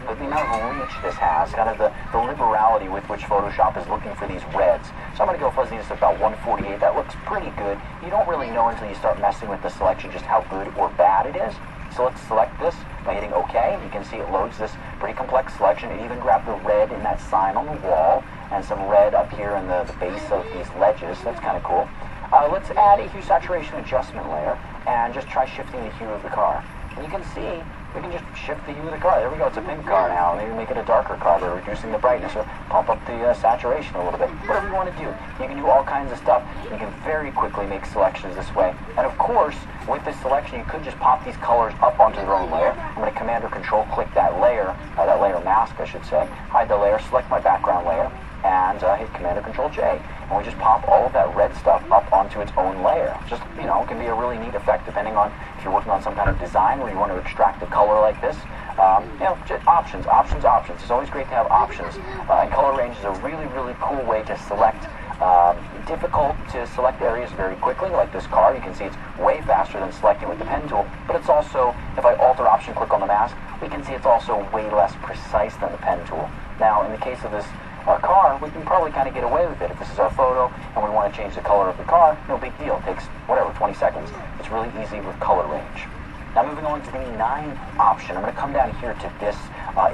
reach this has, kind of the liberality with which Photoshop is looking for these reds. So I'm going to go fuzziness of about 148. That looks pretty good. You don't really know until you start messing with the selection just how good or bad it is. So let's select this by hitting OK. You can see it loads this pretty complex selection. It even grabbed the red in that sign on the wall, and some red up here in the base of these ledges. That's kind of cool. Let's add a hue saturation adjustment layer and just try shifting the hue of the car. And you can see we can just shift the hue of the car. There we go, it's a pink car now. Maybe make it a darker car by reducing the brightness, or pump up the saturation a little bit. Whatever you want to do. You can do all kinds of stuff. You can very quickly make selections this way. And of course, with this selection, you could just pop these colors up onto their own layer. I'm going to Command or Control click that layer mask, I should say. Hide the layer, select my background layer, and hit Command or Control J. And we just pop all of that red stuff up onto its own layer. Just, it can be a really neat effect depending on if you're working on some kind of design where you want to extract a color like this. Just options. It's always great to have options. And color range is a really, really cool way to select difficult to select areas very quickly, like this car. You can see it's way faster than selecting with the pen tool, but it's also, if I Alt or Option click on the mask, we can see it's also way less precise than the pen tool. Now, in the case of this car, we can probably kind of get away with it. If this is our photo and we want to change the color of the car, no big deal. It takes, whatever, 20 seconds. It's really easy with color range. Now moving on to the 9 option, I'm going to come down here to this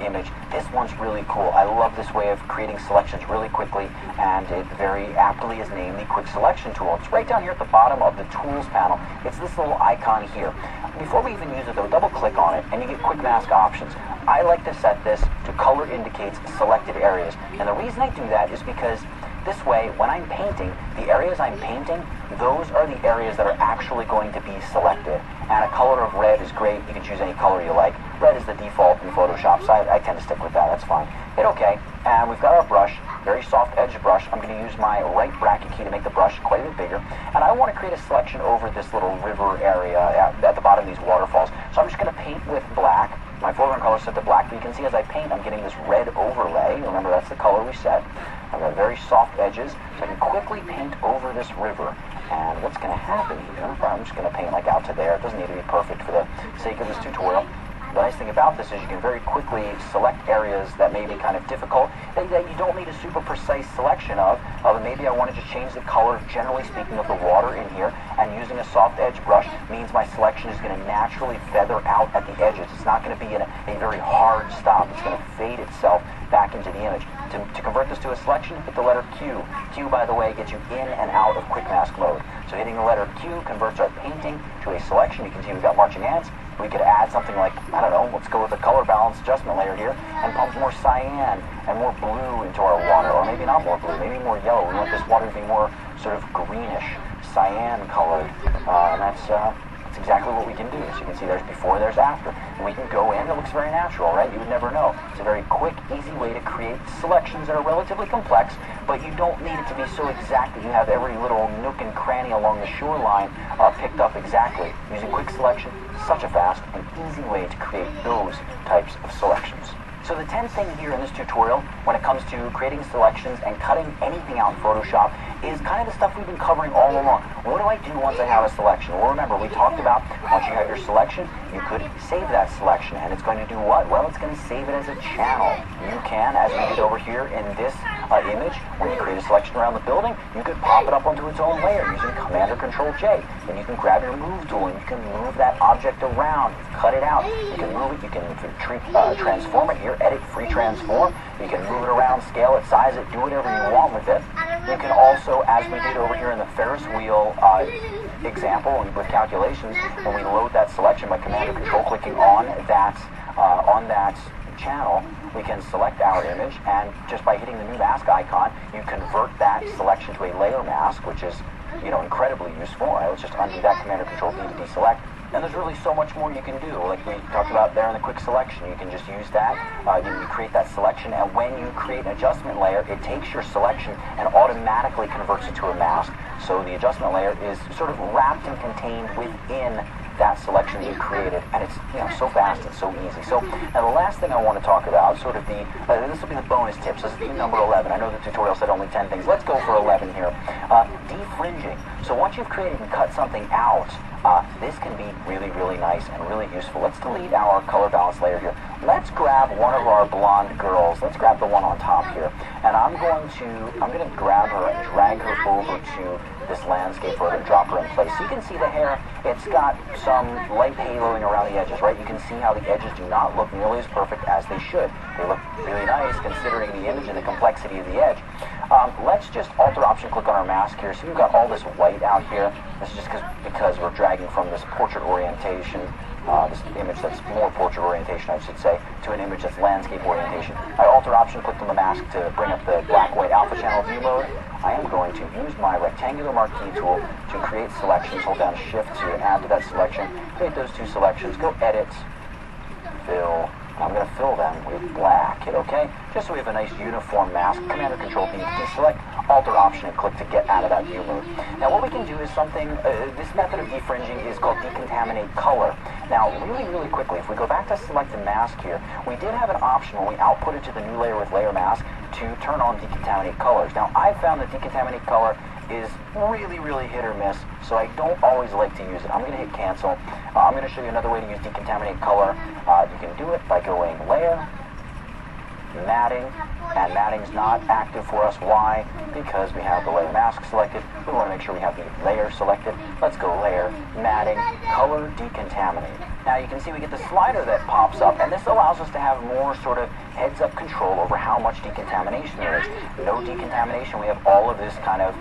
image. This one's really cool. I love this way of creating selections really quickly, and it very aptly is named the Quick Selection tool. It's right down here at the bottom of the Tools panel. It's this little icon here. Before we even use it though, double click on it and you get Quick Mask options. I like to set this to color indicates selected areas, and the reason I do that is because this way, when I'm painting, the areas I'm painting, those are the areas that are actually going to be selected. And a color of red is great. You can choose any color you like. Red is the default in Photoshop, so I tend to stick with that. That's fine. Hit OK, and we've got our brush, very soft edge brush. I'm going to use my right bracket key to make the brush quite a bit bigger. And I want to create a selection over this little river area at the bottom of these waterfalls. So I'm just going to paint with black. My foreground color is set to black, but you can see as I paint, I'm getting this red overlay. Remember, that's the color we set. I've got very soft edges, so I can quickly paint over this river. And what's going to happen here, I'm just going to paint like out to there. It doesn't need to be perfect for the sake of this tutorial. The nice thing about this is you can very quickly select areas that may be kind of difficult, that you don't need a super precise selection of. Maybe I want to just change the color, generally speaking, of the water in here, and using a soft edge brush means my selection is going to naturally feather out at the edges. It's not going to be in a very hard stop. It's going to fade itself back into the image. To convert this to a selection, hit the letter Q. Q, by the way, gets you in and out of Quick Mask mode. So hitting the letter Q converts our painting to a selection. You can see we've got marching ants. We could add something like, I don't know, let's go with a color balance adjustment layer here and pump more cyan and more blue into our water, or maybe not more blue, maybe more yellow. We want this water to be more sort of greenish, cyan colored, and that's exactly what we can do. So you can see there's before, there's after. And we can go in, it looks very natural, right? You would never know. It's a very quick, easy way to create selections that are relatively complex, but you don't need it to be so exact that you have every little nook and cranny along the shoreline picked up exactly. Using quick selection, such a fast and easy way to create those types of selections. So the 10th thing here in this tutorial, when it comes to creating selections and cutting anything out in Photoshop, is kind of the stuff we've been covering all along. What do I do once I have a selection? Well, remember, we talked about once you have your selection, you could save that selection, and it's going to do what? Well, it's going to save it as a channel. You can, as we did over here in this image, when you create a selection around the building, you could pop it up onto its own layer using Command or Control J. Then you can grab your Move tool and you can move that object around, cut it out. You can move it, you can transform it here, edit, free transform. You can move it around, scale it, size it, do whatever you want with it. You can also, as we did over here in the Ferris wheel example with calculations, when we load that selection by Command or Control clicking on that channel, we can select our image, and just by hitting the new mask icon, you convert that selection to a layer mask, which is, incredibly useful. Let's just undo that Command or Control B to deselect. And there's really so much more you can do. Like we talked about there in the quick selection, you can just use that. You create that selection, and when you create an adjustment layer, it takes your selection and automatically converts it to a mask. So the adjustment layer is sort of wrapped and contained within that selection you created, and it's so fast and so easy. So now the last thing I want to talk about, sort of this will be the bonus tips. This is number 11. I know the tutorial said only 10 things. Let's go for 11 here. Defringing. So once you've created and cut something out, this can be really, really nice and really useful. Let's delete our color balance layer here. Let's grab one of our blonde girls. Let's grab the one on top here, and I'm going to grab her and drag her over to this landscape photo and drop her in place. So you can see the hair, it's got some light haloing around the edges, right? You can see how the edges do not look nearly as perfect as they should. They look really nice considering the image and the complexity of the edge. Let's just Alt or Option click on our mask here. So we've got all this white out here. This is just because we're dragging from this portrait orientation, this image that's more portrait orientation, I should say, to an image that's landscape orientation. I Alt or Option clicked on the mask to bring up the black-white alpha channel view mode. I am going to use my rectangular marquee tool to create selections. Hold down Shift to add to that selection. Create those two selections. Go Edit, Fill. I'm going to fill them with black. Hit OK, just so we have a nice uniform mask. Command or Control B to deselect, Alt or Option and click to get out of that view mode. Now what we can do is something, this method of defringing is called decontaminate color. Now really, really quickly, if we go back to select the mask here, we did have an option when we output it to the new layer with layer mask to turn on decontaminate colors. Now I found that decontaminate color is really hit or miss, so I don't always like to use it. I'm going to hit cancel. I'm going to show you another way to use decontaminate color. You can do it by going layer, matting, and matting's not active for us. Why? Because we have the layer mask selected. We want to make sure we have the layer selected. Let's go layer, matting, color, decontaminate. Now you can see we get the slider that pops up, and this allows us to have more sort of heads-up control over how much decontamination there is. No decontamination, we have all of this kind of,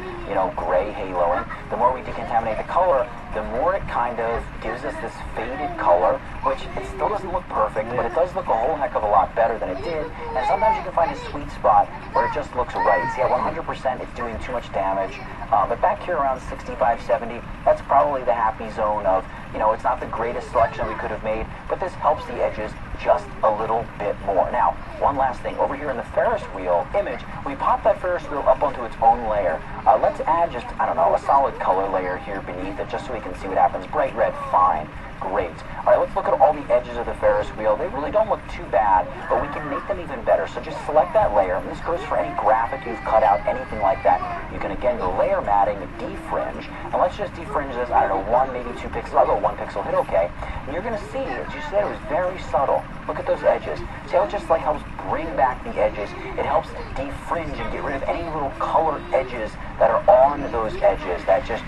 gray haloing. The more we decontaminate the color, the more it kind of gives us this faded color, which it still doesn't look perfect, but it does look a whole heck of a lot better than it did. And sometimes you can find a sweet spot where it just looks right. See, at 100%, it's doing too much damage. But back here around 65, 70, that's probably the happy zone of, it's not the greatest selection we could have made, but this helps the edges just a little bit more. Now, one last thing. Over here in the Ferris wheel image, we pop that Ferris wheel up onto its own layer. Let's add just, a solid color layer here beneath it, just so we can see what happens. Bright red, fine. Great. All right, let's look at all the edges of the Ferris wheel. They really don't look too bad, but we can make them even better. So just select that layer. And this goes for any graphic you've cut out, anything like that. You can, again, go layer matting, defringe. And let's just defringe this, 1, maybe 2 pixels. I'll go 1 pixel, hit OK. And you're going to see, as you said, it was very subtle. Look at those edges. See how it just helps bring back the edges. It helps defringe and get rid of any little colored edges that are on those edges that just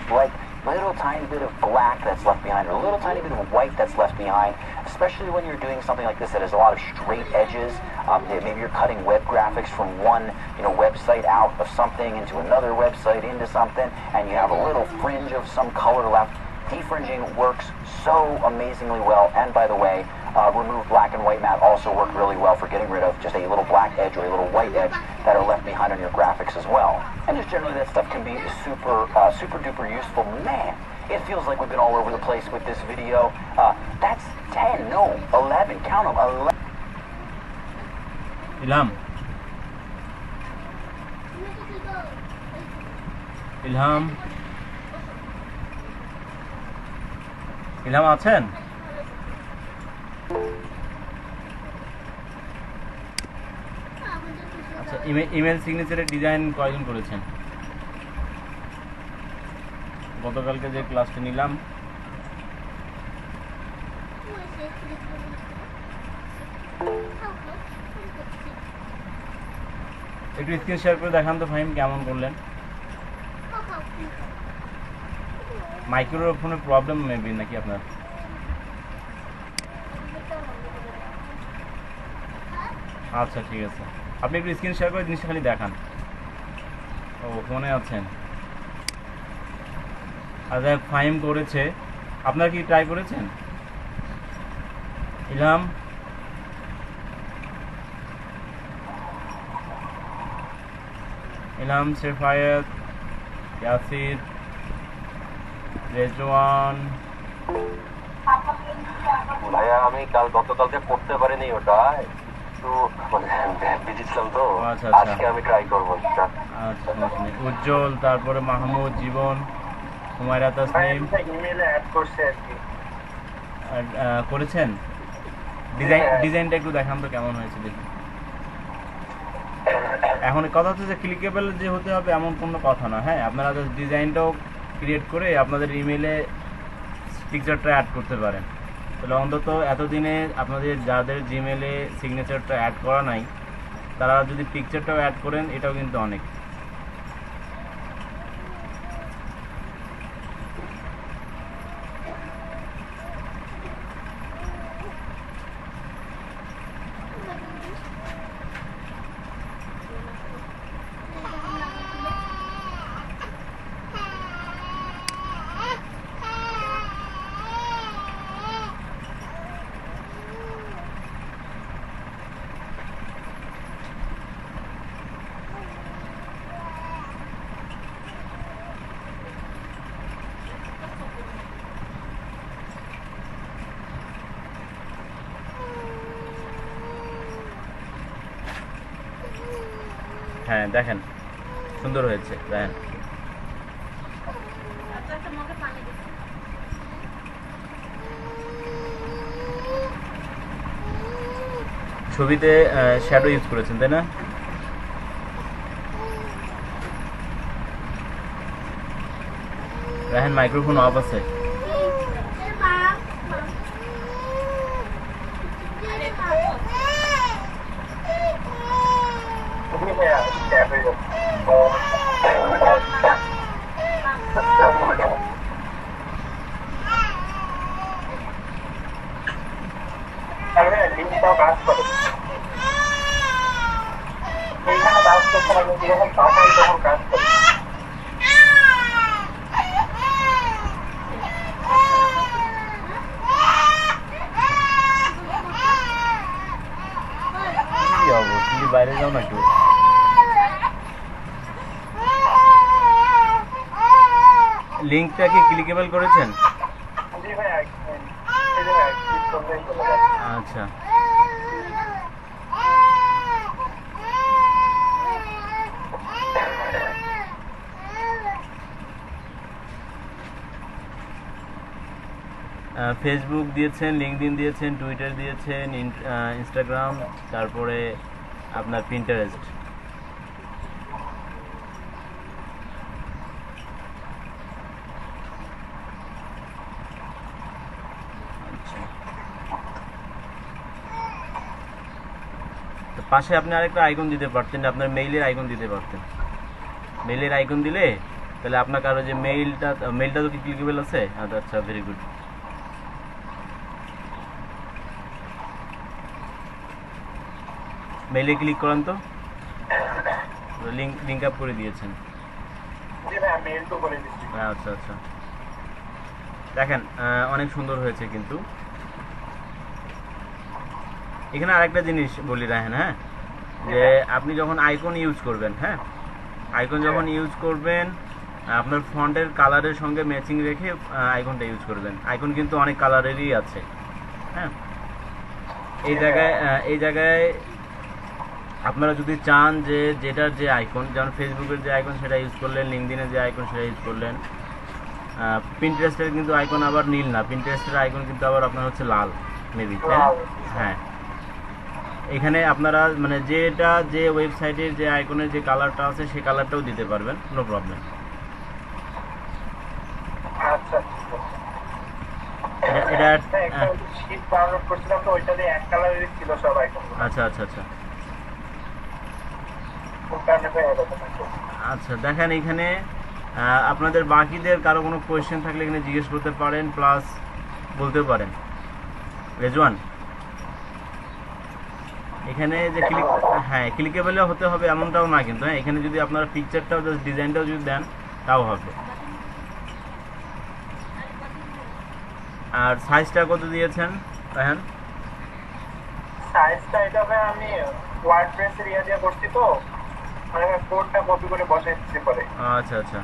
little tiny bit of black that's left behind, or a little tiny bit of white that's left behind, especially when you're doing something like this that has a lot of straight edges. Maybe you're cutting web graphics from one website out of something into another website into something, and you have a little fringe of some color left. Defringing works so amazingly well, and by the way, remove black and white matte also work really well for getting rid of just a little black edge or a little white edge that are left behind on your graphics as well. And just generally that stuff can be super duper useful. Man, it feels like we've been all over the place with this video. That's 10, no, 11, count them, 11. Ilham আছেন? আচ্ছা, email সিগনেচারের design কয়জন করেছেন? গতকালকে যে ক্লাসটা নিলাম, একটু screen share করে দেখান তো ফাহিম, কেমন করলেন? মাইক্রোফোনের প্রবলেম মেবি নাকি আপনার? আচ্ছা ঠিক আছে, আপনি একটু স্ক্রিন শেয়ার করে জিনিসটা খালি দেখান। ও ফোনে আছেন? আচ্ছা, ফাহিম করেছে, আপনারা কি ট্রাই করেছেন? ইলহাম, শেফায়েত, ইয়াসির, রেজওয়ান। ভাইয়া আমি গতকালকে পড়তে পারিনি, ওটা একটু বিজি ছিলাম তো। আজকে আমি ট্রাই করবো। আচ্ছা, উজ্জ্বল, তারপরে মাহমুদ, জীবন, হুমায়রা তাসনিম করেছেন। ডিজাইনটা একটু দেখান তো কেমন হয়েছে দেখি। এখন কথা হচ্ছে যে ক্লিকেবল যে হতে হবে এমন কোনো কথা না। হ্যাঁ, আপনারা ডিজাইনটাও ক্রিয়েট করে আপনাদের ইমেলে পিকচারটা অ্যাড করতে পারেন। তাহলে অন্তত এতদিনে আপনাদের যাদের জিমেলে সিগনেচারটা অ্যাড করা নাই, তারা যদি পিকচারটাও অ্যাড করেন, এটাও কিন্তু অনেক। হ্যাঁ দেখেন, সুন্দর হয়েছে। দেখেন ছবিতে শ্যাডো ইউজ করেছেন, তাই না? রাহেন মাইক্রোফোন অফ আছে। তুমি বাইরে যাও না একটু। লিঙ্কটা কি ক্লিকেবল করেছেন? আচ্ছা ফেসবুক দিয়েছেন, লিঙ্কডইন দিয়েছেন, টুইটার দিয়েছেন, ইনস্টাগ্রাম, তারপরে আপনার পিন্টারেস্ট। পাশে আপনি আরেকটা আইকন দিতে পারতেন, আপনার মেইলের আইকন দিতে পারতেন। মেইলের আইকন দিলে তাহলে আপনার কারো যে মেইলটা তো কি ক্লিকেবল আছে? আচ্ছা ভেরি গুড। মেইলে ক্লিক করেন তো, লিঙ্ক আপ করে দিয়েছেন। আচ্ছা আচ্ছা দেখেন অনেক সুন্দর হয়েছে। কিন্তু এখানে আরেকটা জিনিস বলি রাহেন, হ্যাঁ, যে আপনি যখন আইকন ইউজ করবেন, হ্যাঁ, আইকন যখন ইউজ করবেন আপনার ফন্টের কালারের সঙ্গে ম্যাচিং রেখে আইকনটা ইউজ করবেন। আইকন কিন্তু অনেক কালারেরই আছে, হ্যাঁ। এই জায়গায় আপনারা যদি চান যে যেটার যে আইকন, যেমন ফেসবুকের যে আইকন সেটা ইউজ করলেন, লিঙ্কডইনের যে আইকন সেটা ইউজ করলেন। পিন্টারেস্টের কিন্তু আইকন আবার নীল না, পিন্টারেস্টের আইকন কিন্তু আবার আপনার হচ্ছে লাল মেবি, হ্যাঁ। এখানে আপনারা মানে যে ওয়েবসাইটের যে আইকনের যে কালারটা আছে সেই কালারটাও দিতে পারবেন, নো প্রবলেম। আচ্ছা আচ্ছা আচ্ছা আচ্ছা দেখেন এখানে আপনাদের বাকিদের কারো কোনো কোয়েশ্চেন থাকলে এখানে জিজ্ঞেস করতে পারেন, প্লাস বলতে পারেন। রেজওয়ান, এখানে যে ক্লিকেবল হতে হবে এমনটাও না কিন্তু, হ্যাঁ, এখানে যদি আপনারা পিকচারটাও জাস্ট ডিজাইনটাও যদি দেন তাও হবে। আর সাইজটা কত দিয়েছেন রাহেন? সাইজটা এটা আমি ওয়ার্ডপ্রেসের দিয়ে করছি, তো মানে কোডটা কপি করে বসাই দিতে পারে। আচ্ছা আচ্ছা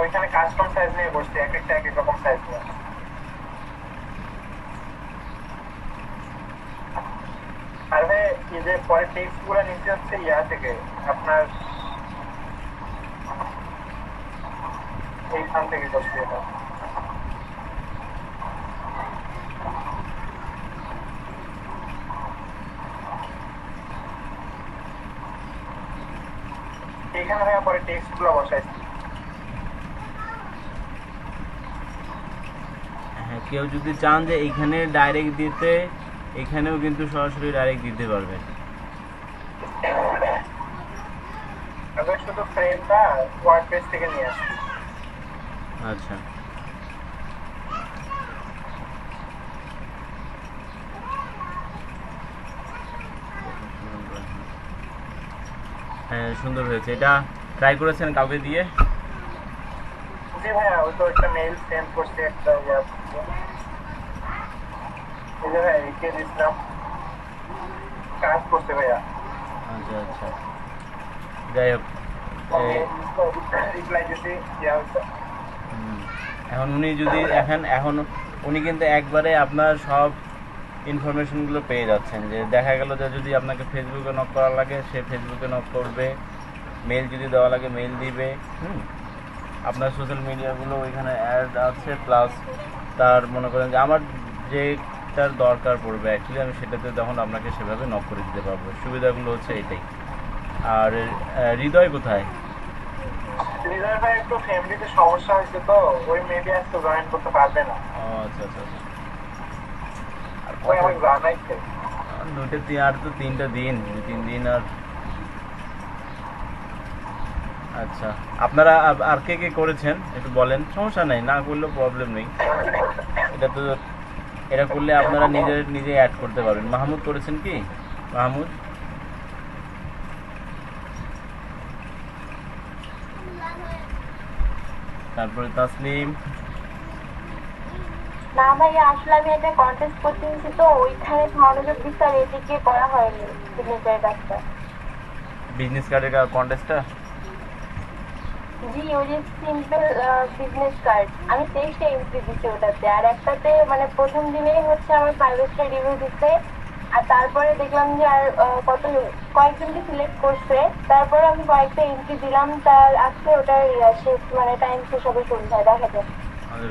ওইখানে কাস্টম সাইজ নিয়ে করছি, এক একটা এক এক রকম সাইজ নিয়ে। আর এই যে পরে টেক্সট গুলো নিচে হচ্ছে ইয়া থেকে আপনার এইখান থেকে করছি এটা। এখানে পরে টেক্সট গুলো বসাইছি। হ্যাঁ, কেউ যদি চান যে এইখানে ডাইরেক্ট দিতে, এখানেও কিন্তু সরাসরি ডাইরেক্ট দিতে পারবেন। শুধু ফ্রেমটা ওয়ার্ডপ্রেস থেকে নিয়ে আসছি। আচ্ছা হ্যাঁ সুন্দর হয়েছে। এটা ট্রাই করেছেন কাউকে দিয়ে? জি ভাইয়া, ওই তো একটা মেইল সেন্ড করছি একটা কাজ করতে ভাইয়া। আচ্ছা আচ্ছা যাই হোক, এখন উনি যদি এখন উনি কিন্তু একবারে আপনার সব ইনফরমেশনগুলো পেয়ে যাচ্ছেন। যে দেখা গেল যে যদি আপনাকে ফেসবুকে নক করা লাগে সে ফেসবুকে নক করবে, মেল যদি দেওয়া লাগে মেল দিবে, আপনার সোশ্যাল মিডিয়াগুলো ওইখানে অ্যাড আছে, প্লাস তার মনে করেন যে আমার যেটার দরকার পড়বে অ্যাকচুয়ালি আমি সেটাতে তখন আপনাকে সেভাবে নক করে দিতে পারবো। সুবিধাগুলো হচ্ছে এটাই। আর হৃদয় কোথায়? হৃদয় ভাই একটু ফ্যামিলিতে সমস্যা হয়েছে তো ওই মেবি আজকে জয়েন করতে পারবে না। আচ্ছা আচ্ছা আচ্ছা। ওই আমাকে জানাইছে। আর তো 3টা দিন, 2-3 দিন আর। আচ্ছা, আপনারা আর কে কে করেছেন একটু বলেন, সমস্যা নাই, না করলেও প্রবলেম নেই। এটা করলে আপনারা নিজে অ্যাড করতে পারবেন। মাহমুদ করেছেন কি? মাহমুদ, তারপরে তাসলিম। না ভাইয়া, আসলে আমি একটা কন্টেস্ট করতে নিয়েছি তো ওইখানে মনোযোগ দিতে আর এদিকে করা হয়নি সিগনেচারের কাজটা। বিজনেস কার্ডের কন্টেস্টটা? জি, ওই যে সিম্পল বিজনেস কার্ড আমি 23টা এন্ট্রি দিচ্ছি ওটাতে, আর একটাতে মানে প্রথম দিনেই হচ্ছে আমার 5 স্টার রিভিউ দিচ্ছে, আর তারপরে দেখলাম যে আর কয়েকজনকে সিলেক্ট করছে, তারপরে আমি কয়েকটা এন্ট্রি দিলাম, তার আজকে ওটার শেষ মানে টাইম শেষ হবে সন্ধ্যায়, দেখা যায়।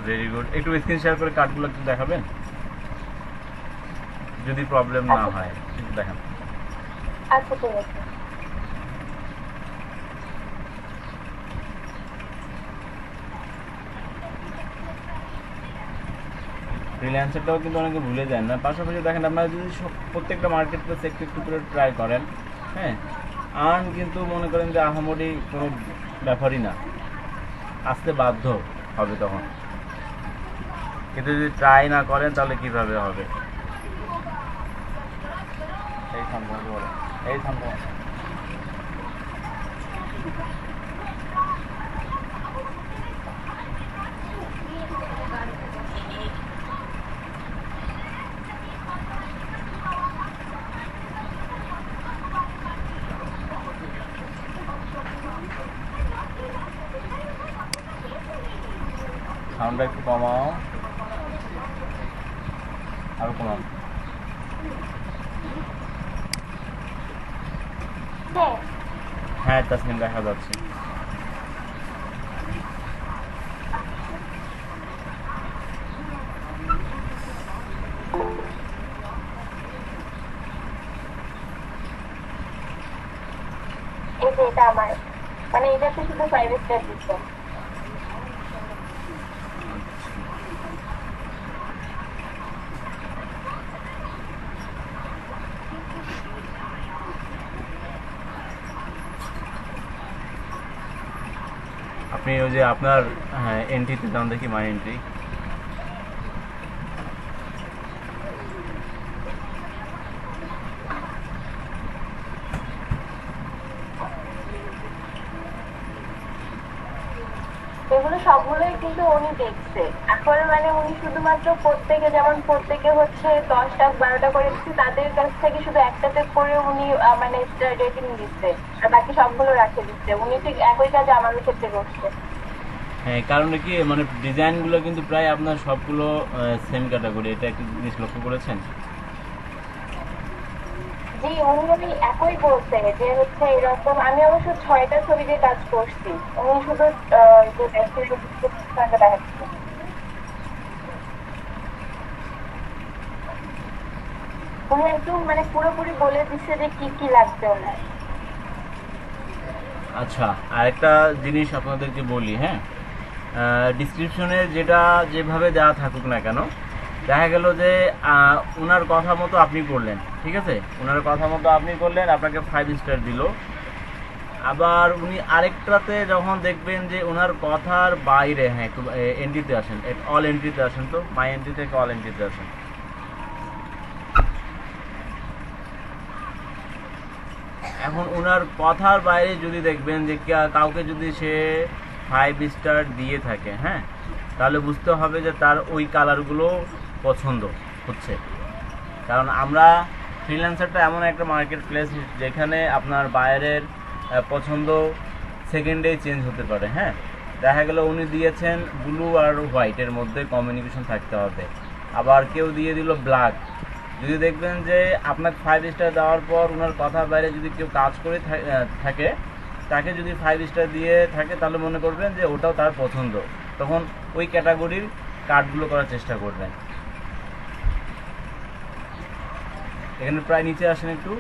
Very good. একটু স্ক্রিন শেয়ার করে কার্ডগুলো একটু দেখাবেন যদি প্রবলেম না হয়, একটু দেখান। আচ্ছা ঠিক আছে। ফ্রিল্যান্সারটাও কিন্তু অনেকে ভুলে যায় না। পাশাপাশি দেখেন, আপনারা যদি প্রত্যেকটা মার্কেট প্লেস একটু একটু করে ট্রাই করেন, হ্যাঁ, আর্ন কিন্তু মনে করেন যে আহামরি কোনো ব্যাপারই না, আসতে বাধ্য হবে তখন। কিন্তু যদি ট্রাই না করেন তাহলে কিভাবে হবে? এই সম্ভব বলে, এই সম্ভব। সাউন্ডটা একটু কমাও, আরো কমাও। হ্যাঁ তাসলিম, দেখা যাচ্ছে। এই যে এটা আমার মানে এটাতে শুধু 5 স্টার দিচ্ছে। আপনি ওই যে আপনার এন্ট্রিতে যান, দেখি মাই এন্ট্রি। এগুলো সবগুলোই কিন্তু উনি দেখছে। এখন মানে উনি শুধুমাত্র প্রত্যেকে হচ্ছে 10টা 12টা করে দিচ্ছে, তাদের কাছ থেকে শুধু একটাতে করে উনি মানে রেটিং দিচ্ছে, আর বাকি সবগুলো রাখে দিচ্ছে। উনি ঠিক একই কাজ আমাদের ক্ষেত্রে করছে। হ্যাঁ, কারণ কি মানে ডিজাইনগুলো কিন্তু প্রায় আপনার সবগুলো সেম ক্যাটাগরি, এটা একটা জিনিস লক্ষ্য করেছেন? জি, উনি একই বলছে যে হচ্ছে এরকম। আমি অবশ্য 6টা ছবি দিয়ে কাজ করছি, উনি শুধু দেখাচ্ছে। উনি একটু মানে পুরোপুরি বলে দিচ্ছে যে কি কি লাগবে ওনার। আচ্ছা, আরেকটা জিনিস আপনাদেরকে বলি, হ্যাঁ, ডিসক্রিপশনে যেটা যেভাবে দেওয়া থাকুক না কেন, দেখা গেল যে ওনার কথা মতো আপনি করলেন, ঠিক আছে, ওনার কথা মতো আপনি করলেন, আপনাকে 5 স্টার দিল। আবার উনি আরেকটাতে যখন দেখবেন যে ওনার কথার বাইরে, হ্যাঁ একটু এন্ট্রিতে আসেন, অল এন্ট্রিতে আসেন, তো মাই এন্ট্রি থেকে অল এন্ট্রিতে আসেন। এখন ওনার কথার বাইরে যদি দেখবেন যে কাউকে যদি সে 5 স্টার দিয়ে থাকে, হ্যাঁ, তাহলে বুঝতে হবে যে তার ওই কালারগুলো পছন্দ হচ্ছে। কারণ আমরা ফ্রিল্যান্সারটা এমন একটা মার্কেট প্লেস যেখানে আপনার বাইরের পছন্দ সেকেন্ডেই চেঞ্জ হতে পারে। হ্যাঁ, দেখা গেল উনি দিয়েছেন ব্লু আর হোয়াইটের মধ্যে কমিউনিকেশন থাকতে হবে, আবার কেউ দিয়ে দিল ব্ল্যাক। যদি দেখবেন যে আপনাকে 5 স্টার দেওয়ার পর ওনার কথার বাইরে যদি কেউ কাজ করে থাকে, তাকে যদি 5 স্টার দিয়ে থাকে, তাহলে মনে করবেন যে ওটাও তার পছন্দ, তখন ওই ক্যাটাগরির কার্ডগুলো করার চেষ্টা করবেন। এখানে প্রায় নিচে আসেন একটু।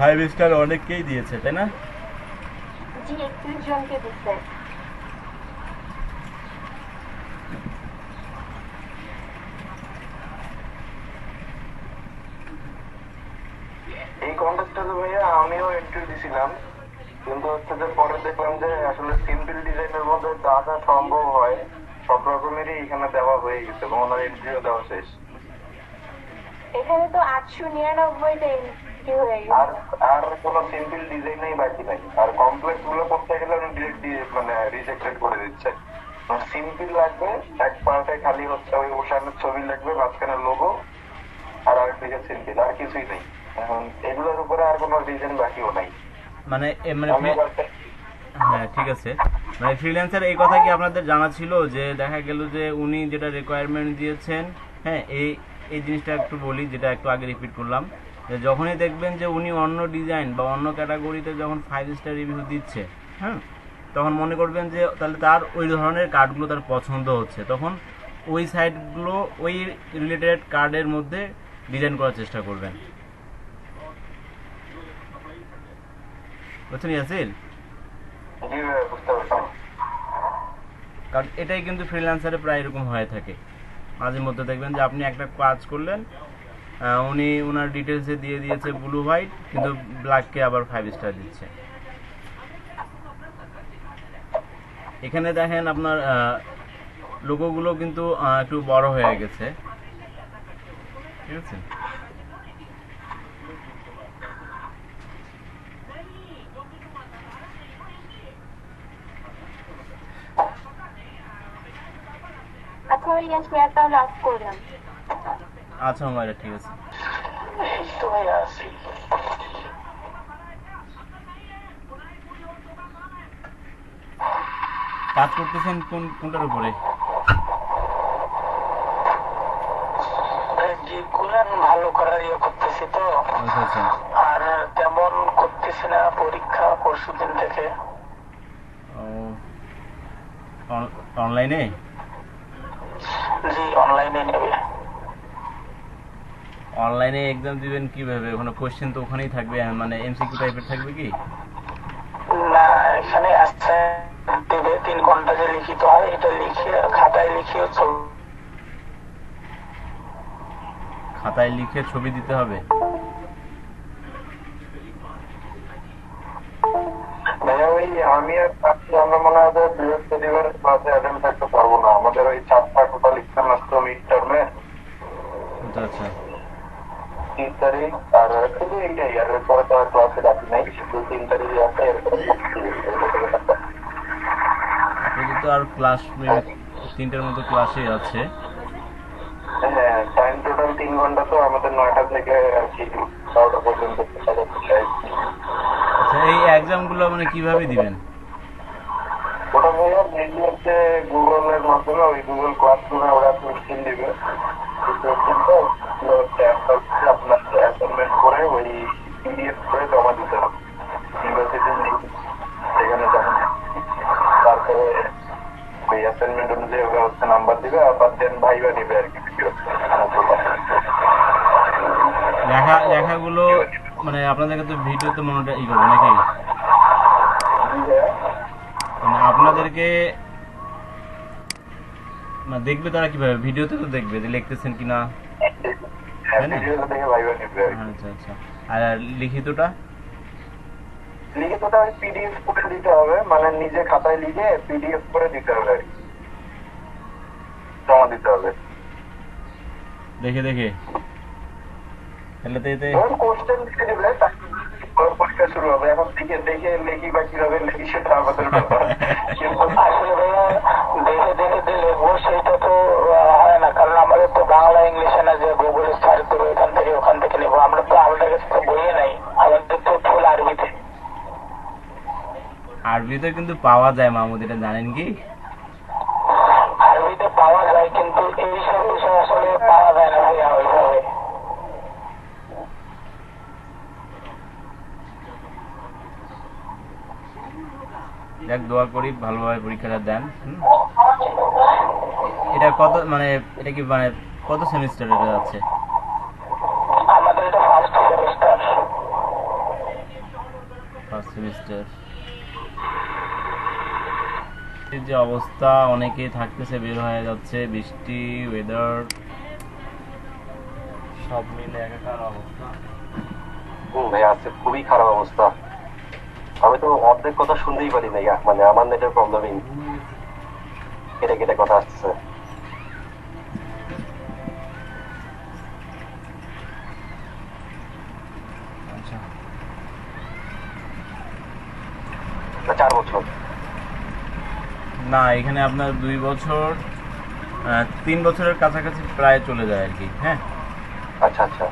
5 স্টার অনেককেই দিয়েছে তাই না? জি 31 জনকে দিচ্ছে। এই কন্টেস্টে ভাইয়া আমিও এন্ট্রি দিছিলাম, কিন্তু হচ্ছে যে পরে দেখলাম যে আসলে সিম্পল ডিজাইনের মধ্যে যা যা সম্ভব হয় সব রকমেরই এখানে দেওয়া হয়ে গেছে এবং ওনার এন্ট্রিও দেওয়া শেষ। এখানে তো 899টা এন্ট্রি হয়ে গেছে। আর কোনো সিম্পল ডিজাইনই বাকি নাই। আর কমপ্লেক্স গুলো করতে গেলে উনি ডিরেক্ট মানে রিজেক্টেড করে দিচ্ছে। সিম্পল লাগবে, এক পার্টে খালি হচ্ছে ওই ওশানের ছবি লাগবে, মাঝখানে লোগো, আর আরেকদিকে সিম্পল, আর কিছুই নেই। এখন এগুলোর উপরে আর কোনো ডিজাইন বাকিও নাই। মানে হ্যাঁ ঠিক আছে, মানে ফ্রিল্যান্সার এই কথা কি আপনাদের জানা ছিল যে দেখা গেল যে উনি যেটা রিকোয়ারমেন্ট দিয়েছেন, হ্যাঁ এই জিনিসটা একটু বলি, যেটা একটু আগে রিপিট করলাম, যে যখনই দেখবেন যে উনি অন্য ডিজাইন বা অন্য ক্যাটাগরিতে যখন 5 স্টার রিভিউ দিচ্ছে, হ্যাঁ, তখন মনে করবেন যে তাহলে তার ওই ধরনের কার্ডগুলো তার পছন্দ হচ্ছে, তখন ওই সাইটগুলো ওই রিলেটেড কার্ডের মধ্যে ডিজাইন করার চেষ্টা করবেন, বুঝছেন ইয়াসির? কারণ এটাই কিন্তু ফ্রিল্যান্সারে প্রায় এরকম হয়ে থাকে। মাঝে মধ্যে দেখবেন যে আপনি একটা কাজ করলেন, উনি ওনার ডিটেলসে দিয়ে দিয়েছে ব্লু হোয়াইট, কিন্তু ব্ল্যাককে আবার 5 স্টার দিচ্ছে। এখানে দেখেন আপনার লোগোগুলো কিন্তু একটু বড় হয়ে গেছে, ঠিক আছে? আচ্ছা ভাইয়া শেয়ারটা অফ করলাম। আচ্ছা মাইরা ঠিক আছে। এই তো ভাইয়া আছি। কাজ করতেছেন কোনটার উপরে? কোরআন ভালো করার ইয়ে করতেছি তো, আচ্ছা আচ্ছা। আর তেমন করতেছি না, পরীক্ষা পরশুদিন থেকে। অনলাইনে? জি অনলাইনে নেবে। অনলাইনে এক্সাম দিবেন কিভাবে? ওখানে কোশ্চেন তো ওখানেই থাকবে, মানে এমসিকিউ টাইপের থাকবে কি? না এখানে আসছে দেবে 3 ঘন্টা যে লিখিত হয়, এটা লিখে খাতায় লিখে খাতায় লিখে ছবি দিতে হবে? ভাইয়া ওই আমি আর আমরা মনে হয় বৃহস্পতিবার ক্লাসে অ্যাটেন্ড থাকতে পারবো না, আমাদের ওই 4টা টোটাল এক্সাম আসতো মিড টার্মে। আচ্ছা আচ্ছা। 3 তারিখ আর শুধু এইটাই, আর পরে তো আর ক্লাসে ডাকি নাই, শুধু 3 তারিখে আছে। আপনাদের তো আর ক্লাস 3টার মতো ক্লাসই আছে। হ্যাঁ টাইম টোটাল 3 ঘন্টা, তো আমাদের 9টা থেকে আর কি 12টা পর্যন্ত। আচ্ছা এই এক্সামগুলো মানে কিভাবে দিবেন? ওটা ভাইয়া মেনলি হচ্ছে গুগলের মাধ্যমে, ওই গুগল ক্লাসরুমে ওরা কোশ্চেন দিবে, আপনার অ্যাসাইনমেন্ট করে ওই পিডিএফ করে জমা দিতে হবে ইউনিভার্সিটির লিঙ্ক, সেখানে জমা। তারপরে ওই অ্যাসাইনমেন্ট অনুযায়ী ওরা হচ্ছে নাম্বার দিবে, আবার দেন ভাইবা দিবে আর কি। লেখাগুলো মানে আপনাদেরকে তো ভিডিওতে মনে ই করবে নাকি? মানে আপনাদেরকে দেখবে তারা কিভাবে? ভিডিওতে তো দেখবে যে লিখতেছেন কিনা, তাই না? আচ্ছা আচ্ছা। আর লিখিতটা? লিখিতটা ওই পিডিএফ করে দিতে হবে, মানে নিজে খাতায় লিখে পিডিএফ করে দিতে হবে আর কি, জমা দিতে হবে দেখে দেখে। তাহলে তো এতে কোশ্চেন লিখে দিবে, পরীক্ষা শুরু হবে। এখন দেখে দেখে লেখি বা কিভাবে লেখি সেটা আমাদের ব্যাপার, কিন্তু আসলে ভাইয়া দেখে দেখে দিলে সেটা তো হয় না, কারণ আমাদের তো বাংলা ইংলিশে না যে গুগলে সার্চ করে ওখান থেকে নেবো, আমরা তো আমাদের কাছে তো বইয়ে নাই, আমাদের তো ফুল আরবিতে। আরবিতে কিন্তু পাওয়া যায় মাহমুদ, এটা জানেন কি? আরবিতে পাওয়া যায়, কিন্তু এইসব বিষয় আসলে পাওয়া যায় না ভাইয়া ওইভাবে। দেখ দোয়া করি ভালোভাবে পরীক্ষাটা দেন। এটা কত মানে এটা কি মানে কত সেমিস্টার এটা যাচ্ছে? আমাদের এটা ফার্স্ট সেমিস্টার। সেমিস্টার। এই যে অবস্থা, অনেকেই থাকতেছে, বের হয়ে যাচ্ছে, বৃষ্টি, ওয়েদার সব মিলে একাকার অবস্থা। ভাই আজকে খুবই খারাপ অবস্থা। আমি তো অর্ধেক কথা শুনতেই পারি না, মানে আমার নেটের প্রবলেমই, কেটে কেটে কথা আসতেছে। আচ্ছা, 4 বছর না এখানে আপনার 2 বছর 3 বছরের কাছাকাছি প্রায় চলে যায় আর কি। হ্যাঁ, আচ্ছা আচ্ছা।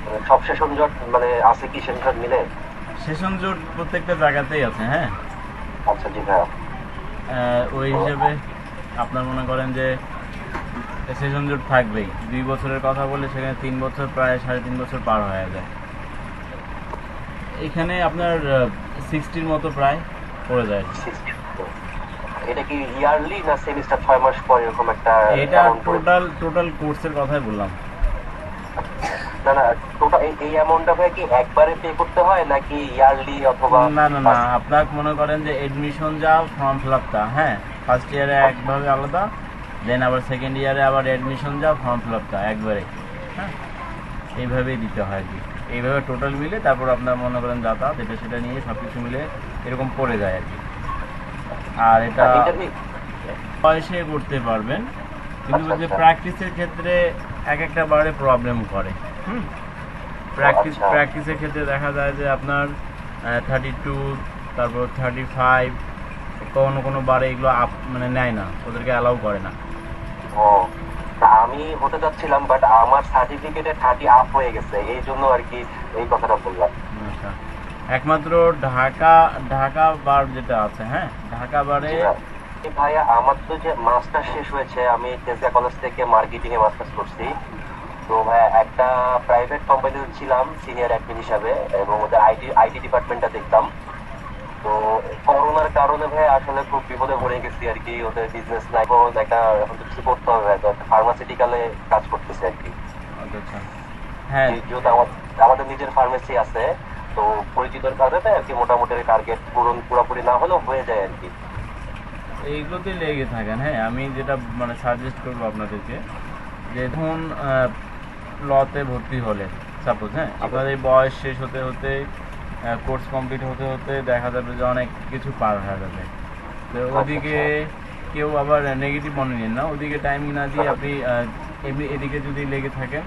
মানে সব সেশন জট মানে আছে কি সেশন মিলে? সেশন জোট প্রত্যেকটা জায়গাতেই আছে। হ্যাঁ, আচ্ছা জি ভাইয়া। ওই হিসেবে আপনার মনে করেন যে সেশন জোট থাকবেই। 2 বছরের কথা বলে সেখানে 3 বছর, প্রায় 3.5 বছর পার হয়ে যায়। এখানে আপনার 60-র মতো প্রায় পড়ে যায়। এটা কি ইয়ারলি না সেমিস্টার 6 মাস পর এরকম একটা? এটা টোটাল কোর্সের কথাই বললাম। না না, টোটাল এই অ্যামাউন্টটা ভাই কি একবারে পে করতে হয় নাকি ইয়ারলি অথবা? না, আপনার মনে করেন যে এডমিশন যা ফর্ম ফিল আপটা, হ্যাঁ, ফার্স্ট ইয়ারে একভাবে আলাদা, দেন আবার সেকেন্ড ইয়ারে আবার অ্যাডমিশন যা ফর্ম ফিল আপটা একবারে, হ্যাঁ, এইভাবেই দিতে হয় আর কি। এইভাবে টোটাল মিলে তারপর আপনার মনে করেন যাতায়াত এটা সেটা নিয়ে সব কিছু মিলে এরকম পড়ে যায় আর কি। আর এটা বয়সে করতে পারবেন, কিন্তু যে প্র্যাকটিসের ক্ষেত্রে এক একটা বারে প্রবলেম করে। প্র্যাকটিসের ক্ষেত্রে দেখা যায় যে আপনার 32, তারপর 35, কোনো বারে এগুলো আপ মানে নেয় না, ওদেরকে অ্যালাউ করে না। আমি হতে যাচ্ছিলাম, বাট আমার সার্টিফিকেটে 30 আপ হয়ে গেছে, এই জন্য আর কি এই কথাটা বললাম। আচ্ছা, একমাত্র ঢাকা বার যেটা আছে, হ্যাঁ, ঢাকা বারে ভাইয়া আমার তো যে মাস্টার শেষ হয়েছে, আমি তেজগাঁ কলেজ থেকে মার্কেটিং এ মাস্টার্স করছি। তো ভাইয়া একটা প্রাইভেট কোম্পানিতে ছিলাম সিনিয়র অ্যাডমিন হিসাবে, এবং ওদের আইটি ডিপার্টমেন্টটা দেখতাম। তো করোনার কারণে ভাই আসলে খুব বিপদে পড়ে গেছি আর কি। ওদের বিজনেস নাই, একটা এখন তো কিছু করতে হবে, ফার্মাসিউটিক্যালে কাজ করতেছে আর কি। আচ্ছা, হ্যাঁ, যেহেতু আমাদের নিজের ফার্মেসি আছে, তো পরিচিতর কারণে আর কি মোটামুটি টার্গেট পুরোপুরি না হলেও হয়ে যায় আর কি। এইগুলোতে লেগে থাকেন। হ্যাঁ, আমি যেটা মানে সাজেস্ট করবো আপনাদেরকে, যে ধরুন লতে ভর্তি হলে সাপোজ, হ্যাঁ, আপনাদের বয়স শেষ হতে হতে, কোর্স কমপ্লিট হতে হতে দেখা যাবে যে অনেক কিছু পার হয়ে যাবে। তো ওদিকে কেউ আবার নেগেটিভ মনে নিন না, ওদিকে টাইমিং না দিয়ে আপনি এমনি এদিকে যদি লেগে থাকেন,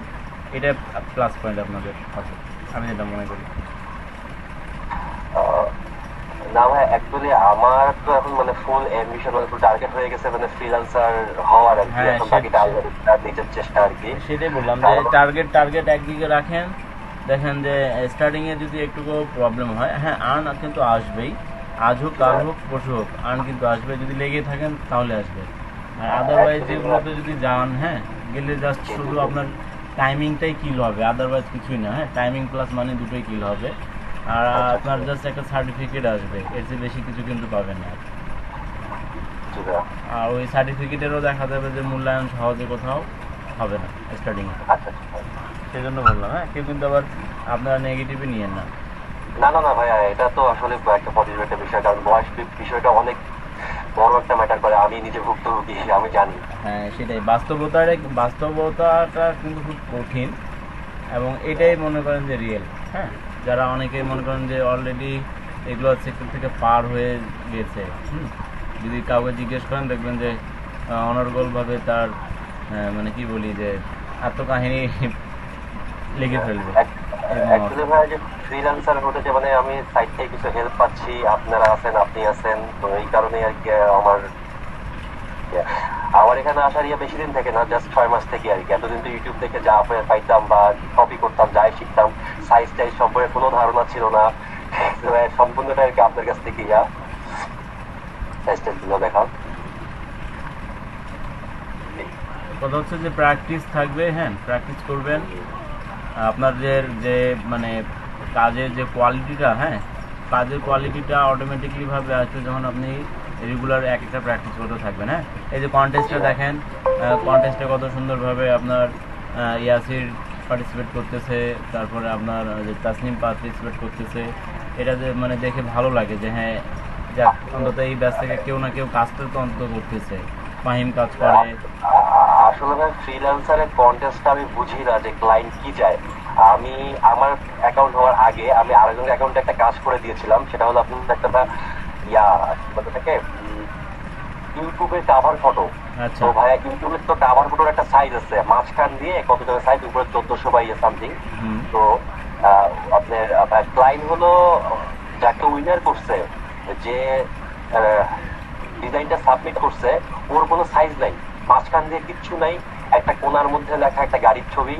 এটা প্লাস পয়েন্ট আপনাদের আছে, আমি যেটা মনে করি। না ভাই, অ্যাকচুয়ালি আমার তো এখন মানে ফুল অ্যাম্বিশন, ফুল টার্গেট হয়ে গেছে মানে ফ্রিল্যান্সার হওয়ার আর কি। এখন বাকিটা নিজের চেষ্টা আর কি। সেটাই বললাম যে টার্গেট একদিকে রাখেন, দেখেন যে স্টার্টিং এ যদি একটুকু প্রবলেম হয়, হ্যাঁ, আর্ন কিন্তু আসবেই, আজ হোক কাল হোক পরশু হোক, আর্ন কিন্তু আসবে, যদি লেগে থাকেন তাহলে আসবে। আর আদারওয়াইজ যেগুলোতে যদি যান, হ্যাঁ, গেলে জাস্ট শুধু আপনার টাইমিংটাই কিল হবে, আদারওয়াইজ কিছুই না। হ্যাঁ, টাইমিং প্লাস মানে দুটোই কিল হবে, আর আপনার জাস্ট একটা সার্টিফিকেট আসবে, এর চেয়ে বেশি কিছু কিন্তু পাবেন না। আর ওই সার্টিফিকেটেরও দেখা যাবে যে মূল্যায়ন সহজে কোথাও হবে না স্টার্টিংয়ে। সেই জন্য বললাম, হ্যাঁ, কেউ কিন্তু আবার আপনারা নেগেটিভে নিয়েন না। না ভাইয়া, এটা তো আসলে একটা পজিটিভ একটা বিষয়, কারণ বয়স বিষয়টা অনেক বড় একটা ম্যাটার করে। আমি নিজে ভুক্তভোগী, আমি জানি। হ্যাঁ, সেটাই, বাস্তবতাটা কিন্তু খুব কঠিন, এবং এটাই মনে করেন যে রিয়েল। হ্যাঁ, যারা অনেকে মনে করেন যে অলরেডি এগুলো সেক্টর থেকে পার হয়ে গেছে, যদি কাউকে জিজ্ঞেস করেন দেখবেন যে অনর্গলভাবে তার মানে কি বলি যে আত্মকাহিনী লিখে ফেলবে। অ্যাকচুয়ালি ভাই, যে ফ্রিল্যান্সার হতে যে মানে আমি সাইড থেকে কিছু হেল্প পাচ্ছি, আপনারা আছেন, আপনি আছেন, তো এই কারণে আর কি আমার এখানে আসার বেশি দিন থেকে না, জাস্ট 6 মাস থেকে আর কি। এতদিন তো ইউটিউব থেকে যা পাইতাম বা কপি করতাম, যাই শিখতাম, সাইজ টাইজ সম্পর্কে কোনো ধারণা ছিল না। সম্পূর্ণটা আর কি আপনার কাছ থেকে সাইজ টাইজগুলো দেখা। কথা হচ্ছে যে প্র্যাকটিস থাকবে, হ্যাঁ, প্র্যাকটিস করবেন। আপনাদের যে মানে কাজের যে কোয়ালিটিটা, হ্যাঁ, কাজের কোয়ালিটিটা অটোমেটিকলি ভাবে আসবে যখন আপনি রেগুলার একটা প্র্যাকটিস করতে থাকবেন। হ্যাঁ, এই যে কন্টেস্টটা দেখেন, কন্টেস্টে কত সুন্দরভাবে আপনার ইয়াসির পার্টিসিপেট করতেছে, তারপরে আপনার যে তাসনিম পার্টিসিপেট করতেছে, এটা যে মানে দেখে ভালো লাগে যে হ্যাঁ যাক অন্তত এই ব্যাচ থেকে কেউ না কেউ কাজটা তো অন্তত করতেছে, ফাহিম কাজ করে। আসলে ভাই ফ্রিল্যান্সারের কন্টেস্টটা আমি বুঝি না যে ক্লায়েন্ট কি চায়। আমি আমার অ্যাকাউন্ট হওয়ার আগে আমি আরেকজনের অ্যাকাউন্টে একটা কাজ করে দিয়েছিলাম, সেটা হলো আপনার একটা ইয়া বলতে থাকে ইউটিউবের কাভার ফটো। আচ্ছা তো ভাইয়া ইউটিউবের তো কাভার ফটোর একটা সাইজ আছে, মাঝখান দিয়ে কত টাকা সাইজ, উপরে 1400 বাই সামথিং। তো আপনার ক্লায়েন্ট হলো যাকে উইনার করছে, যে ডিজাইনটা সাবমিট করছে, ওর কোনো সাইজ নাই, মাঝখান দিয়ে কিচ্ছু নাই, একটা কোণার মধ্যে লেখা একটা গাড়ির ছবি।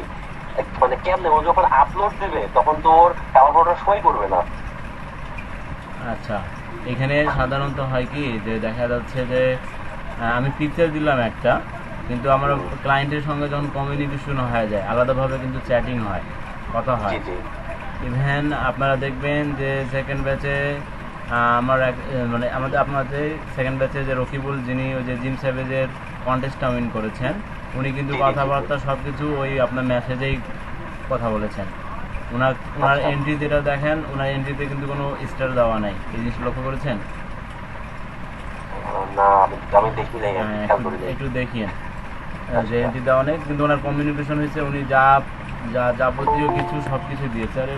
মানে কেমনে ও যখন আপলোড দেবে তখন তো ওর কাভার ফটো সই করবে না। আচ্ছা, এখানে সাধারণত হয় কি যে দেখা যাচ্ছে যে আমি পিকচার দিলাম একটা, কিন্তু আমার ক্লায়েন্টের সঙ্গে যখন কমিউনিকেশন হয়ে যায় আলাদাভাবে কিন্তু চ্যাটিং হয়, কথা হয়। ইভেন আপনারা দেখবেন যে সেকেন্ড ব্যাচে আমার মানে আপনাদের সেকেন্ড ব্যাচে যে রকিবুল, যিনি ওই যে জিম স্যাভেজের কন্টেস্টটা উইন করেছেন, উনি কিন্তু কথাবার্তা সব কিছু ওই আপনার মেসেজেই কথা বলেছেন। ওনার এন্ট্রি যেটা দেখেন, ওনার এন্ট্রিতে কিন্তু কোনো স্টার দেওয়া নাই, এই জিনিসটা লক্ষ্য করেছেন? না আমি দেখি নাই, একটু দেখিয়ে যে এন্ট্রি দেওয়া নেই, কিন্তু ওনার কমিউনিকেশন হয়েছে, উনি যাবতীয় কিছু সব কিছু দিয়েছে। আরে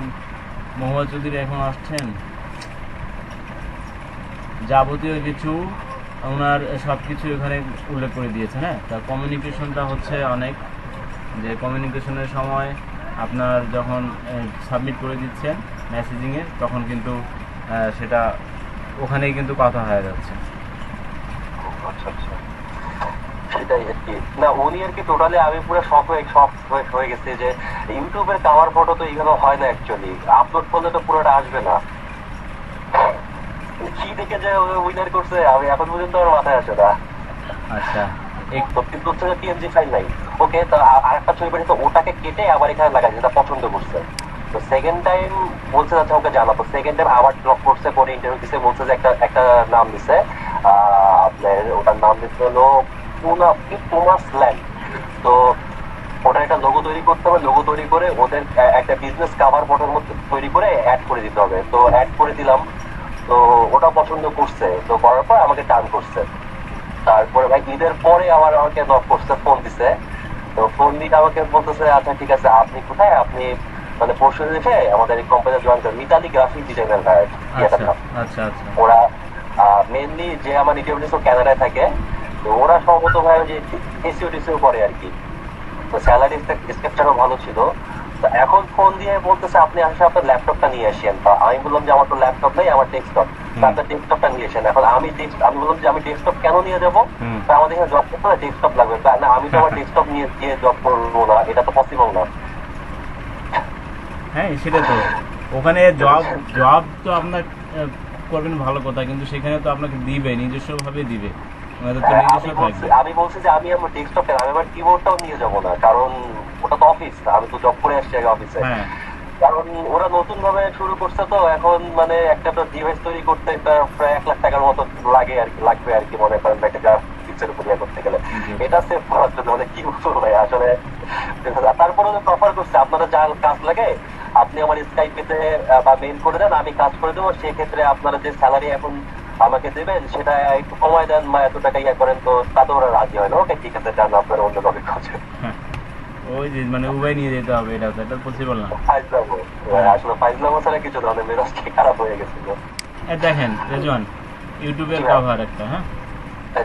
মোহাম্মদ চৌধুরী এখন আসছেন, যাবতীয় কিছু ওনার সব কিছু এখানে উল্লেখ করে দিয়েছে। হ্যাঁ, তার কমিউনিকেশনটা হচ্ছে অনেক, যে কমিউনিকেশনের সময় আপনার যখন সাবমিট করে দিচ্ছেন মেসেজিংয়ে, তখন কিন্তু সেটা ওখানেই কিন্তু কথা হয়ে যাচ্ছে। আচ্ছা আচ্ছা, সেটাই আর কি। না উনি আর কি টোটালি আমি পুরো শক হয়ে গেছে যে ইউটিউবের কাভার ফটো তো এইভাবে হয় না অ্যাকচুয়ালি, আপলোড করলে তো পুরোটা আসবে না। কি দেখে যে উইনার করছে আমি এখন পর্যন্ত আমার মাথায় আসে না। আচ্ছা, কিন্তু হচ্ছে যে পিএনজি ফাইল নাই, ওকে, তো আরেকটা ছবি পাঠিয়েছে, ওটাকে কেটে আবার এখানে লাগাই, যেটা পছন্দ করছে। তো সেকেন্ড টাইম বলছে আচ্ছা ওকে জানাবো, সেকেন্ড টাইম আবার ড্রপ করছে, পরে ইন্টারভিউ দিচ্ছে, বলছে যে একটা নাম দিছে, আপনার ওটার নাম দিচ্ছে হলো পুমাস ল্যান্ড। তো ওটা একটা লোগো তৈরি করতে হবে, লোগো তৈরি করে ওদের একটা বিজনেস কাভার ফটোর মধ্যে তৈরি করে অ্যাড করে দিতে হবে। তো অ্যাড করে দিলাম, তো ওটা পছন্দ করছে, তো করার পর আমাকে টার্ন করছে। তারপরে ভাই ঈদের পরে আবার আমাকে নক করছে, ফোন দিছে। তো ফোন দিয়ে আমাকে বলতেছে আচ্ছা ঠিক আছে, আপনি কোথায়, আপনি মানে পরশু দিনে আমাদের এই কোম্পানি জয়েন করেন, মিতালি গ্রাফিক ডিজাইনার ভাই। ওরা মেনলি যে আমার ইন্টারভিউ ক্যানাডায় থাকে, তো ওরা সম্ভবত ভাই যে এসিও টিসিও করে আর কি। তো স্যালারি স্ট্রাকচারও ভালো ছিল। তো এখন ফোন দিয়ে বলতেছে আপনি আসলে আপনার ল্যাপটপটা নিয়ে আসেন। তা আমি বললাম যে আমার তো ল্যাপটপ নেই, আমার ডেস্কটপ। আপনার ডেস্কটপটা নিয়ে আসেন। এখন আমি বললাম যে আমি ডেস্কটপ কেন নিয়ে যাবো, তা আমাদের এখানে জব করতে হলে ডেস্কটপ লাগবে। না আমি তো আমার ডেস্কটপ নিয়ে গিয়ে জব করবো না, এটা তো পসিবল না। হ্যাঁ সেটা তো, ওখানে জব তো আপনার করবেন ভালো কথা, কিন্তু সেখানে তো আপনাকে দিবে, নিজস্ব ভাবে দিবে, আমি বলছি যে আমি আমার ডেস্কটপ আমি আমার কিবোর্ডটাও নিয়ে যাবো না, কারণ ওটা তো অফিস, আমি তো জব করে আসছি আগে অফিসে। কারণ ওরা নতুন ভাবে শুরু করছে, তো এখন মানে একটা তো ডিভাইস তৈরি করতে প্রায় 1 লাখ টাকার মতো লাগবে আর কি, মনে করেন একটা গ্রাফিক্সের উপর ইয়ে করতে গেলে। এটা সেভ করার জন্য মানে কি বলবো ভাই আসলে। তারপরে অফার করছে আপনারা যা কাজ লাগে আপনি আমার স্কাইপেতে বা মেইল করে দেন, আমি কাজ করে দেবো। সেক্ষেত্রে আপনারা যে স্যালারি এখন আমাকে দেবেন সেটা একটু কমায় দেন বা এত টাকা ইয়ে করেন, তো তাতে ওরা রাজি হয় না। ওকে ঠিক আছে, জানো আপনারা অন্য ভাবে খোঁজেন। ওই যে মানে উভয় নিয়ে যেতে হবে, এটা পসিবল না। আসলে ফাইজলামো ছাড়া কিছু না, মেজাজটা খারাপ হয়ে গেছিল। দেখেন রেজওয়ান, ইউটিউবের কভার একটা, হ্যাঁ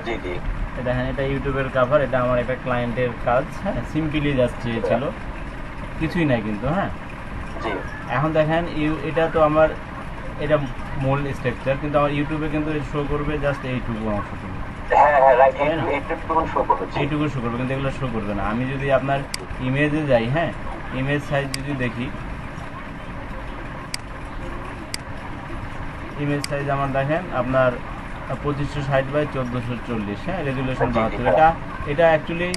জি জি, দেখেন এটা ইউটিউবের কভার, এটা আমার একটা ক্লায়েন্টের কাজ। হ্যাঁ, সিম্পলি জাস্ট চেয়েছিল, কিছুই নাই কিন্তু। হ্যাঁ জি, এখন দেখেন এটা তো আমার এটা মূল স্ট্রাকচার, কিন্তু আমার ইউটিউবে কিন্তু শো করবে জাস্ট এইটুকু অংশটুকু। এইটুকু শো করবে, কিন্তু এগুলো শো করবে না। আমি যদি আপনার ইমেজে যাই, হ্যাঁ ইমেজ সাইজ যদি দেখি, ইমেজ সাইজ আমার দেখেন আপনার 2560 বাই 1440, হ্যাঁ রেজুলেশন 72। এটা অ্যাকচুয়ালি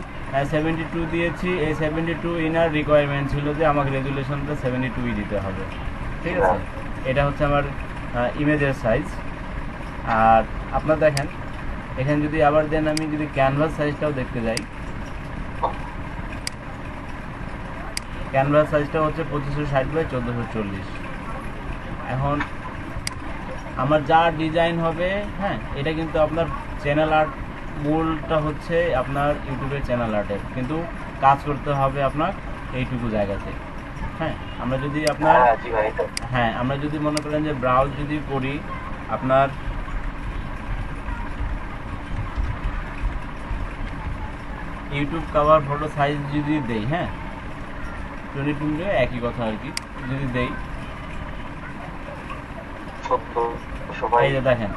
72 দিয়েছি। এই 72 ইনার রিকোয়ারমেন্ট ছিল যে আমাকে রেজুলেশনটা 72ই দিতে হবে, ঠিক আছে। এটা হচ্ছে আমার ইমেজের সাইজ। আর আপনার দেখেন এখানে যদি আবার দেন, আমি যদি ক্যানভাস সাইজটাও দেখতে যাই, ক্যানভাস সাইজটা হচ্ছে 2560 বাই 1440। এখন আমার যা ডিজাইন হবে, হ্যাঁ, এটা কিন্তু আপনার চ্যানেল আর্ট, মূলটা হচ্ছে আপনার ইউটিউবের চ্যানেল আর্টের, কিন্তু কাজ করতে হবে আপনার এইটুকু জায়গাতে। হ্যাঁ, আমরা যদি আপনার হ্যাঁ আমরা যদি মনে করেন যে ব্রাউজ যদি করি, আপনার ইউটিউব কভার ফটো সাইজ যদি দেই, হ্যাঁ 22 একই কথা আর কি, যদি দেই, এই যে দেখেন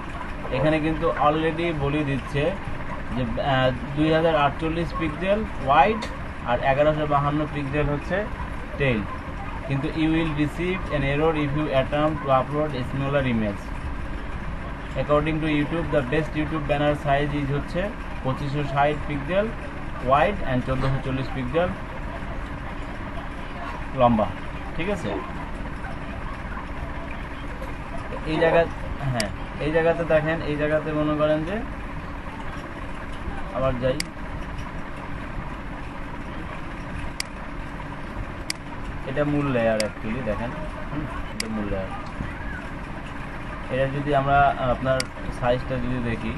এখানে কিন্তু অলরেডি বলে দিচ্ছে যে 2048 পিক্সেল ওয়াইড আর 1152 পিক্সেল হচ্ছে টেল, কিন্তু you will receive an error if you attempt to upload a smaller image. According to YouTube the best YouTube banner size is হচ্ছে 2560 পিক্সেল ওয়াইড অ্যান্ড 1440 পিক্সেল লম্বা। ঠিক আছে, এই জায়গা, হ্যাঁ এই জায়গাতে দেখেন, এই জায়গাতে মনে করেন যে আবার যাই, এটা মূল লেয়ার অ্যাকচুয়ালি, দেখেন এটা মূল লেয়ার। এটা যদি আমরা আপনার সাইজটা যদি দেখি,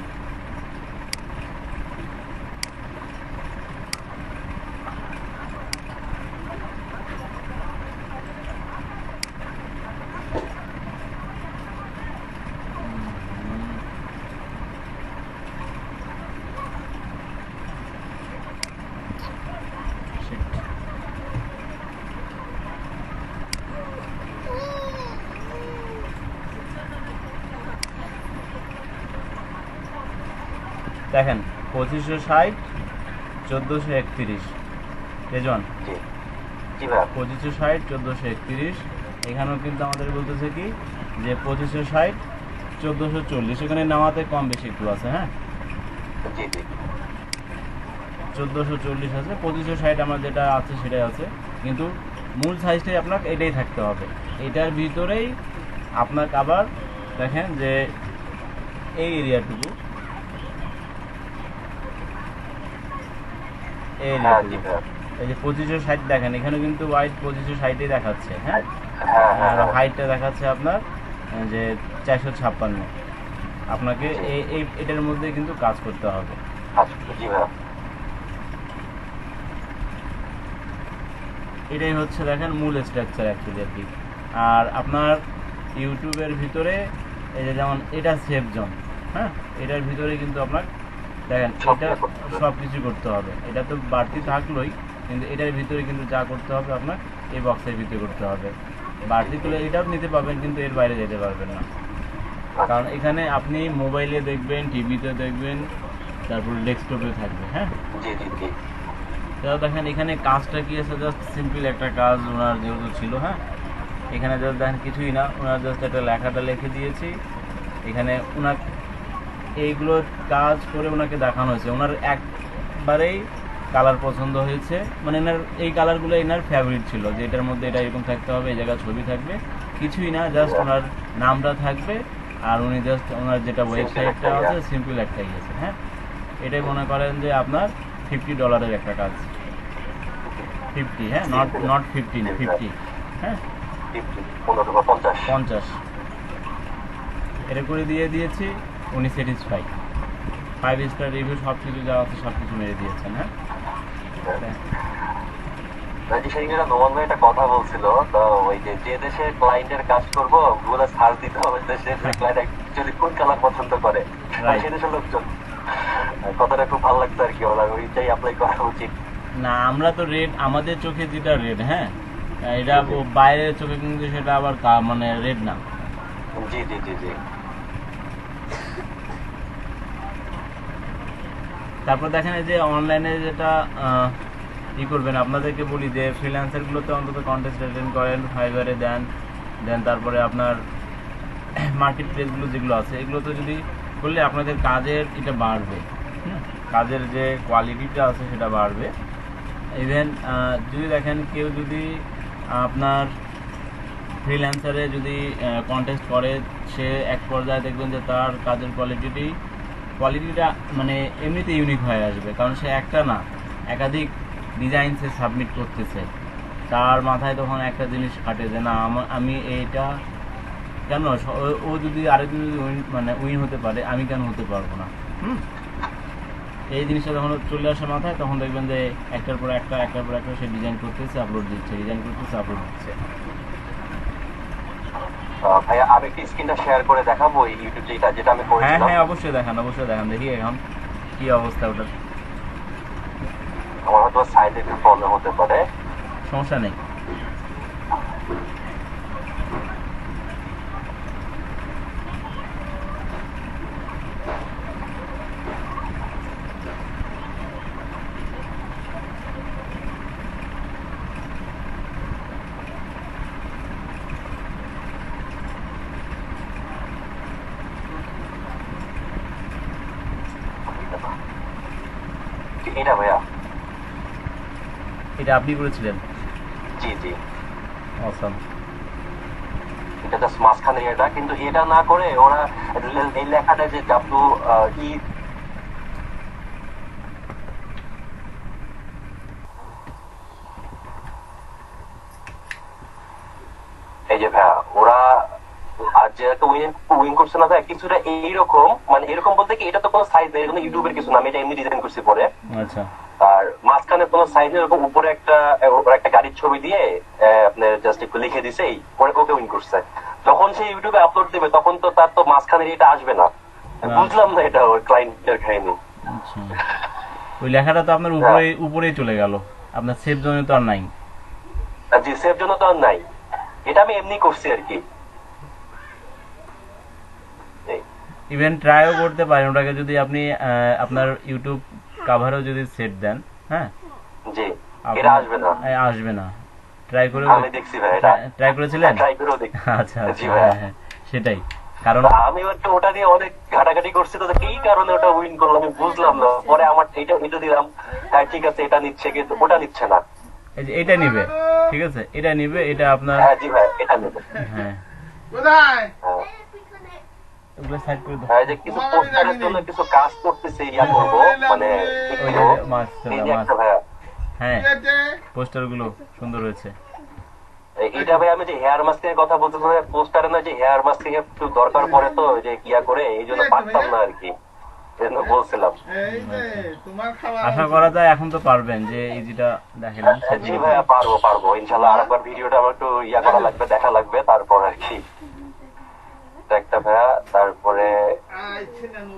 দেখেন 2560 1431 রেজন, 2560 1431। এখানেও কিন্তু আমাদের বলতেছে কি যে 2560 1440, এখানে নামাতে কম বেশি একটু আছে, হ্যাঁ 1440 আছে, 2560 আমার যেটা আছে সেটাই আছে, কিন্তু মূল সাইজটাই আপনার এটাই থাকতে হবে। এটার ভিতরেই আপনার আবার দেখেন যে এই এরিয়াটুকু, এই যে 2560 দেখেন এখানে কিন্তু ওয়াইড 2560 দেখাচ্ছে, হ্যাঁ, আর হাইটটা দেখাচ্ছে আপনার যে 456। আপনাকে এটার মধ্যে কিন্তু কাজ করতে হবে। এটাই হচ্ছে দেখেন মূল স্ট্রাকচার অ্যাকচুয়ালি আর কি। আর আপনার ইউটিউবের ভিতরে এই যে যেমন এটা সেভ জোন, হ্যাঁ, এটার ভিতরে কিন্তু আপনার দেখেন এটা সব কিছু করতে হবে। এটা তো বাড়তি থাকলোই, কিন্তু এটার ভিতরে কিন্তু যা করতে হবে আপনার এই বক্সের ভিতরে করতে হবে। বাড়তি তুলে এটাও নিতে পারবেন, কিন্তু এর বাইরে যেতে পারবেন না, কারণ এখানে আপনি মোবাইলে দেখবেন, টিভিতে দেখবেন, তারপর ডেস্কটপে থাকবে। হ্যাঁ, তাহলে দেখেন এখানে কাজটা কি আছে, জাস্ট সিম্পল একটা কাজ ওনার যেহেতু ছিল। হ্যাঁ, এখানে জাস্ট দেখেন কিছুই না, ওনার জাস্ট একটা লেখাটা লিখে দিয়েছি। এখানে ওনার এইগুলো কাজ করে ওনাকে দেখানো হয়েছে, ওনার একবারেই কালার পছন্দ হয়েছে, মানে এনার এই কালারগুলো এনার ফেভারিট ছিল, যে এটার মধ্যে এটা এরকম থাকতে হবে, এই জায়গায় ছবি থাকবে, কিছুই না, জাস্ট ওনার নামটা থাকবে আর উনি জাস্ট ওনার যেটা ওয়েবসাইটটা আছে সিম্পল একটাই আছে। হ্যাঁ, এটাই মনে করেন যে আপনার $50 একটা কাজ, 50, হ্যাঁ, নট 15, 50, হ্যাঁ 50 এটা করে দিয়ে দিয়েছি। উনি স্যাটিসফাই, 5 স্টার রিভিউ সব কিছু যা আছে সব কিছু মেরে দিয়েছেন। হ্যাঁ, নোমান ভাই একটা কথা বলছিল, তো ওই যে দেশে ক্লায়েন্টের কাজ করবো ওগুলো সার্চ দিতে হবে দেশের ক্লায়েন্ট অ্যাকচুয়ালি কোন কালার পছন্দ করে, সে দেশের লোকজন। কথাটা খুব ভালো লাগতো আর কি, ওইটাই অ্যাপ্লাই করা উচিত না। আমরা তো রেড, আমাদের চোখে যেটা রেড, হ্যাঁ, এটা বাইরের চোখে কিন্তু সেটা আবার মানে রেড না। জি জি জি জি। তারপর দেখেন এই যে অনলাইনে যেটা ই করবেন, আপনাদেরকে বলি যে ফ্রিল্যান্সারগুলোতে অন্তত কন্টেস্ট অ্যাটেন্ড করেন, ফাইবারে দেন, তারপরে আপনার মার্কেট প্লেসগুলো যেগুলো আছে এগুলোতে যদি করলে আপনাদের কাজের এটা বাড়বে, কাজের যে কোয়ালিটিটা আছে সেটা বাড়বে। ইভেন যদি দেখেন কেউ যদি আপনার ফ্রিল্যান্সারে যদি কন্টেস্ট করে, সে এক পর্যায়ে দেখবেন যে তার কাজের কোয়ালিটিটা মানে এমনিতে ইউনিক হয়ে আসবে, কারণ সে একটা না একাধিক ডিজাইন সে সাবমিট করতেছে। তার মাথায় তখন একটা জিনিস খাটে যে না আমি এইটা কেন ও যদি আরেকজন যদি মানে উইন হতে পারে, আমি কেন হতে পারবো না? এই জিনিসটা যখন চলে আসে মাথায়, তখন দেখবেন যে একটার পর একটা সে ডিজাইন করতেছে, আপলোড দিচ্ছে, ডিজাইন করতেছে, আপলোড দিচ্ছে। ভাইয়া আমি কি স্ক্রিনটা শেয়ার করে দেখাবো এই ইউটিউব যেটা আমি করেছিলাম? হ্যাঁ অবশ্যই দেখান, দেখি এখন কি অবস্থা ওটার। আমার হয়তো সাইডে একটু প্রবলেম হতে পারে, সমস্যা নেই। এটা ভাইয়া? এটা আপনি করেছিলেন? জি জি, অসাম। এটা জাস্ট মাঝখানে এটা, কিন্তু এটা না করে ওরা এই লেখাটা যে ডাব্লু ই, এই যে ভাইয়া ওরা আর যে উইন করছে না ভাইয়া, কিছুটা এইরকম, মানে এরকম বলতে কি এটা তো কোনো সাইজ নেই, এরকম ইউটিউবের কিছু না, আমি এটা এমনি ডিজাইন করছি পরে। আচ্ছা। আর মাঝখানে কোনো সাইজ নেই, এরকম উপরে একটা গাড়ির ছবি দিয়ে আপনার জাস্ট একটু লিখে দিছে, পরে ওকে উইন করছে। যখন সে ইউটিউবে আপলোড দেবে তখন তো তার তো মাঝখানে এটা আসবে না, বুঝলাম না এটা ওর ক্লায়েন্টের খায়নি। আচ্ছা, ওই লেখাটা তো আপনার উপরেই চলে গেল, আপনার সেভ জোনে তো আর নাই। জি, সেভ জন্য তো আর নাই, এটা আমি এমনি করছি আর কি। ইভেন ট্রাইও করতে পারেন ওটাকে, যদি আপনি আপনার ইউটিউব কাভারেও যদি সেট দেন, হ্যাঁ জি, এটা আসবে না, আসবে না। ট্রাই করে আমি দেখছি ভাই, এটা ট্রাই করেছিলেন? ট্রাই করেও দেখছি। আচ্ছা জি আচ্ছা, ভাই, হ্যাঁ সেটাই, কারণ আমি ওটা নিয়ে অনেক ঘাটাঘাটি করছি, তো কি কারণে ওটা উইন করলাম আমি বুঝলাম না। পরে আমার এটা দিলাম, হ্যাঁ ঠিক আছে এটা নিচ্ছে, কিন্তু ওটা নিচ্ছে না। এই যে এটা নিবে, ঠিক আছে, এটা নিবে, এটা আপনার, হ্যাঁ জি ভাই এটা নেবে। হ্যাঁ হ্যাঁ। ওগুলো সাইড করে দাও। হ্যাঁ, যে কিছু পোস্টারের জন্য কিছু কাজ করতেছে, ইয়া করবো মানে ওই যে এই যে একটা ভাইয়া, হ্যাঁ পোস্টার গুলো সুন্দর হয়েছে। এটা ভাই আমি যে হেয়ার মাস্কের কথা বলতে পোস্টারে না, যে হেয়ার মাস্কিং একটু দরকার পড়ে, তো যে ইয়া করে এই জন্য পারতাম না আর কি, এজন্য বলছিলাম। আশা করা যায় এখন তো পারবেন, যে ইজিটা দেখালাম। জি ভাইয়া পারবো ইনশাল্লাহ। আরেকবার ভিডিওটা আমার একটু ইয়া করা লাগবে, দেখা লাগবে, তারপর আর কি। একটা ভাইয়া, তারপরে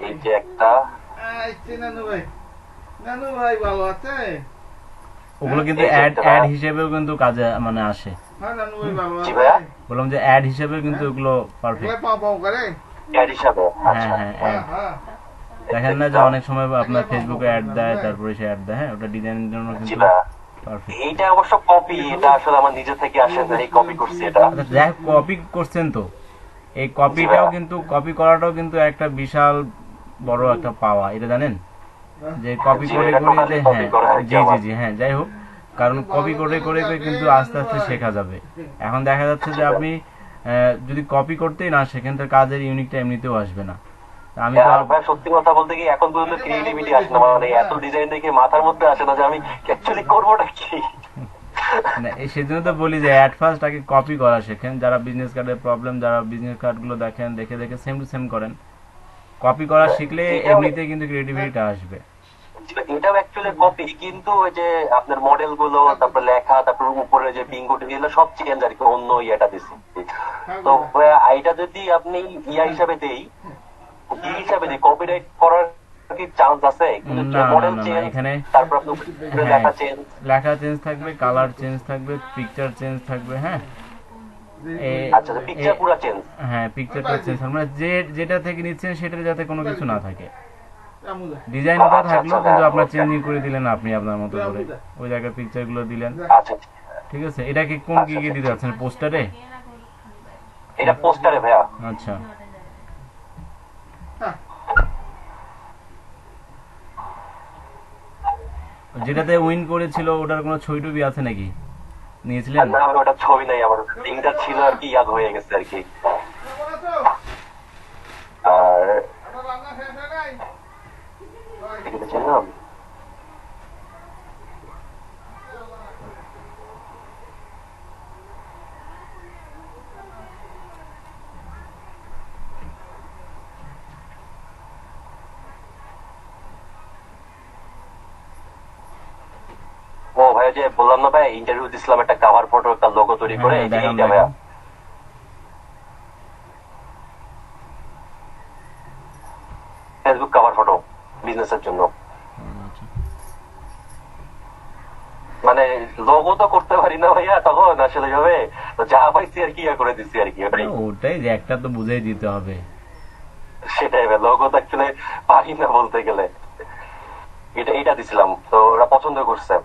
এই যে একটা, ওগুলো কিন্তু অ্যাড হিসেবেও কিন্তু কাজে মানে আসে। জি ভাইয়া বললাম যে অ্যাড হিসেবে কিন্তু ওগুলো পারফেক্ট। অ্যাড হিসাবে? হ্যাঁ হ্যাঁ অ্যাড দেখেন না যে অনেক সময় আপনার ফেসবুকে অ্যাড দেয়, তারপরে সে অ্যাড দেয়, হ্যাঁ ওটা ডিজাইনের জন্য জি কিন্তু ভাইয়া। পারফেক্ট। এইটা অবশ্য কপি, এটা আসলে আমার নিজে থেকে আসে না, এই কপি করছি এটা। আচ্ছা যাই কপি করছেন, তো এই কপিটাও কিন্তু, কপি করাটাও কিন্তু একটা বিশাল বড় একটা পাওয়া, এটা জানেন? যে কপি করে করে যে, হ্যাঁ জি জি জি, হ্যাঁ যাই হোক, কারণ কপি করে করে কিন্তু আস্তে আস্তে শেখা যাবে। এখন দেখা যাচ্ছে যে আপনি যদি কপি করতেই না শেখেন, তার কাজের ইউনিকটা এমনিতেও আসবে না। আমি তো ভাই সত্যি কথা বলতে কি এখন পর্যন্ত ক্রিয়েটিভিটি আসে না, মানে এত ডিজাইন দেখে মাথার মধ্যে আসে না যে আমি অ্যাকচুয়ালি করবোটা কি। সেজন্য তো বলি যে অ্যাট ফার্স্ট আগে কপি করা শেখেন। যারা বিজনেস কার্ডের প্রবলেম, যারা বিজনেস কার্ডগুলো দেখেন, দেখে দেখে সেম টু সেম করেন, কপি করা শিখলে এমনিতে কিন্তু ক্রিয়েটিভিটিটা আসবে। এটাও অ্যাকচুয়ালি কপি, কিন্তু ওই যে আপনার মডেল গুলো, তারপর লেখা, তারপর উপরে যে বিঙ্গো এগুলো সব চেঞ্জ আর কি, অন্য ইয়েটা দিছি। তো এইটা যদি আপনি ইয়া হিসাবে দেই, কি হিসাবে দেই, কপিরাইট করার কি চান্স আছে? মডেল চেঞ্জ, এখানে তারপর আপনি লেখা চেঞ্জ, লেখা চেঞ্জ থাকবে, কালার চেঞ্জ থাকবে, পিকচার চেঞ্জ থাকবে, হ্যাঁ আচ্ছা পিকচার পুরো চেঞ্জ, হ্যাঁ পিকচারটা চেঞ্জ, মানে যেটা থেকে নিচ্ছেন সেটার যাতে কোনো কিছু না থাকে। ডিজাইন ওটা থাকলো, কিন্তু আপনার চেঞ্জিং করে দিলেন আপনি আপনার মতো করে, ওই জায়গায় পিকচার গুলো দিলেন। আচ্ছা ঠিক আছে, এটা কি কোন কি কি দিতে যাচ্ছেন? পোস্টারে? এটা পোস্টারে ভাইয়া। আচ্ছা যেটাতে উইন করেছিল ওটার কোনো ছবি টবি আছে নাকি? নিয়েছিলেন? না ওটা ছবি নাই, আমার লিংকটা ছিল আর কি, ইয়াদ হয়ে গেছে আর কি। আর চিনলাম ভাই যে বললাম না ভাই ইন্টারভিউ দিছিলাম একটা কভার ফটো একটা লোগো তৈরি করে হ্যাঁ, এই যে দেখান, এইটা ভাইয়া দেখান। ফেসবুক কভার ফটো বিজনেসের জন্য। আচ্ছা। মানে লোগো তো করতে পারি না ভাইয়া তখন আসলে ভাবে যা পাইছি আর কি করে দিচ্ছি আর কি ভাই। ওটাই যে একটা তো বুঝাই দিতে হবে। সেটাই ভাই, লোগো তো অ্যাকচুয়ালি পারি না বলতে গেলে। এটা দিছিলাম তো ওরা পছন্দ করছে।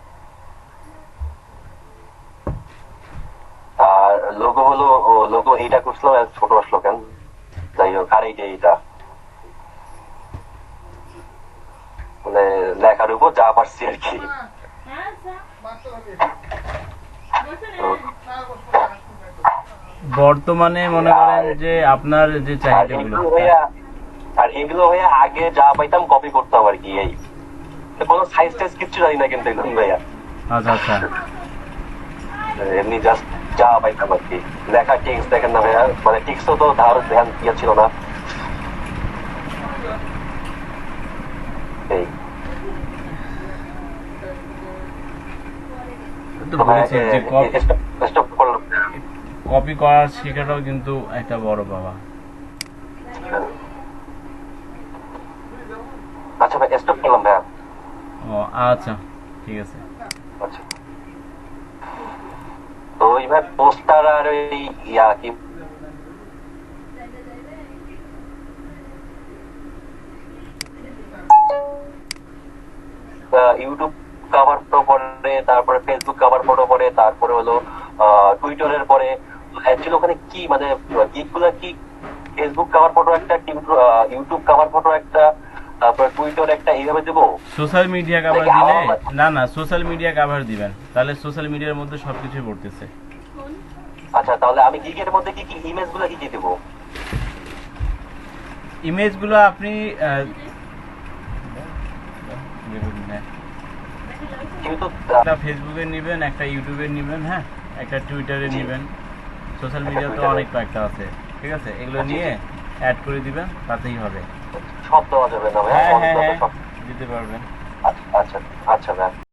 আর লোগো হলো লোগো এইটা করছিলাম ছোট আসলো কেন, যাই হোক। আর এইটা মানে লেখার উপর যা পারছি আর কি। বর্তমানে মনে করেন যে আপনার যে চাহিদাগুলো, আর এগুলো ভাইয়া আগে যা পাইতাম কপি করতাম আর কি। এই কোনো সাইজ টাইজ কিচ্ছু জানি না কিন্তু একদম ভাইয়া, আচ্ছা আচ্ছা, এমনি জাস্ট যা পাইতাম আর কি। লেখা টেক্সট দেখেন না ভাইয়া, মানে টেক্সটও তো ধ্যান ইয়ে ছিল না। এই তো বলেছি যে স্টপ করলাম। কপি করার শেখাটাও কিন্তু একটা বড় পাওয়া। আচ্ছা ভাই স্টপ করলাম ভাইয়া। ও আচ্ছা, ঠিক আছে। আচ্ছা, তো ওই ভাই পোস্টার আর ওই ইয়া কি ইউটিউব কাভার ফটো পরে, তারপরে ফেসবুক কাভার ফটো পরে, তারপরে হলো টুইটারের পরে। অ্যাকচুয়ালি ওখানে কি মানে গিকগুলো কি ফেসবুক কাভার ফটো একটা, ইউটিউব কাভার ফটো একটা, তারপরে টুইটার একটা, এইভাবে দেবো? সোশ্যাল মিডিয়া কভার দিলে না সোশ্যাল মিডিয়া কভার দিবেন, তাহলে সোশ্যাল মিডিয়ার মধ্যে সবকিছুই পড়তেছে। আচ্ছা, তাহলে আমি গিগের মধ্যে কি কি ইমেজ গুলো কি কি দেবো? ইমেজগুলো আপনি কিন্তু একটা ফেসবুকে নেবেন, একটা ইউটিউবে নেবেন, হ্যাঁ, একটা টুইটারে নেবেন। সোশ্যাল মিডিয়া তো অনেক কয়েকটা আছে, ঠিক আছে, এগুলো নিয়ে অ্যাড করে দিবেন, তাতেই হবে। সব দেওয়া যাবে না ভাই? হ্যাঁ অনেক হ্যাঁ যাবে হ্যাঁ, সব। দিতে পারবেন। আচ্ছা আচ্ছা আচ্ছা ভাই।